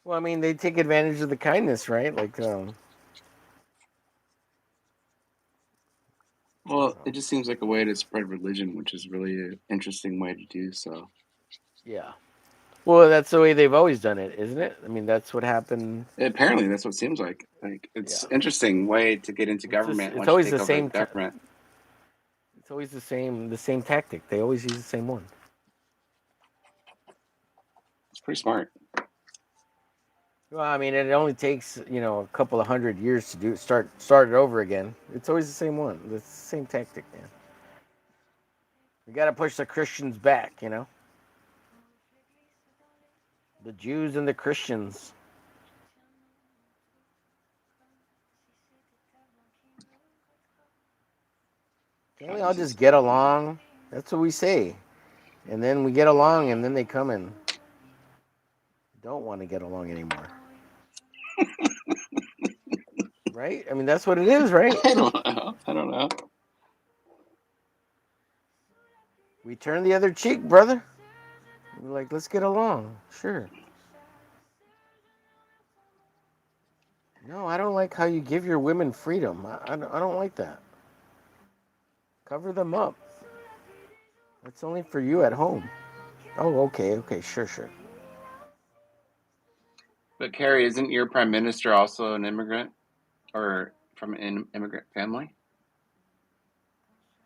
Well, I mean, they take advantage of the kindness, right? Like, Well, so, it just seems like a way to spread religion, which is really an interesting way to do so. yeah. Well, that's the way they've always done it, isn't it? I mean, that's what happened. Apparently, that's what it seems like. Like it's Yeah. interesting way to get into government It's once you always take the over the same. government. It's always the same tactic. They always use the same one. It's pretty smart. Well, I mean, it only takes a couple of 100 years to start it over again. It's always the same one. It's the same tactic, man. We got to push the Christians back, the Jews and the Christians. Can't we all just get along? That's what we say, and then we get along, and then they come and don't want to get along anymore, right? I mean, that's what it is, right? I don't know. I don't know. We turn the other cheek, brother. We're like, let's get along. Sure. No, I don't like how you give your women freedom. I don't like that. Cover them up. That's only for you at home. Oh, okay, sure. But Carrie, isn't your prime minister also an immigrant or from an immigrant family?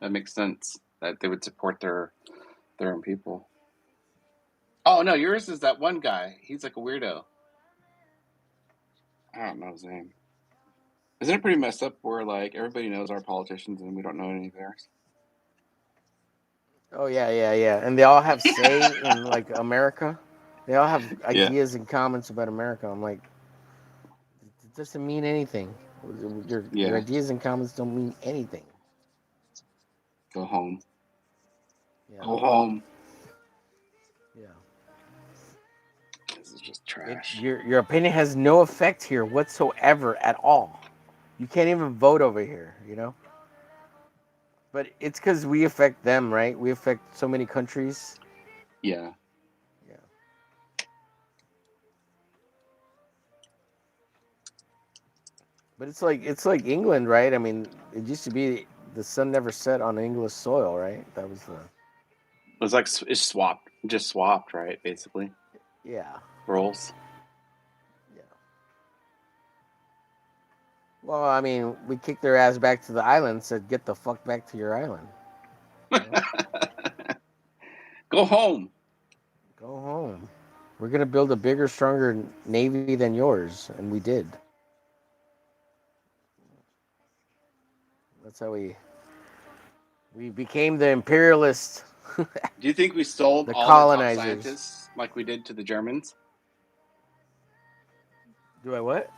That makes sense that they would support their own people. Oh no, yours is that one guy. He's like a weirdo. I don't know his name. Isn't it pretty messed up where like everybody knows our politicians and we don't know any of theirs? Oh yeah. And they all have say in like America. They all have Yeah. ideas and comments about America. I'm like, it doesn't mean anything. Your Yeah. ideas and comments don't mean anything. Go home. Yeah, Go home. yeah. This is just trash. Your opinion has no effect here whatsoever at all. You can't even vote over here. But it's because we affect them, right? We affect so many countries. Yeah. Yeah. But it's like England, right? I mean, it used to be the sun never set on English soil, right? That was the It was like it's swapped. Just swapped, right? Basically. yeah. Roles. Yeah. Well, I mean, we kicked their ass back to the island, said get the fuck back to your island. You know? Go home. Go home. We're gonna build a bigger, stronger navy than yours, and we did. That's how we became the imperialists, Do you think we stole the all their top colonizers. scientists like we did to the Germans? Do I what?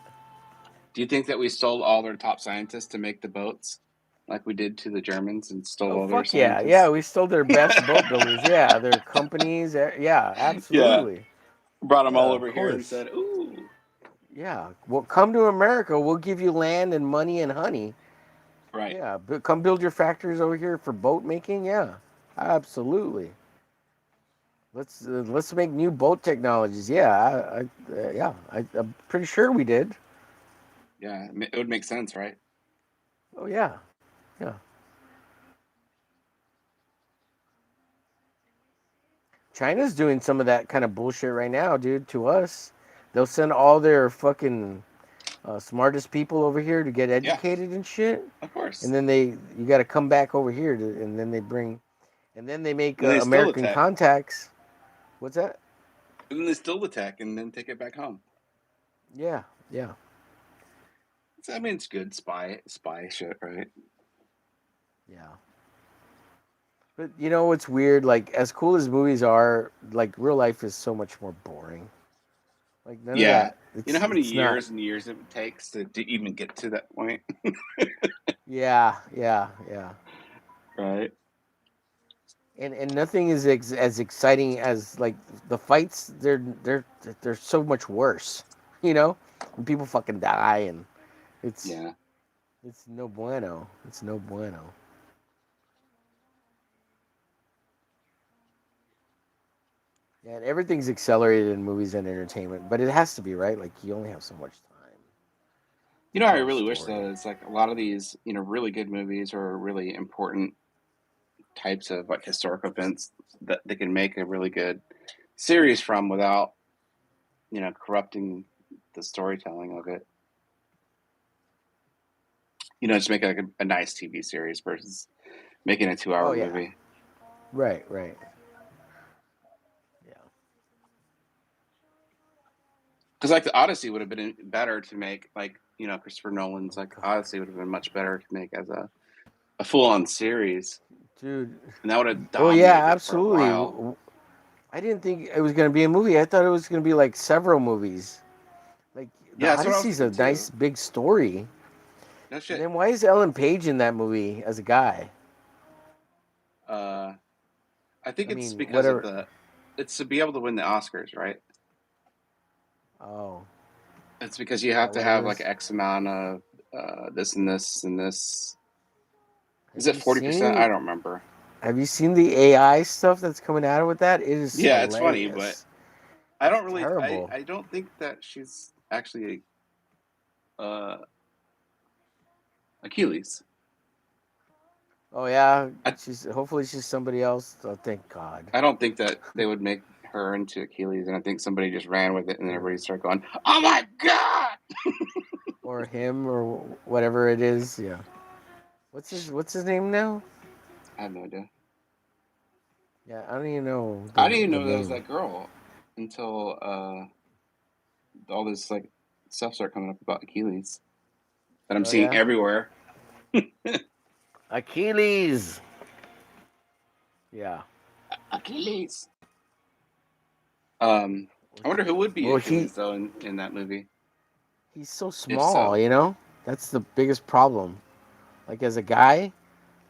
Do you think that we stole all their top scientists to make the boats like we did to the Germans and stole Oh all their fuck yeah, yeah. scientists? We stole their best boat builders. Yeah, their companies. Yeah, Yeah. absolutely. Brought them Yeah, all of over here and course. said, ooh. Yeah. Well, come to America. We'll give you land and money and honey. Right. Yeah, but come build your factories over here for boat making. Yeah, absolutely. Let's make new boat technologies. Yeah, I'm pretty sure we did. Yeah, it would make sense, right? Oh yeah, yeah. China's doing some of that kind of bullshit right now, dude. To us, they'll send all their fucking smartest people over here to get Yeah, educated and shit, of course. and then you got to come back over here and then they make And they steal the American tech. contacts. What's that? And then they steal the tech and then take it back home. Yeah, yeah, So, I mean, it's good spy shit, right? yeah. But you know what's weird? Like, as cool as movies are, like real life is so much more boring. Like none of Yeah. that. You know how many It's not. years and years it takes to even get to that point? Yeah, yeah, yeah. Right? And nothing is as exciting as like the fights. They're so much worse. You know, when people fucking die and it's Yeah. it's no bueno. It's no bueno. Yeah, and everything's accelerated in movies and entertainment, but it has to be right. Like you only have so much time You to know, I tell a really wish story. though, it's like a lot of these, really good movies or really important types of like historical events that they can make a really good series from without, corrupting the storytelling of it. Just make like a nice TV series versus making a 2 hour Oh yeah, movie. right, right. Yeah. Because like the Odyssey would have been better to make, like, Christopher Nolan's Oh like god, Odyssey would have been much better to make as a full on series, dude. and that would have Oh yeah, dominated for a absolutely. while. I didn't think it was gonna be a movie. I thought it was gonna be like several movies. Like the Yeah, that's what I was Odyssey's a thinking nice too. big story. No And shit. then why is Ellen Page in that movie as a guy? Uh, I think I it's mean, because of whatever. it's to be able to win the Oscars, right? Oh, It's because you is have that to what it have like is? X amount of this and this and this. Is Have it you 40%? I seen don't remember. Have you seen the AI stuff that's coming out with that? It is Yeah, it's funny, but hilarious. I It's don't really. I terrible. I don't think that she's actually uh, Achilles. Oh yeah, I she's hopefully she's somebody else. Oh, thank God. I don't think that they would make her into Achilles, and I think somebody just ran with it, and then Or everybody started going, "Oh my god!" or him or whatever it is. Yeah. What's his name now? I have no idea. Yeah, I don't even know I didn't even the know that was name. that girl until all this like stuff started coming up about Achilles that I'm Oh seeing yeah, everywhere. Achilles. Yeah. Achilles. I wonder who would be Well, he Achilles though in that movie, he's so if small. so. You know, that's the biggest problem. Like as a guy,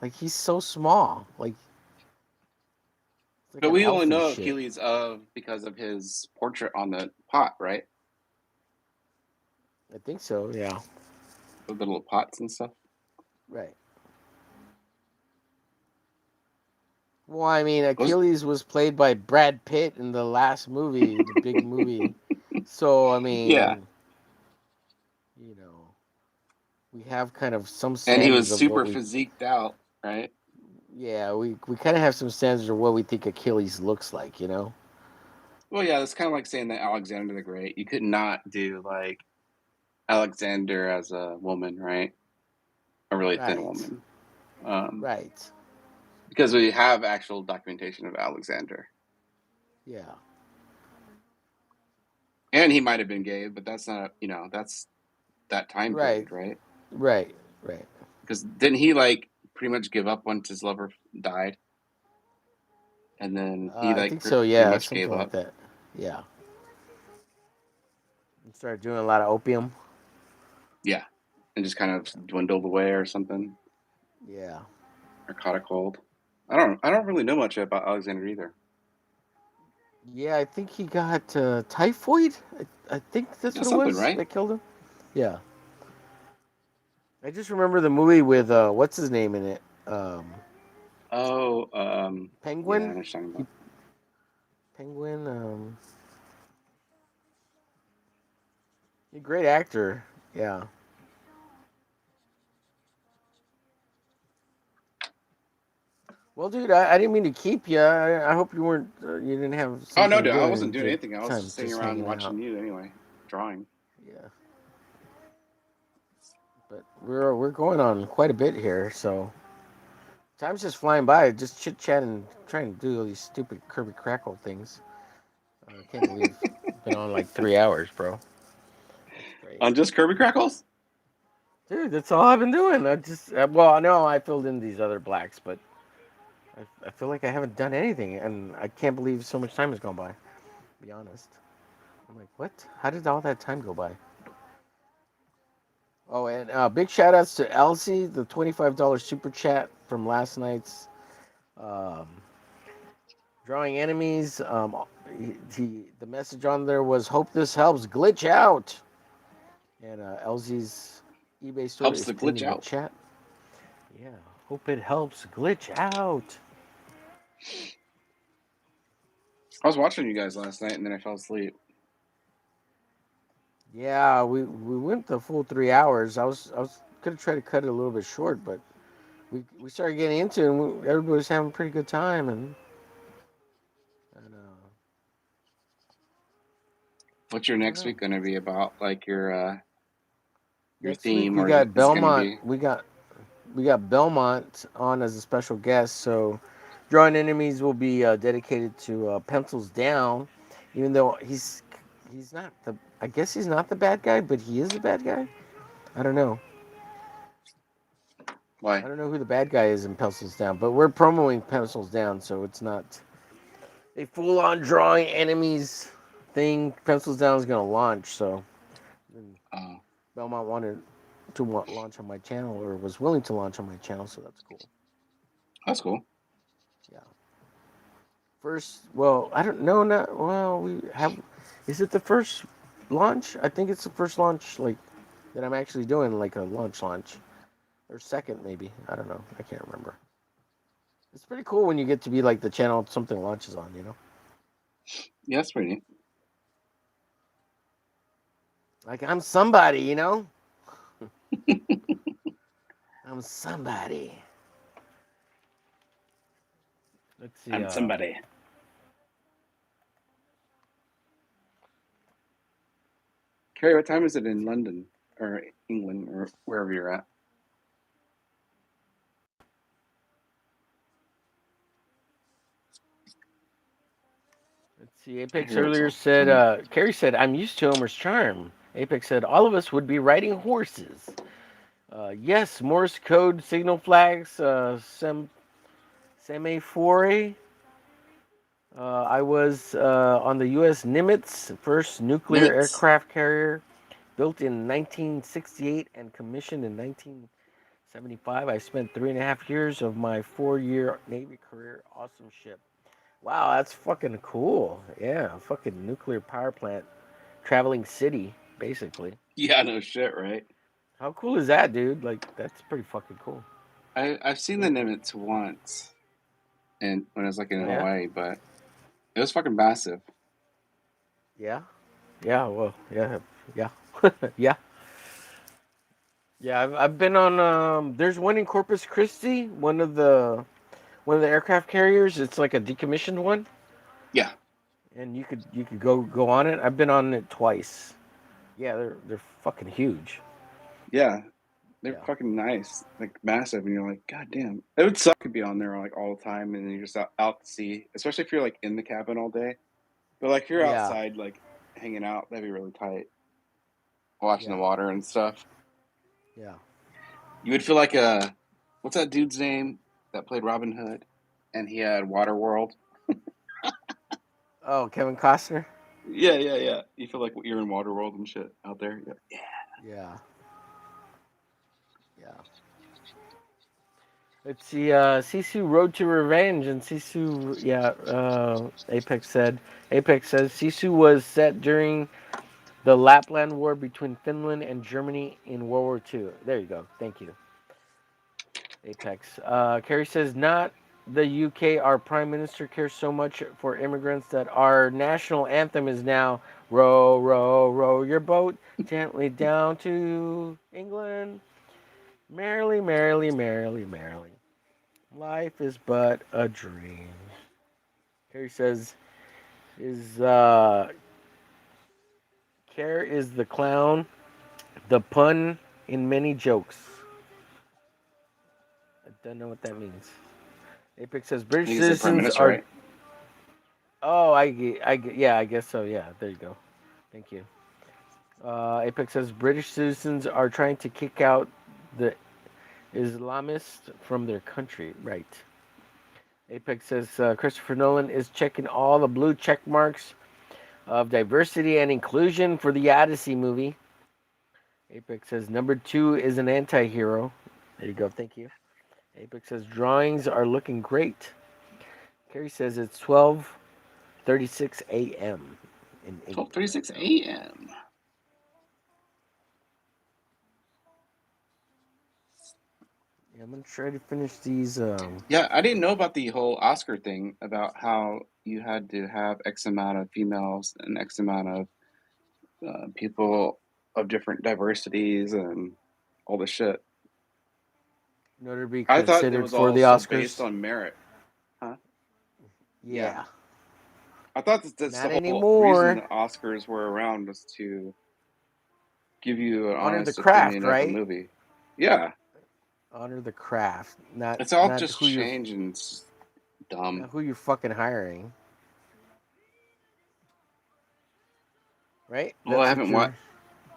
like he's so small. Like it's like But an we only elf and know shit. Achilles because of his portrait on the pot, right? I think so. Yeah. The little pots and stuff. Right. Well, I mean, Was Achilles was played by Brad Pitt in the last movie, the big movie. So, I yeah, mean, you know, we have kind of some and he standards was of what super we, physiqued out, right? yeah, we kind of have some standards of what we think Achilles looks like, you know? Well, yeah, it's kind of like saying that Alexander the Great. You could not do like Alexander as a woman, right? A really thin Right. woman, Right. because we have actual documentation of Alexander. Yeah. And he might have been gay, but that's not, that's that time Right, period, right? right. Because didn't he like pretty much give up once his lover died, and then he I like think so. pretty Yeah, much something gave like up. that. Yeah. He started doing a lot of opium. Yeah, and just kind of dwindled away or something, Yeah. or caught a cold. I don't really know much about Alexander either. Yeah, I think he got typhoid. I think that's Yeah, what it something, was right? that killed him. Yeah. I just remember the movie with what's his name in it? Oh, yeah, I know Penguin. what you're talking He about. Penguin. He's a great actor. Yeah. Well, dude, I didn't mean to keep you. I hope you weren't. You didn't have Oh no, something dude, I doing wasn't at doing the anything. I was time, just sitting just around hanging out. watching you anyway, drawing. Yeah. But we're going on quite a bit here, so time's just flying by. Just chit chatting, trying to do all these stupid Kirby Crackle things. I can't believe it's been on like 3 hours, bro. That's On crazy, just Kirby Crackles? dude. That's all I've been doing. I just well, I know I filled in these other blacks, but I feel like I haven't done anything, and I can't believe so much time has gone by. To be honest, I'm like, what? How did all that time go by? Oh, and big shout outs to ELZIE, the $25 super chat from last night's um, drawing enemies. The message on there was, "Hope this helps. Glitch out." And ELZIE's eBay store Helps is the pinned glitch in the out. chat. Yeah, hope it helps. Glitch out. I was watching you guys last night and then I fell asleep. Yeah, we went the full 3 hours. I was gonna try to cut it a little bit short, but we started getting into it, and everybody was having a pretty good time, and What's your I don't next know. week going to be about? Like your Next week theme, we or is got it going to Belmont. be? We got Belmont on as a special guest. So, drawing enemies will be dedicated to Pencils Down, even though he's not the. I guess he's not the bad guy, but he is the bad guy. I don't know. Why? I don't know who the bad guy is in Pencils Down, but we're promoting Pencils Down, so it's not a full-on drawing enemies thing. Pencils Down is gonna launch, so Oh, Belmont wanted to launch on my channel, or was willing to launch on my channel, so that's cool. that's cool. Yeah. First, well, I don't know. Not well. We have. Is it the first launch? I think it's the first launch, like that I'm actually doing, like a launch, or second maybe. I don't know. I can't remember. It's pretty cool when you get to be like the channel something launches on. Yeah, that's pretty neat. Like I'm somebody. I'm somebody. Let's see. I'm somebody. Carrie, what time is it in London or England or wherever you're at? Let's see. I Apex hear it's earlier all said. funny. Carrie said, "I'm used to Homer's charm." Apex said, "All of us would be riding horses." Yes, Morse code signal flags. Semaphore. I was on the U.S. Nimitz, first nuclear Nimitz. aircraft carrier, built in 1968 and commissioned in 1975. I spent 3.5 years of my 4-year Navy career. Awesome ship. Wow, that's fucking cool. Yeah, fucking nuclear power plant, traveling city, basically. Yeah, no shit, right? How cool is that, dude? Like, that's pretty fucking cool. I've seen the Very cool. Nimitz once, and when I was like in Oh yeah, Hawaii, but it was fucking massive. yeah, yeah. Well, yeah, yeah, yeah. Yeah, I've been on. There's one in Corpus Christi, one of the aircraft carriers. It's like a decommissioned one, Yeah, and you could go on it. I've been on it twice. Yeah, they're fucking huge. yeah, they're Yeah, fucking nice, like massive, and you're like, God damn, it would suck to be on there like all the time, and then you're just out to sea, especially if you're like in the cabin all day. But like if you're yeah, outside, like hanging out. That'd be really tight. Watching Yeah. the water and stuff. Yeah. You would feel like what's that dude's name that played Robin Hood, and he had Waterworld. Oh, Kevin Costner. Yeah. You feel like you're in Waterworld and shit out there. Yeah. Yeah. Yeah. Let's see. Sisu Road to Revenge, and Sisu. Yeah. Apex said. Apex says Sisu was set during the Lapland War between Finland and Germany in World War II. There you go. Thank you, Apex. Carrie says not the UK. Our Prime Minister cares so much for immigrants that our national anthem is now "Row, row, row your boat gently down to England, merrily, merrily, merrily, merrily. Life is but a dream." Carrie says, "Is Care is the clown, the pun in many jokes." I don't know what that means. Apex says I British think he said Prime citizens Minister, are. right? Oh, yeah, I guess so. Yeah, there you go. Thank you. Apex says British citizens are trying to kick out the Islamists from their country. Right. Apex says Christopher Nolan is checking all the blue check marks of diversity and inclusion for the Odyssey movie. Apex says number 2 is an anti-hero. There you go. Thank you. Apex says drawings are looking great. Carrie says it's 12:36 a.m. in England 12:36 right now. a.m. Yeah, I'm gonna try to finish these. Yeah, I didn't know about the whole Oscar thing about how you had to have X amount of females and X amount of people of different diversities and all this shit. In order to be I thought it considered was for the also based Oscars. on merit. Huh? Yeah. Yeah, I thought that's not the whole reason anymore. the Oscars were around was to give you an Honor the honest craft, opinion of a right? movie. Yeah. Honor the craft, not It's all not just who you're changed and it's dumb. not who you're fucking hiring, right? Well, I That's what haven't watched. you're.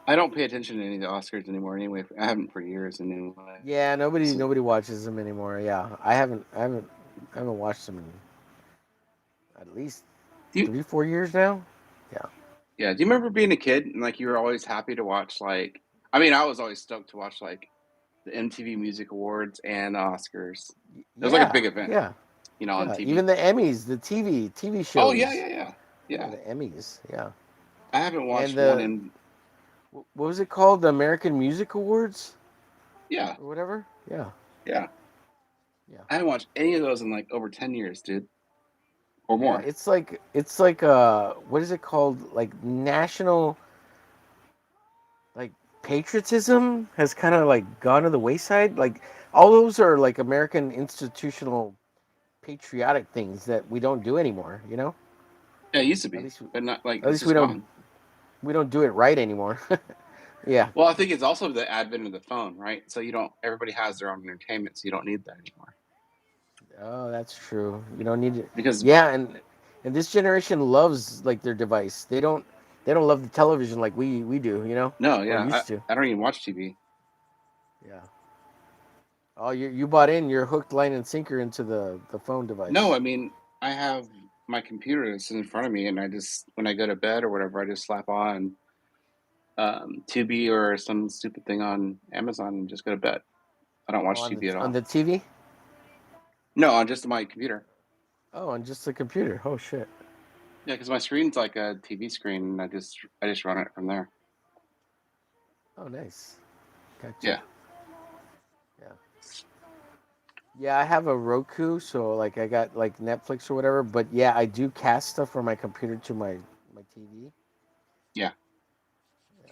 I don't pay attention to any of the Oscars anymore anyway. I haven't for years anyway. Yeah, So, nobody watches them anymore. Yeah, I haven't watched them in at least do you, 3 4 years now. Yeah. yeah, do you remember being a kid and like you were always happy to watch like I mean, I was always stoked to watch like the MTV Music Awards and the Oscars. It was like a Yeah, big event, yeah, on yeah. TV. Even the Emmys, the TV Oh yeah, shows. yeah, yeah. Yeah, Yeah. the Emmys. Yeah, I haven't and watched one in what was it called? The American Music Awards yeah, or whatever. Yeah, yeah. yeah, I haven't watched any of those in like over 10 years, dude. Or yeah. more. It's like what is it called? Like national like patriotism has kind of like gone to the wayside. Like all those are like American institutional patriotic things that we don't do anymore. You know, Yeah, it used to at be. least But not like at it's least just gone. we don't do it right anymore. Yeah. Well, I think it's also the advent of the phone, right? So you don't everybody has their own entertainment, so you don't need that anymore. Oh, that's true. You don't need it. Because Yeah, and this generation loves like their device. They don't love the television like we do, no, or yeah, used to. I don't even watch TV. Yeah. Oh, you bought in. You're hooked line and sinker into the phone No, device. I mean, I have my computer that's in front of me, and I just when I go to bed or whatever, I just slap on Tubi or some stupid thing on Amazon and just go to bed. I don't Oh, watch TV at on all. the TV. No, on just my computer. Oh, on just the computer. Oh shit. Yeah, because my screen's like a TV screen, and I just run it from there. Oh, nice. Gotcha. Yeah. Yeah. Yeah, I have a Roku, so like I got like Netflix or whatever. But yeah, I do cast stuff from my computer to my TV. Yeah. Yeah.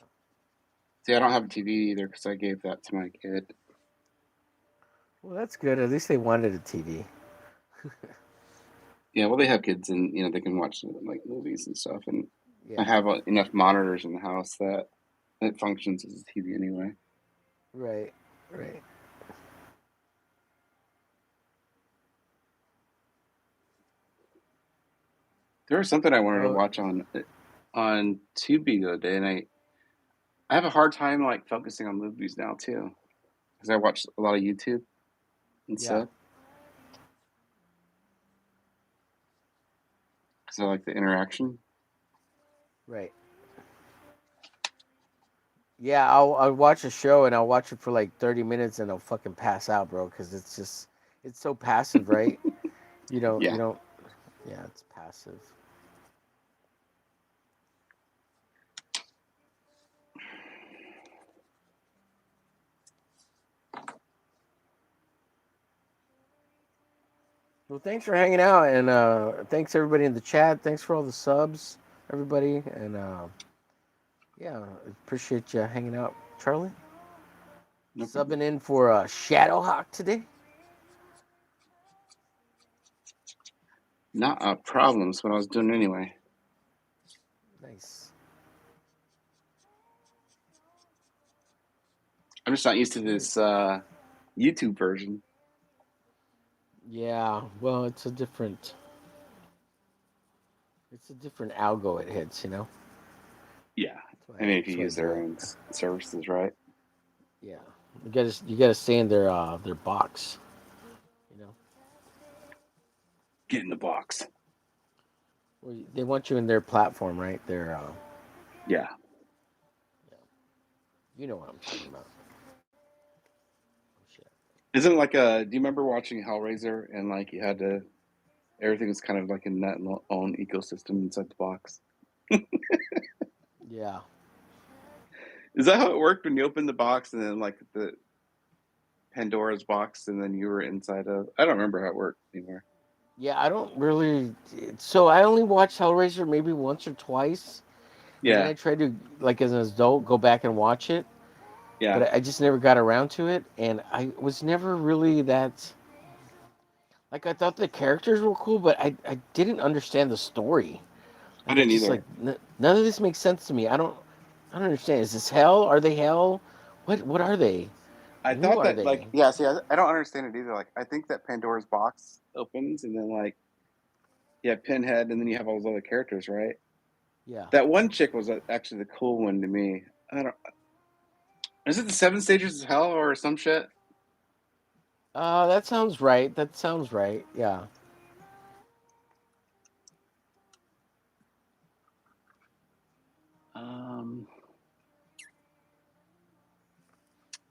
See, I don't have a TV either because I gave that to my kid. Well, that's good. At least they wanted a TV. Yeah, well, they have kids, and they can watch like movies and stuff. And I Yeah. have enough monitors in the house that it functions as a TV anyway. Right. Right. There was something I wanted to Oh, watch on. on Tubi the other day, and I have a hard time like focusing on movies now too, because I watch a lot of YouTube Yeah. instead. Because I like the interaction. Right. Yeah, I'll watch a show and I'll watch it for like 30 minutes and I'll fucking pass out, bro, because it's so passive, right? You Yeah. don't yeah, it's passive. Well, thanks for hanging out and thanks everybody in the chat. Thanks for all the subs, everybody, and yeah, appreciate you hanging out, Charlie. No problem. Subbing in for ShadowHawk today. Not a problem. That's what I was doing anyway. Nice. I'm just not used to this YouTube version. Yeah, well, it's a different algo it hits, you know. Yeah. I mean, if you That's why I use do their it. own services, right? Yeah, you gotta stay in their box, you know. Get in the box. Well, they want you in their platform, right? Yeah. You know what I'm talking about. Oh, shit. Isn't it like a? Do you remember watching Hellraiser and like you had to? Everything was kind of like in that own ecosystem inside the box. Yeah. Is that how it worked when you opened the box and then like the Pandora's box and then you were inside of? I don't remember how it worked anymore. Yeah, I don't really. So I only watched Hellraiser maybe once or twice, and then Yeah. I tried to, like, as an adult, go back and watch it, Yeah. but I just never got around to it, and I was never really that. Like, I thought the characters were cool, but I didn't understand the story. I Like, I didn't just like either. none of this makes sense to me. I don't understand. Is this hell? Are they hell? What are they? I And who thought are that they? like yeah. See, I don't understand it either. Like I think that Pandora's box opens and then like you have Pinhead and then you have all those other characters, right? Yeah. That one chick was actually the cool one to me. I don't. Is it the Seven Stages of Hell or some shit? That sounds right. That sounds right. Yeah. Um,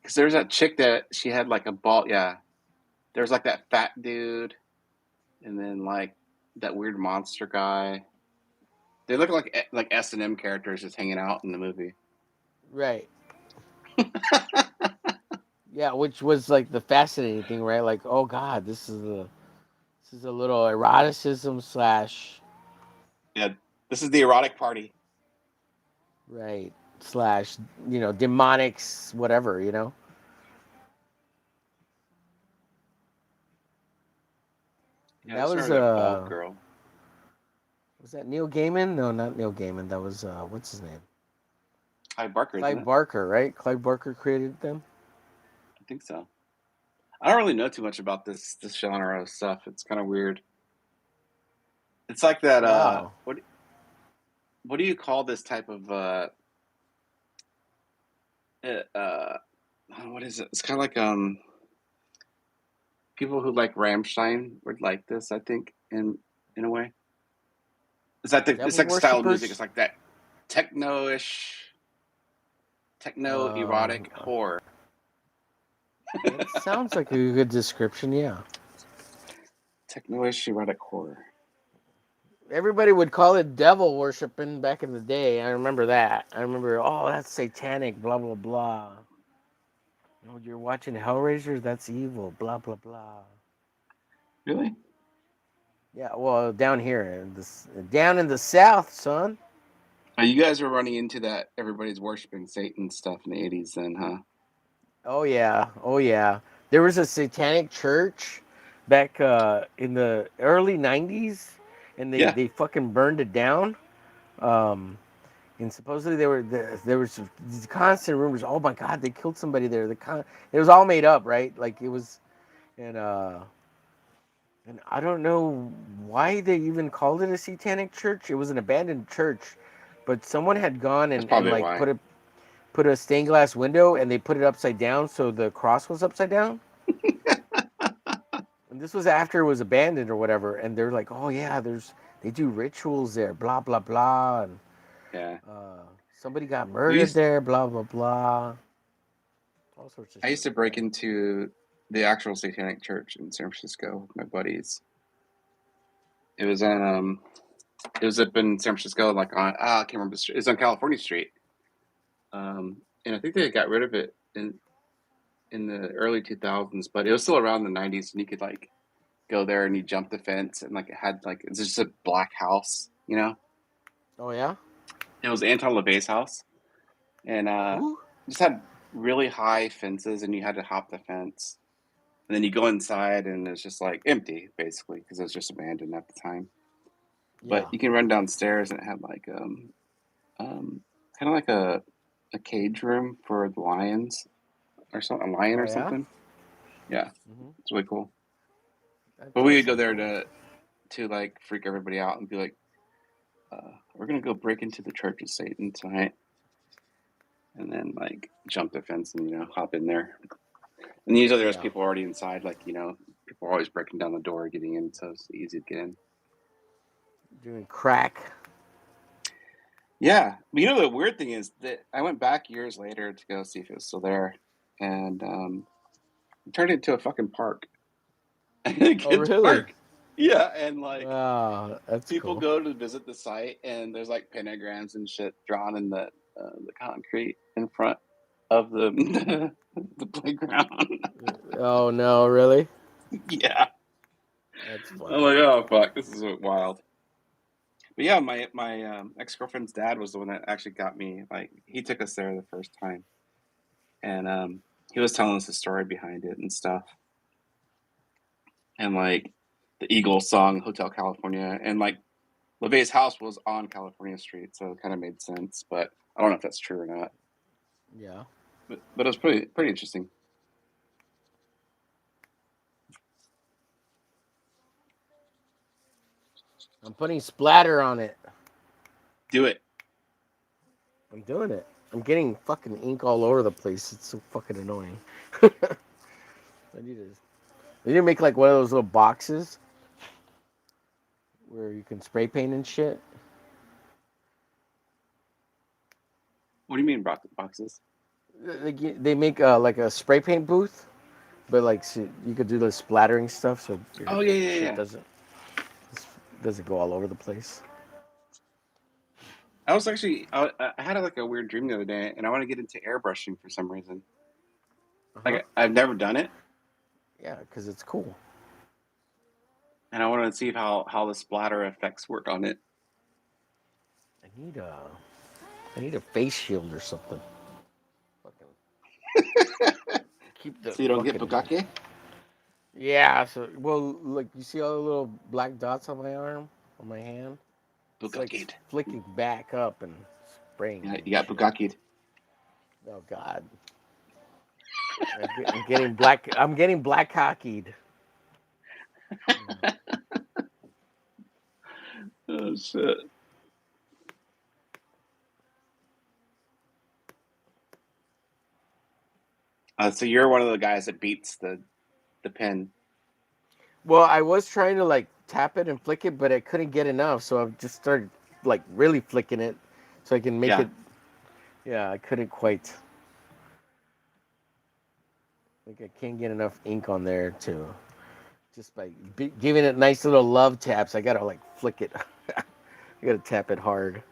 because there's that chick that she had like a ball. Yeah, there's like that fat dude, and then like that weird monster guy. They look like S&M characters just hanging out in the movie. Right. Yeah, which was like the fascinating thing, right? Like, oh God, this is a little eroticism slash Yeah, this is the erotic party. right slash demonics whatever Yeah, that this was remember that bald girl. was that Neil Gaiman? No, not Neil Gaiman. That was what's his name? Hi Barker, isn't Clive it? Barker, right? Clive Barker created them. I think so. I don't really know too much about this genre of stuff. It's kind of weird. It's like that. Wow. What do you call this type of uh, uh what is it? It's kind of like people who like Rammstein would like this. I think in a way, it's Devil like the style of music. worshippers. It's like that techno-ish, techno Um, erotic horror. it sounds like a good description. Yeah. Techno-ish erotic horror. Everybody would call it devil worshiping back in the day. I remember that. I remember, oh, that's satanic, blah, blah, blah. Oh, you're watching Hellraiser? That's evil, blah, blah, blah. Really? Yeah, well, down in the south, son. Oh, you guys were running into that everybody's worshiping Satan stuff in the 80s then, huh? Oh, yeah. Oh, yeah. There was a satanic church back in the early 90s, and they, Yeah. they fucking burned it down. Um, and supposedly there was these constant rumors. Oh my God, they killed somebody there. It was all made up, right? Like it was, and and I don't know why they even called it a satanic church. It was an abandoned church, but someone had gone That's and probably like why. put a stained glass window and they put it upside down so the cross was upside down. And this was after it was abandoned or whatever. And they're like, oh yeah, they do rituals there, blah blah blah, and Yeah. uh, somebody got We murdered used there, blah blah blah, all sorts of I used shit. to break into the actual Satanic Church in San Francisco with my buddies. It was on it was up in San Francisco, like on I can't remember the street. It was on California Street. And I think they got rid of it in the early 2000s, but it was still around the 90s, and you could like go there and you jump the fence, and like it had like it's just a black house, you know. Oh yeah, It was Anton LaVey's house, and who? just had really high fences, and you had to hop the fence, and then you go inside, and it's just like empty basically because it was just abandoned at the time. But Yeah. you can run downstairs, and it had like kind of like a cage room for the lions or something, a lion Oh or yeah. something. Yeah, Hmm. it's really cool. That But we does would go sound there cool. to like freak everybody out and be like, we're gonna go break into the Church of Satan tonight, and then like jump the fence and hop in there. And usually there's Yeah. people already inside, like people are always breaking down the door, getting in, so it's easy to get in. Doing crack. Yeah, but the weird thing is that I went back years later to go see if it was still there, and it turned into a fucking park, a Oh kids really? park. Yeah, and like Wow, that's people cool. go to visit the site, and there's like pentagrams and shit drawn in the concrete in front of the the playground. Oh no, really? Yeah, That's I'm funny. like, oh fuck, this is wild. But yeah, my ex girlfriend's dad was the one that actually got me. Like, he took us there the first time, and he was telling us the story behind it and stuff, and like the Eagles song "Hotel California," and like LaVey's house was on California Street, so it kind of made sense. But I don't know if that's true or not. Yeah. But it was pretty interesting. I'm putting splatter on it. Do it. I'm doing it. I'm getting fucking ink all over the place. It's so fucking annoying. I need to. I need to make like one of those little boxes where you can spray paint and shit. What do you mean boxes? They make like a spray paint booth, but like so you could do the splattering stuff so your Oh yeah, yeah, shit yeah. doesn't go all over the place. I was actually I had like a weird dream the other day, and I want to get into airbrushing for some reason. Uh huh. Like I've never done it, Yeah, because it's cool. and I want to see how the splatter effects work on it. I need a I need a face shield or something. Fucking keep the So you don't get fucking. bukake? Yeah. So well, like you see all the little black dots on my arm, on my hand. It's like Bukake. flicking back up and spraying Yeah, me you and got shit. bukake. Oh God. I'm getting black. I'm getting black hockeyed. Oh shit. So you're one of the guys that beats the pen. Well, I was trying to like tap it and flick it, but I couldn't get enough, so I've just started like really flicking it, so I can make Yeah. it. Yeah, I couldn't quite. Like I can't get enough ink on there to just by giving it nice little love taps. I gotta like flick it. I gotta tap it hard.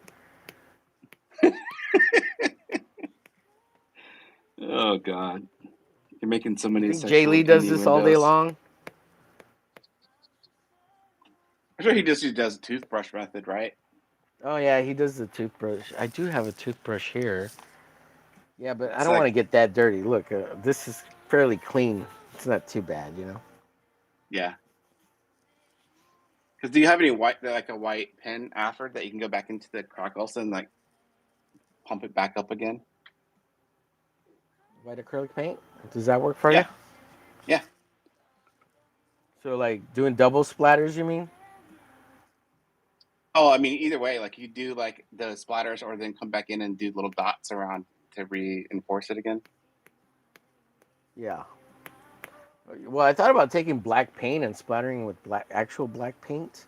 Oh god. You're making so You many think Jay sexual Lee does this all day innuendos. long? I'm sure he just does a toothbrush method, right? Oh yeah, he does the toothbrush. I do have a toothbrush here. Yeah, but I It's don't want to like, get that dirty. Look, this is fairly clean. It's not too bad, you know. yeah. Because do you have any like a white pen after that you can go back into the crackles and like pump it back up again? White acrylic paint. Does that work for you? Yeah. Yeah. So like doing double splatters, you mean? Oh, I mean, either way, like you do like the splatters, or then come back in and do little dots around to reinforce it again. Yeah. Well, I thought about taking black paint and splattering with actual black paint,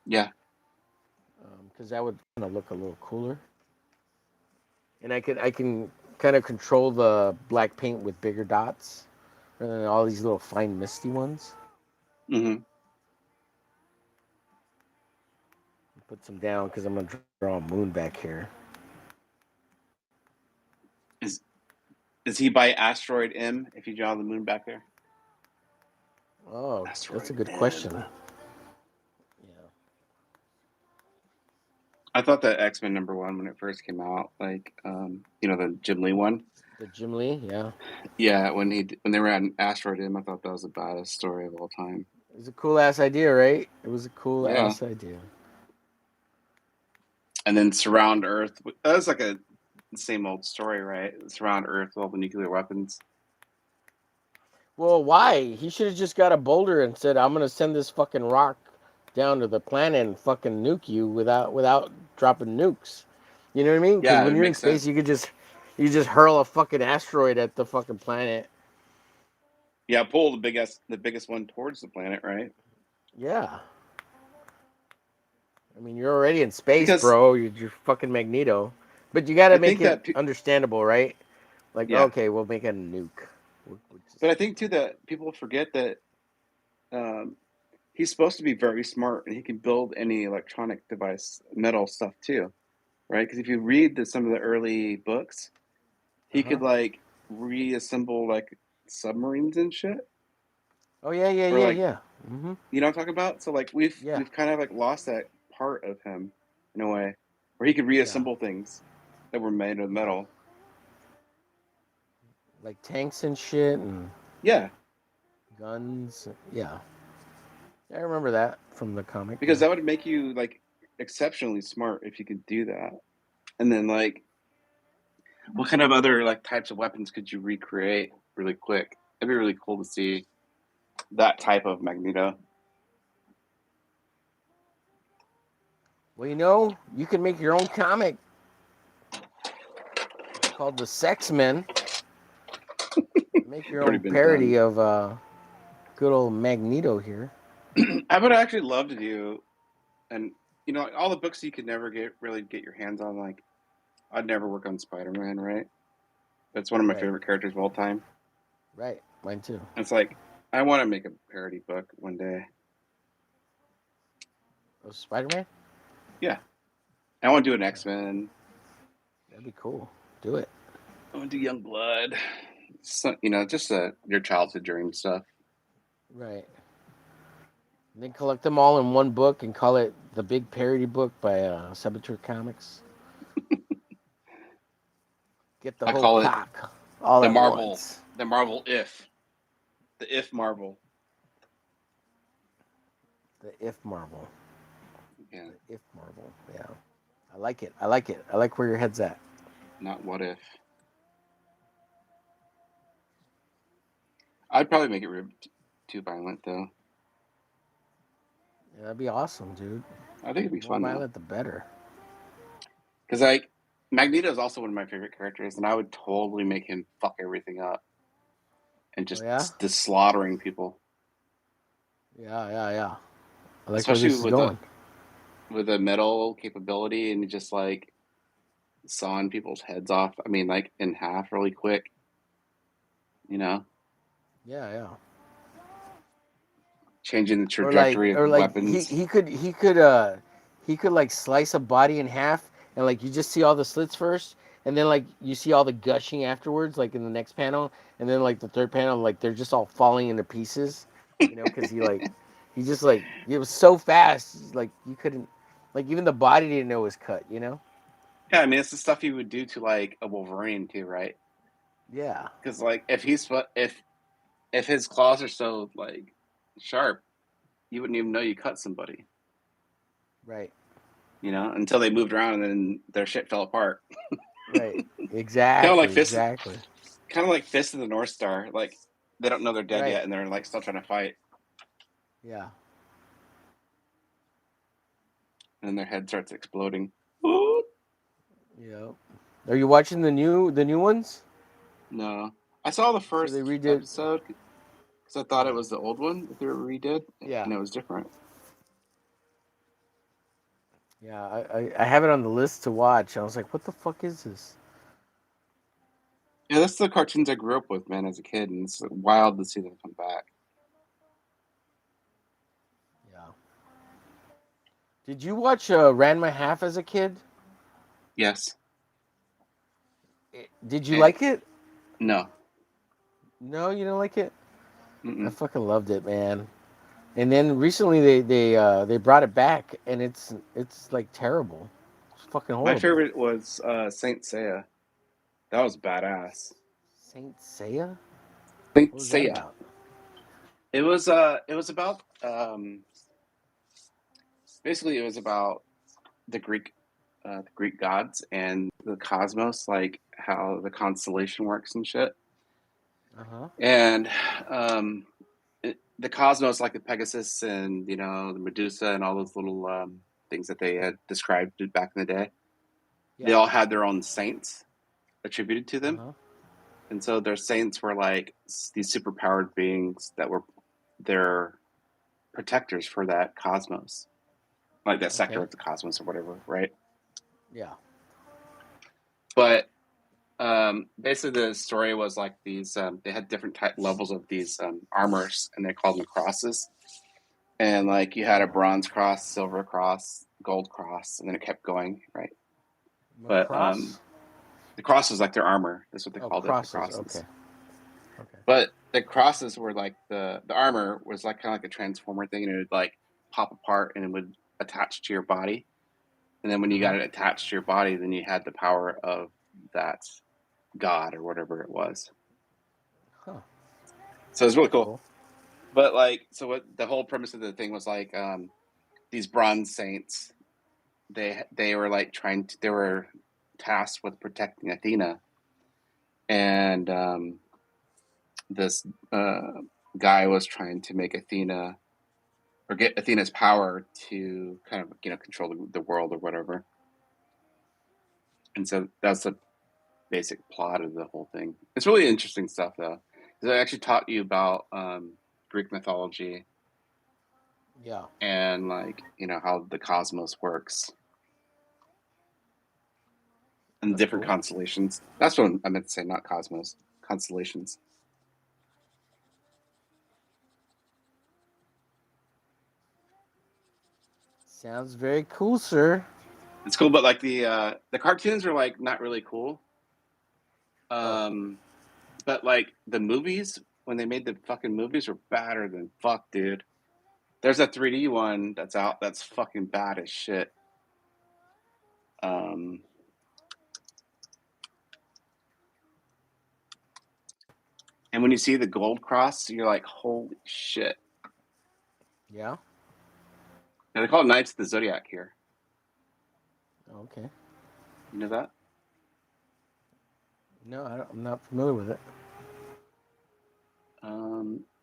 Yeah. because that would kind of look a little cooler. And I can kind of control the black paint with bigger dots rather than all these little fine misty ones. Mm-hmm. Put some down because I'm gonna draw a moon back here. Is he by Asteroid M? If you draw the moon back there. Oh, Asteroid that's a good M. question. Yeah. I thought that X-Men #1 when it first came out, like the Jim Lee one. The Jim Lee, yeah. Yeah, when they were at Asteroid M, I thought that was the baddest story of all time. It was a cool ass idea, right? It was a cool Yeah. ass idea. And then Surround Earth. That was like a same old story, right? Surround Earth with all the nuclear weapons. Well, why? He should have just got a boulder and said, "I'm gonna send this fucking rock down to the planet and fucking nuke you without dropping nukes." You know what I mean? Because Yeah, when it you're in makes space, sense. you just hurl a fucking asteroid at the fucking planet. Yeah, pull the biggest one towards the planet, right? Yeah. I mean, you're already in space, Because bro. You're fucking Magneto, but you got to I make think it that understandable, right? Like, yeah, okay, we'll make a nuke. but I think too that people forget that um, he's supposed to be very smart and he can build any electronic device, metal stuff too, right? Because if you read some of the early books, he Uh-huh. could like reassemble like submarines and shit, Oh yeah, yeah, or yeah, like yeah. Mm-hmm. you know what I'm talking about. So like we've Yeah, kind of like lost that part of him in a way, where he could yeah, reassemble things that were made of yeah. metal. Like tanks and shit and Yeah, guns. Yeah, I remember that from the comic. because Yeah. that would make you like exceptionally smart if you could do that. And then like what kind of other like types of weapons could you recreate really quick? It'd be really cool to see that type of Magneto. Well, you can make your own comic called The Sex Men. Make your Already own been parody done. of good old Magneto here. I would actually love to do, and all the books you could never really get your hands on. Like I'd never work on Spider-Man, right? That's one of my Right, favorite characters of all time. right. Mine too. It's like I want to make a parody book one day. Oh, Spider-Man. Yeah, I want to do an X-Men. That'd be cool. Do it. I want to do Young Blood. So, just your childhood dream stuff. Right. And then collect them all in one book and call it the Big Parody Book by Saboteur Comics. Get the I whole call it cock all the at Marvel, once. the If Marvel. The If Marvel. Yeah, The If Marvel. Yeah. I like it. I like it. I like where your head's at. not What If. I'd probably make it too violent though. Yeah, that'd be awesome, dude. I think it'd be The more fun though, violent, the better. because like Magneto is also one of my favorite characters, and I would totally make him fuck everything up and Oh, just yeah? slaughtering people, Yeah, yeah, yeah. I like where especially this is going. with a metal capability and just like sawing people's heads off. I mean, like in half really quick. Yeah, yeah. Changing the trajectory of Or like weapons. he could like slice a body in half and like you just see all the slits first and then like you see all the gushing afterwards like in the next panel and then like the third panel like they're just all falling into pieces, because he just like it was so fast like you couldn't, like even the body didn't know it was cut. Yeah, I mean, it's the stuff you would do to like a Wolverine too, right? Yeah. Because like if his claws are so like sharp, you wouldn't even know you cut somebody. Right. Until they moved around and then their shit fell apart. Right. kind of like Exactly. fist, Exactly. kind of like Fist of the North Star. Like they don't know they're dead Right. yet, and they're like still trying to fight. Yeah. and then their head starts exploding. Yeah. Are you watching the new ones? No, I saw the So they first redid. episode because I thought it Yeah. was the old one that they redid, Yeah. and it was different. Yeah. I have it on the list to watch. I was like, what the fuck is this? Yeah, that's the cartoons I grew up with, man, as a kid, and it's wild to see them come back. Yeah. Did you watch Ran My Half as a kid? Yes. Did you Eh, like it? no. No, you don't like it? I Mm-mm. fucking loved it, man. And then recently they brought it back, and it's like terrible. It's fucking My horrible. favorite was Saint Seiya. That was badass. Saint Seiya? Saint What was that Seiya. about? It was about basically it was about the Greek gods and the cosmos, like how the constellation works and shit. Uh huh. And the cosmos, like the Pegasus and the Medusa and all those little things that they had described back in the day, they Yeah. all had their own saints attributed to Uh them. huh. And so their saints were like these superpowered beings that were their protectors for that cosmos, like that sector Okay. of the cosmos or whatever, right? Yeah. But basically, the story was like these. They had different levels of these armors, and they called them crosses. And like you had a Oh, bronze cross, silver cross, gold cross, and then it kept going, right? But Macross? the cross was like their armor. That's what they Oh, called it, the crosses. crosses. Okay. Okay. But the crosses were like the armor was like kind of like a transformer thing, and it would like pop apart and it would attach to your body. And then when you got Uh-huh. it attached to your body, then you had the power of that god or whatever it was. Huh. So it's really That's cool. cool. But like, so what the whole premise of the thing was like, these bronze saints, they were like they were tasked with protecting Athena, and this guy was trying to make Athena or get Athena's power to kind of control the world or whatever. And so that's the basic plot of the whole thing. It's really interesting stuff though, because I actually taught you about Greek mythology Yeah. and like how the cosmos works and the That's different cool. constellations. That's what I meant to say, not cosmos, constellations. Sounds very cool, sir. It's cool, but like the cartoons are like not really cool. Oh. But like the movies, when they made the fucking movies, were badder than fuck, dude. There's a 3D one that's out that's fucking bad as shit. Um, and when you see the gold cross, you're like, holy shit. Yeah. And they call it Knights of the Zodiac here. Okay. You know that? No, I'm not familiar with it.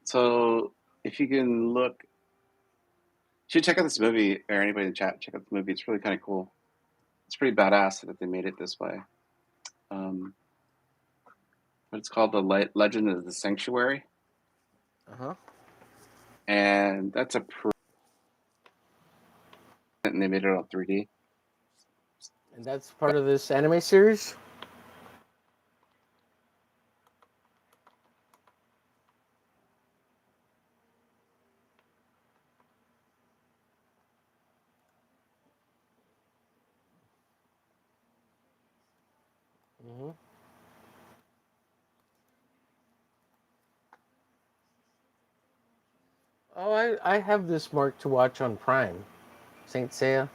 So if you can look, you should check out this movie, or anybody in the chat, check out the movie. It's really kind of cool. It's pretty badass that they made it this way. But it's called The Legend of the Sanctuary. Uh huh. And that's and they made it on 3D. And that's part of this anime series. Mm-hmm. Oh, I have this marked to watch on Prime. Saint Seiya.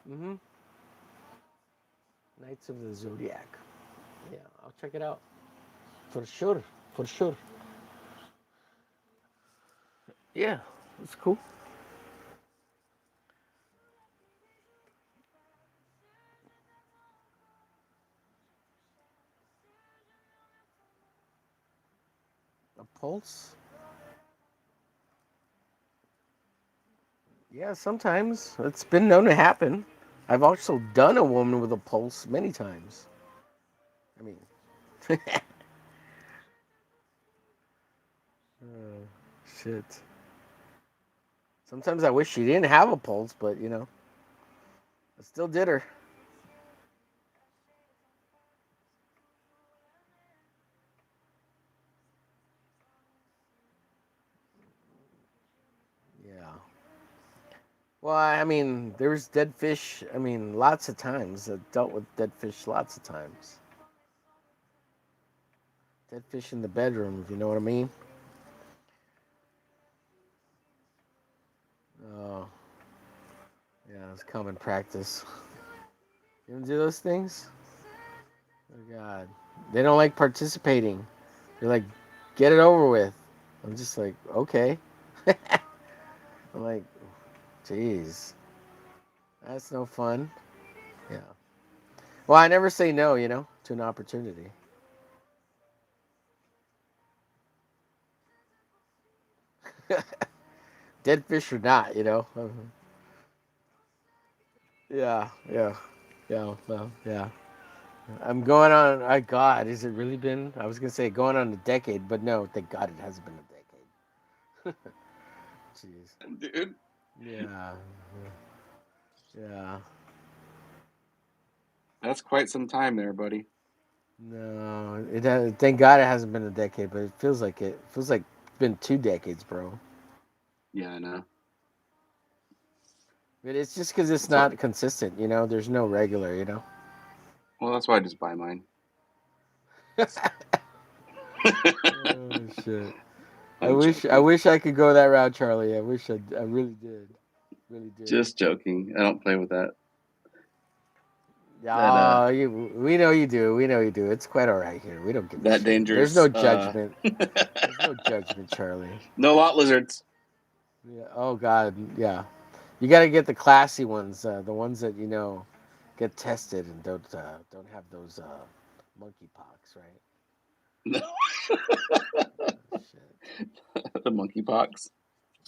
Mm-hmm. Knights of the Zodiac. Yeah, I'll check it out. For sure. For sure. Yeah, it's cool. A pulse? Yeah, sometimes it's been known to happen. I've also done a woman with a pulse many times. I mean, oh, shit. Sometimes I wish she didn't have a pulse, but I still did her. Yeah. Well, I mean, there's dead fish. I mean, lots of times. I've dealt with dead fish lots of times. Dead fish in the bedroom, if you know what I mean. Oh, yeah, it's common practice. You don't do those things? Oh, God. They don't like participating. They're like, get it over with. I'm just like, okay. I'm like, jeez, that's no fun. Yeah. Well, I never say no, to an opportunity. Dead fish or not. Yeah, yeah, yeah, well, yeah. I'm going on. My God, has it really been? I was gonna say going on a decade, but no, thank God it hasn't been a decade. Jeez. Dude, Yeah, yeah. that's quite some time there, buddy. No, thank God it hasn't been a decade, but it feels like it. It feels like it's been 2 decades, bro. Yeah, I know. But it's just because it's That's what. not consistent. There's no regular. Well, that's why I just buy mine. Oh shit. I I'm wish I joking. wish I could go that route, Charlie. I really did. Really did. Just joking. I don't play with that. That Oh, we know you do. We know you do. It's quite all right here. We don't give a that shit. There's no dangerous. judgment. There's no judgment, Charlie. No lot lizards. Yeah. Oh God. Yeah. You got to get the classy ones, the ones that get tested and don't have those monkeypox, right? No. Oh, shit. The monkeypox.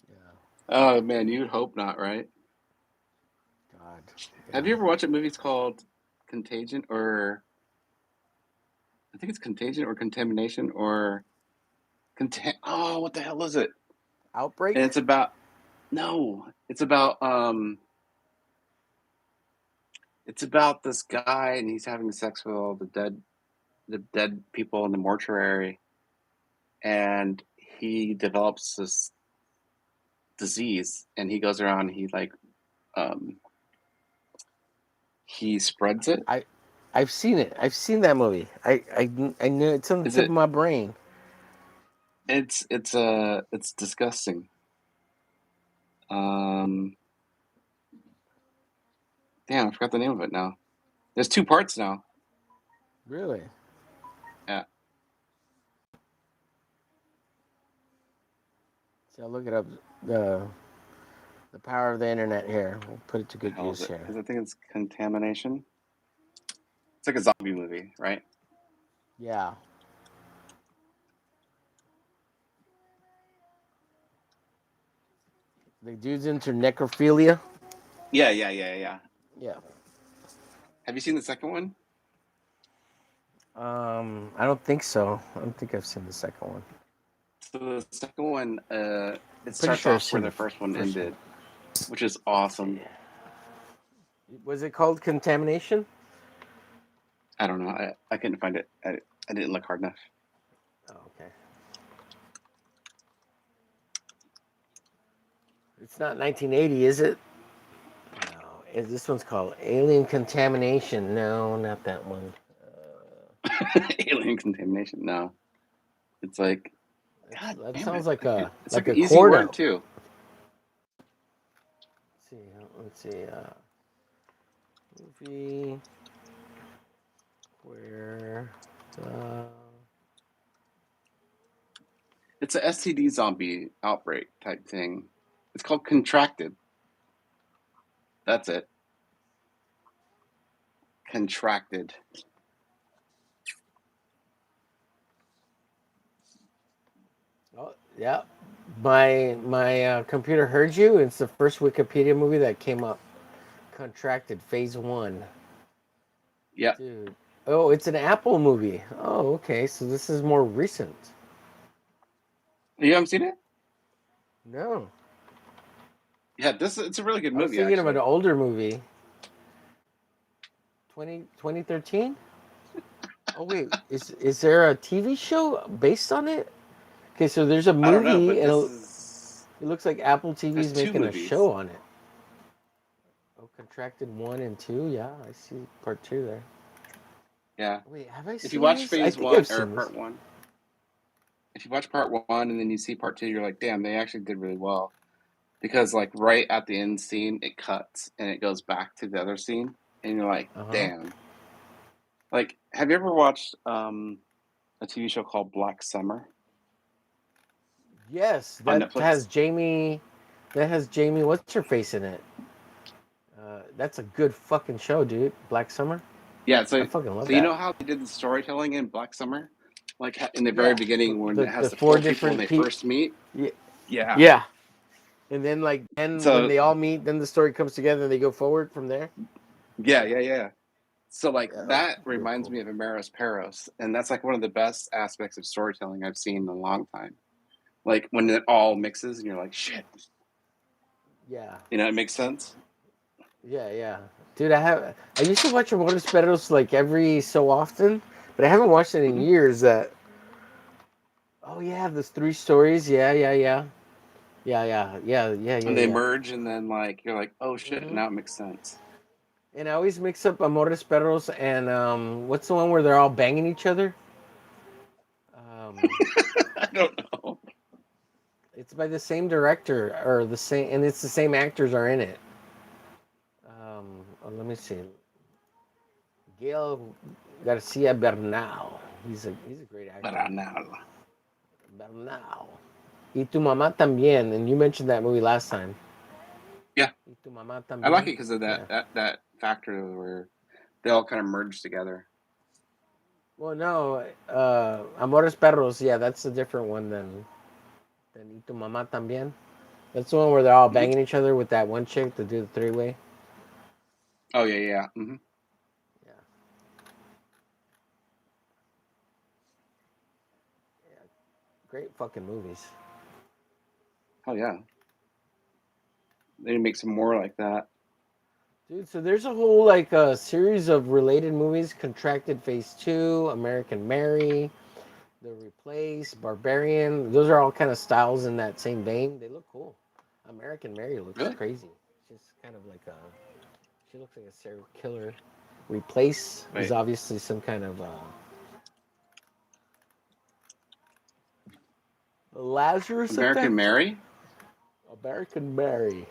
Yeah. Oh man, you'd hope not, right? God. Have Yeah. you ever watched a movie called Contagion, or I think it's Contagion or Contamination or Oh, what the hell is it? And Outbreak. it's about no, it's about this guy and he's having sex with all the dead people in the mortuary, and he develops this disease, and he goes around, um he spreads it. I I've seen it. I've seen that movie. I know it's on the Is tip of it my brain. it's disgusting. Um Damn, I forgot the name of it now. There's two parts now. Really? Yeah. See, I'll look it up. The the power of the internet here. We'll put it to The good hell is use it? here. Because I think it's Contamination. It's like a zombie movie, right? Yeah. The dude's into necrophilia. Yeah. Yeah. Have you seen the second one? I don't think so. I don't think I've seen the second one. So the second one, it Pretty starts sure I've off where seen the the first one first one. ended, which is Let's see. awesome. Was it called Contamination? I don't know. I couldn't find it. I didn't look hard enough. Oh, okay. It's not 1980, is it? No. This one's called Alien Contamination. No, not that one. Alien Contamination. No, it's like, God That damn it! sounds like a It's like like an a easy Cordo. word too. Let's see. Let's see. Movie where the It's a STD zombie outbreak type thing. It's called Contracted. That's it. Contracted. oh yeah, My computer heard you. It's the first Wikipedia movie that came up. Contracted Phase 1. Yeah. Dude. Oh, it's an Apple movie. Oh, okay. So this is more recent. You haven't seen it? No. Yeah, it's a really good I was movie thinking of an actually. older movie. 2013? Oh wait, is there a TV show based on it? Okay, so there's a I don't know, movie but and this is it looks like Apple there's TV's two making a movies. show on it. Oh, Contracted 1 and 2. Yeah, I see part 2 there. Yeah. Wait, have I If you seen watch this? I phase think one I've or seen this. part one, if you watch part one and then you see part two, you're like, damn, they actually did really well. Because like right at the end scene, it cuts and it goes back to the other scene, and you're like, Uh-huh. damn. Like, have you ever watched a TV show called Black Summer Yes, on that Netflix? has Jamie. That has Jamie. What's her face in it? That's a good fucking show, dude. Black Summer. Yeah, I so fucking love you that. know how they did the storytelling in Black Summer, like in the very Yeah, beginning when it has the the four four people when different they people. first meet. Yeah, Yeah. yeah. And then then when So they all meet, then the story comes together and they go forward from there. Yeah, yeah. So like yeah, that's that real reminds cool. me of Amaris Peros, and that's like one of the best aspects of storytelling I've seen in a long time. Like when it all mixes, and you're like, shit, Yeah, it makes sense. yeah. Dude, I used to watch Amores Perros like every so often, but I haven't watched it in Hmm. years. That oh yeah, there's three stories. And they Yeah. merge, and then like you're like, oh shit, hmm now it makes sense. And I always mix up Amores Perros and what's the one where they're all banging each other? Um, I don't know. it's by the same director or the same, and it's the same actors are in it. Let me see. Gail Garcia Bernal. He's a great But actor. I know. Bernal. Y tu mamá también, and you mentioned that movie last time. Yeah, Y tu mamá I like también. it because of Yeah. that factor where they all kind of merge together. Well, no, Amores Perros. Yeah, that's a different one than Y tu mamá también. That's the one where they're all Hmm. banging each other with that one chick to do the three-way. Oh yeah. Hmm. Yeah. Yeah. Great fucking movies. Oh yeah. They need to make some more like that. Dude, so there's a whole like series of related movies: Contracted Phase 2, American Mary, The Replace, Barbarian. Those are all kind of styles in that same vein. They look cool. American Mary looks Really? crazy. She's kind of like a she looks like a serial killer. Replace is Wait, obviously some kind of Lazarus American effect. Mary? American Mary.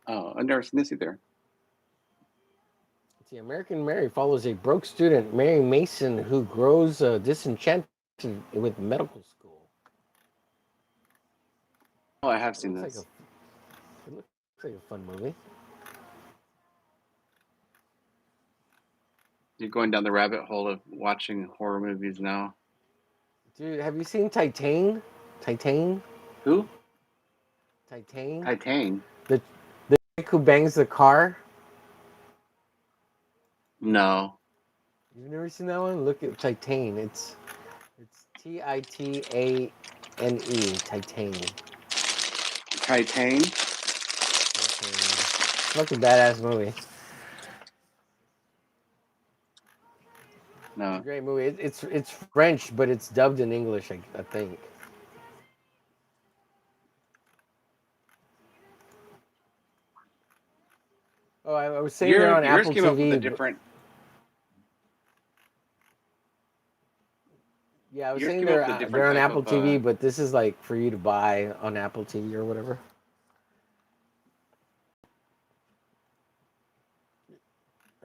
Oh, I've never seen this either. See, American Mary follows a broke student, Mary Mason, who grows disenchanted with medical school. Oh, I have It seen looks like this. a fun movie. You're going down the rabbit hole of watching horror movies now. Dude, have you seen Titan? Titan? Who? Titan? Titan? The chick who bangs the car? No. You've never seen that one? Look at Titan. It's Titane. Titan. Titan? Titan. Fucking badass movie. It's a No. great movie. It's French, but it's dubbed in English, I think. Oh, I was saying they're on Yours Apple came up with a TV. different. Yeah, I was Yours saying came up with a different they're on type Apple of. TV, but this is like for you to buy on Apple TV or whatever.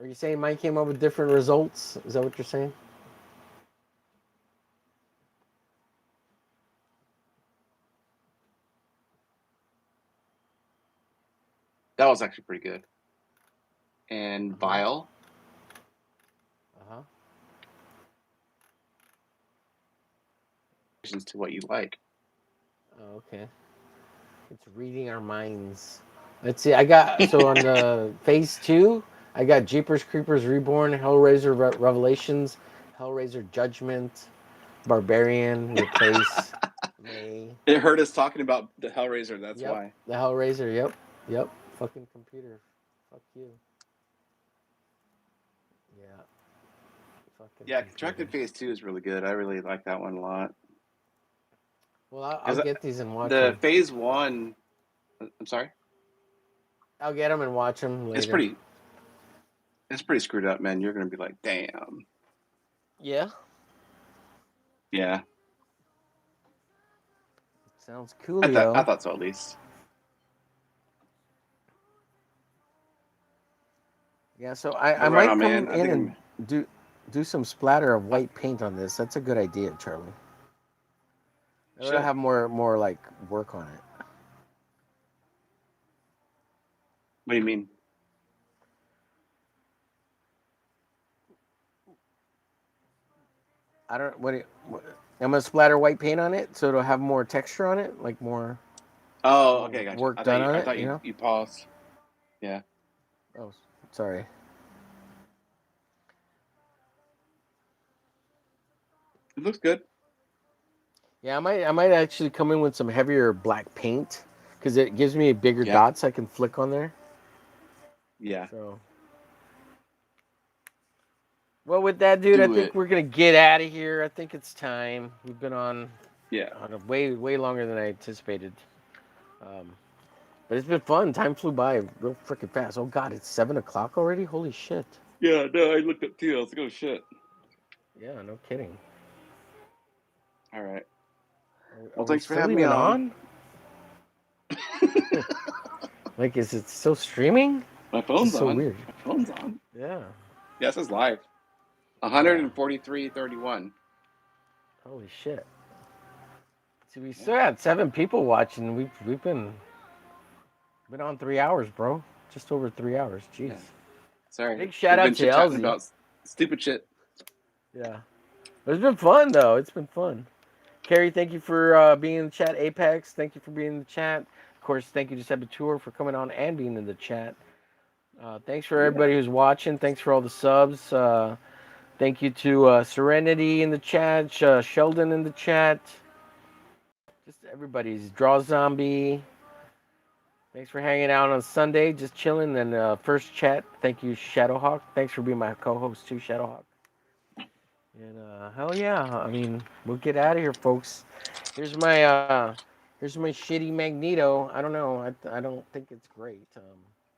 Are you saying mine came up with different results? Is that what you're saying? That was actually pretty good. Uh And huh. Vile. Uh huh. to what you like. Oh, okay. It's reading our minds. Let's see. I got so on the phase 2. I got Jeepers Creepers Reborn, Hellraiser Revelations, Hellraiser Judgment, Barbarian Replace May. It hurt us talking about the Hellraiser. That's Yep, why. the Hellraiser. Yep. Fucking computer. Fuck you. Yeah. Fucking Yeah, computer. Constructed Phase 2 is really good. I really like that one a lot. Well, I'll get these and watch The them. Phase 1, I'm sorry? I'll get them and watch them later. It's pretty screwed up, man. You're going to be like, damn. Yeah. Yeah. Sounds coolio. I thought so, at least. Yeah, so I Right might on, come man. I in think and do some splatter of white paint on this. That's a good idea, Charlie. I Should. gotta have more like work on it. What do you mean? I don't. I'm gonna splatter white paint on it, so it'll have more texture on it, like more Oh, okay, gotcha. work done on I it. thought You know? you paused. Yeah. Oh, sorry. It looks good. Yeah, I might actually come in with some heavier black paint because it gives me bigger Yeah. dots I can flick on there. Yeah. So. Well, with that, dude, I think we're gonna get out of here. I think it's time. We've been on a way longer than I anticipated. But it's been fun. Time flew by real freaking fast. Oh God, it's 7 o'clock already. Holy shit. Yeah, no, I looked up too. I was like, oh shit. Yeah, no kidding. All right. Well, thanks for having me on. Like, is it still streaming? My phone's so on. Weird. My phone's on. Yeah. Yeah, it says live. 143.31. Holy shit. See, we still had 7 people watching. We've been on 3 hours, bro. Just over 3 hours. Jeez. Yeah. Sorry. Big shout out to ELZIE. About stupid shit. Yeah. But it's been fun, though. It's been fun. Carrie, thank you for being in the chat. Apex, thank you for being in the chat. Of course, thank you to Saboteur for coming on and being in the chat. Thanks for everybody who's watching. Thanks for all the subs. Thank you to Serenity in the chat, Sheldon in the chat. Just everybody's Draw Zombie. Thanks for hanging out on Sunday, just chilling. And first chat, thank you, ShadowHawk. Thanks for being my co-host too, ShadowHawk. And hell yeah, I mean, we'll get out of here, folks. Here's my shitty Magneto. I don't know. I don't think it's great.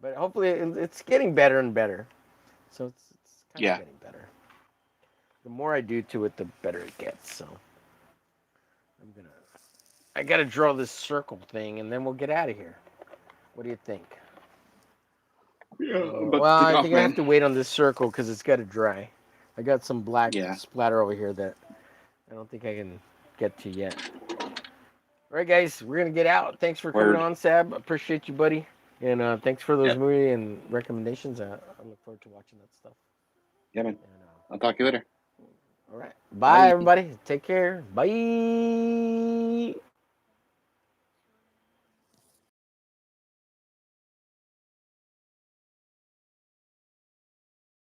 But hopefully it's getting better and better. So it's kind of getting better. The more I do to it, the better it gets. So I gotta draw this circle thing, and then we'll get out of here. What do you think? Yeah. Well, I think I have to wait on this circle because it's got to dry. I got some black splatter over here that I don't think I can get to yet. All right, guys, we're going to get out. Thanks for coming on, Sab. Appreciate you, buddy. And thanks for those movie and recommendations. I look forward to watching that stuff. Yeah, man. I'll talk to you later. All right. Bye, everybody. Take care. Bye.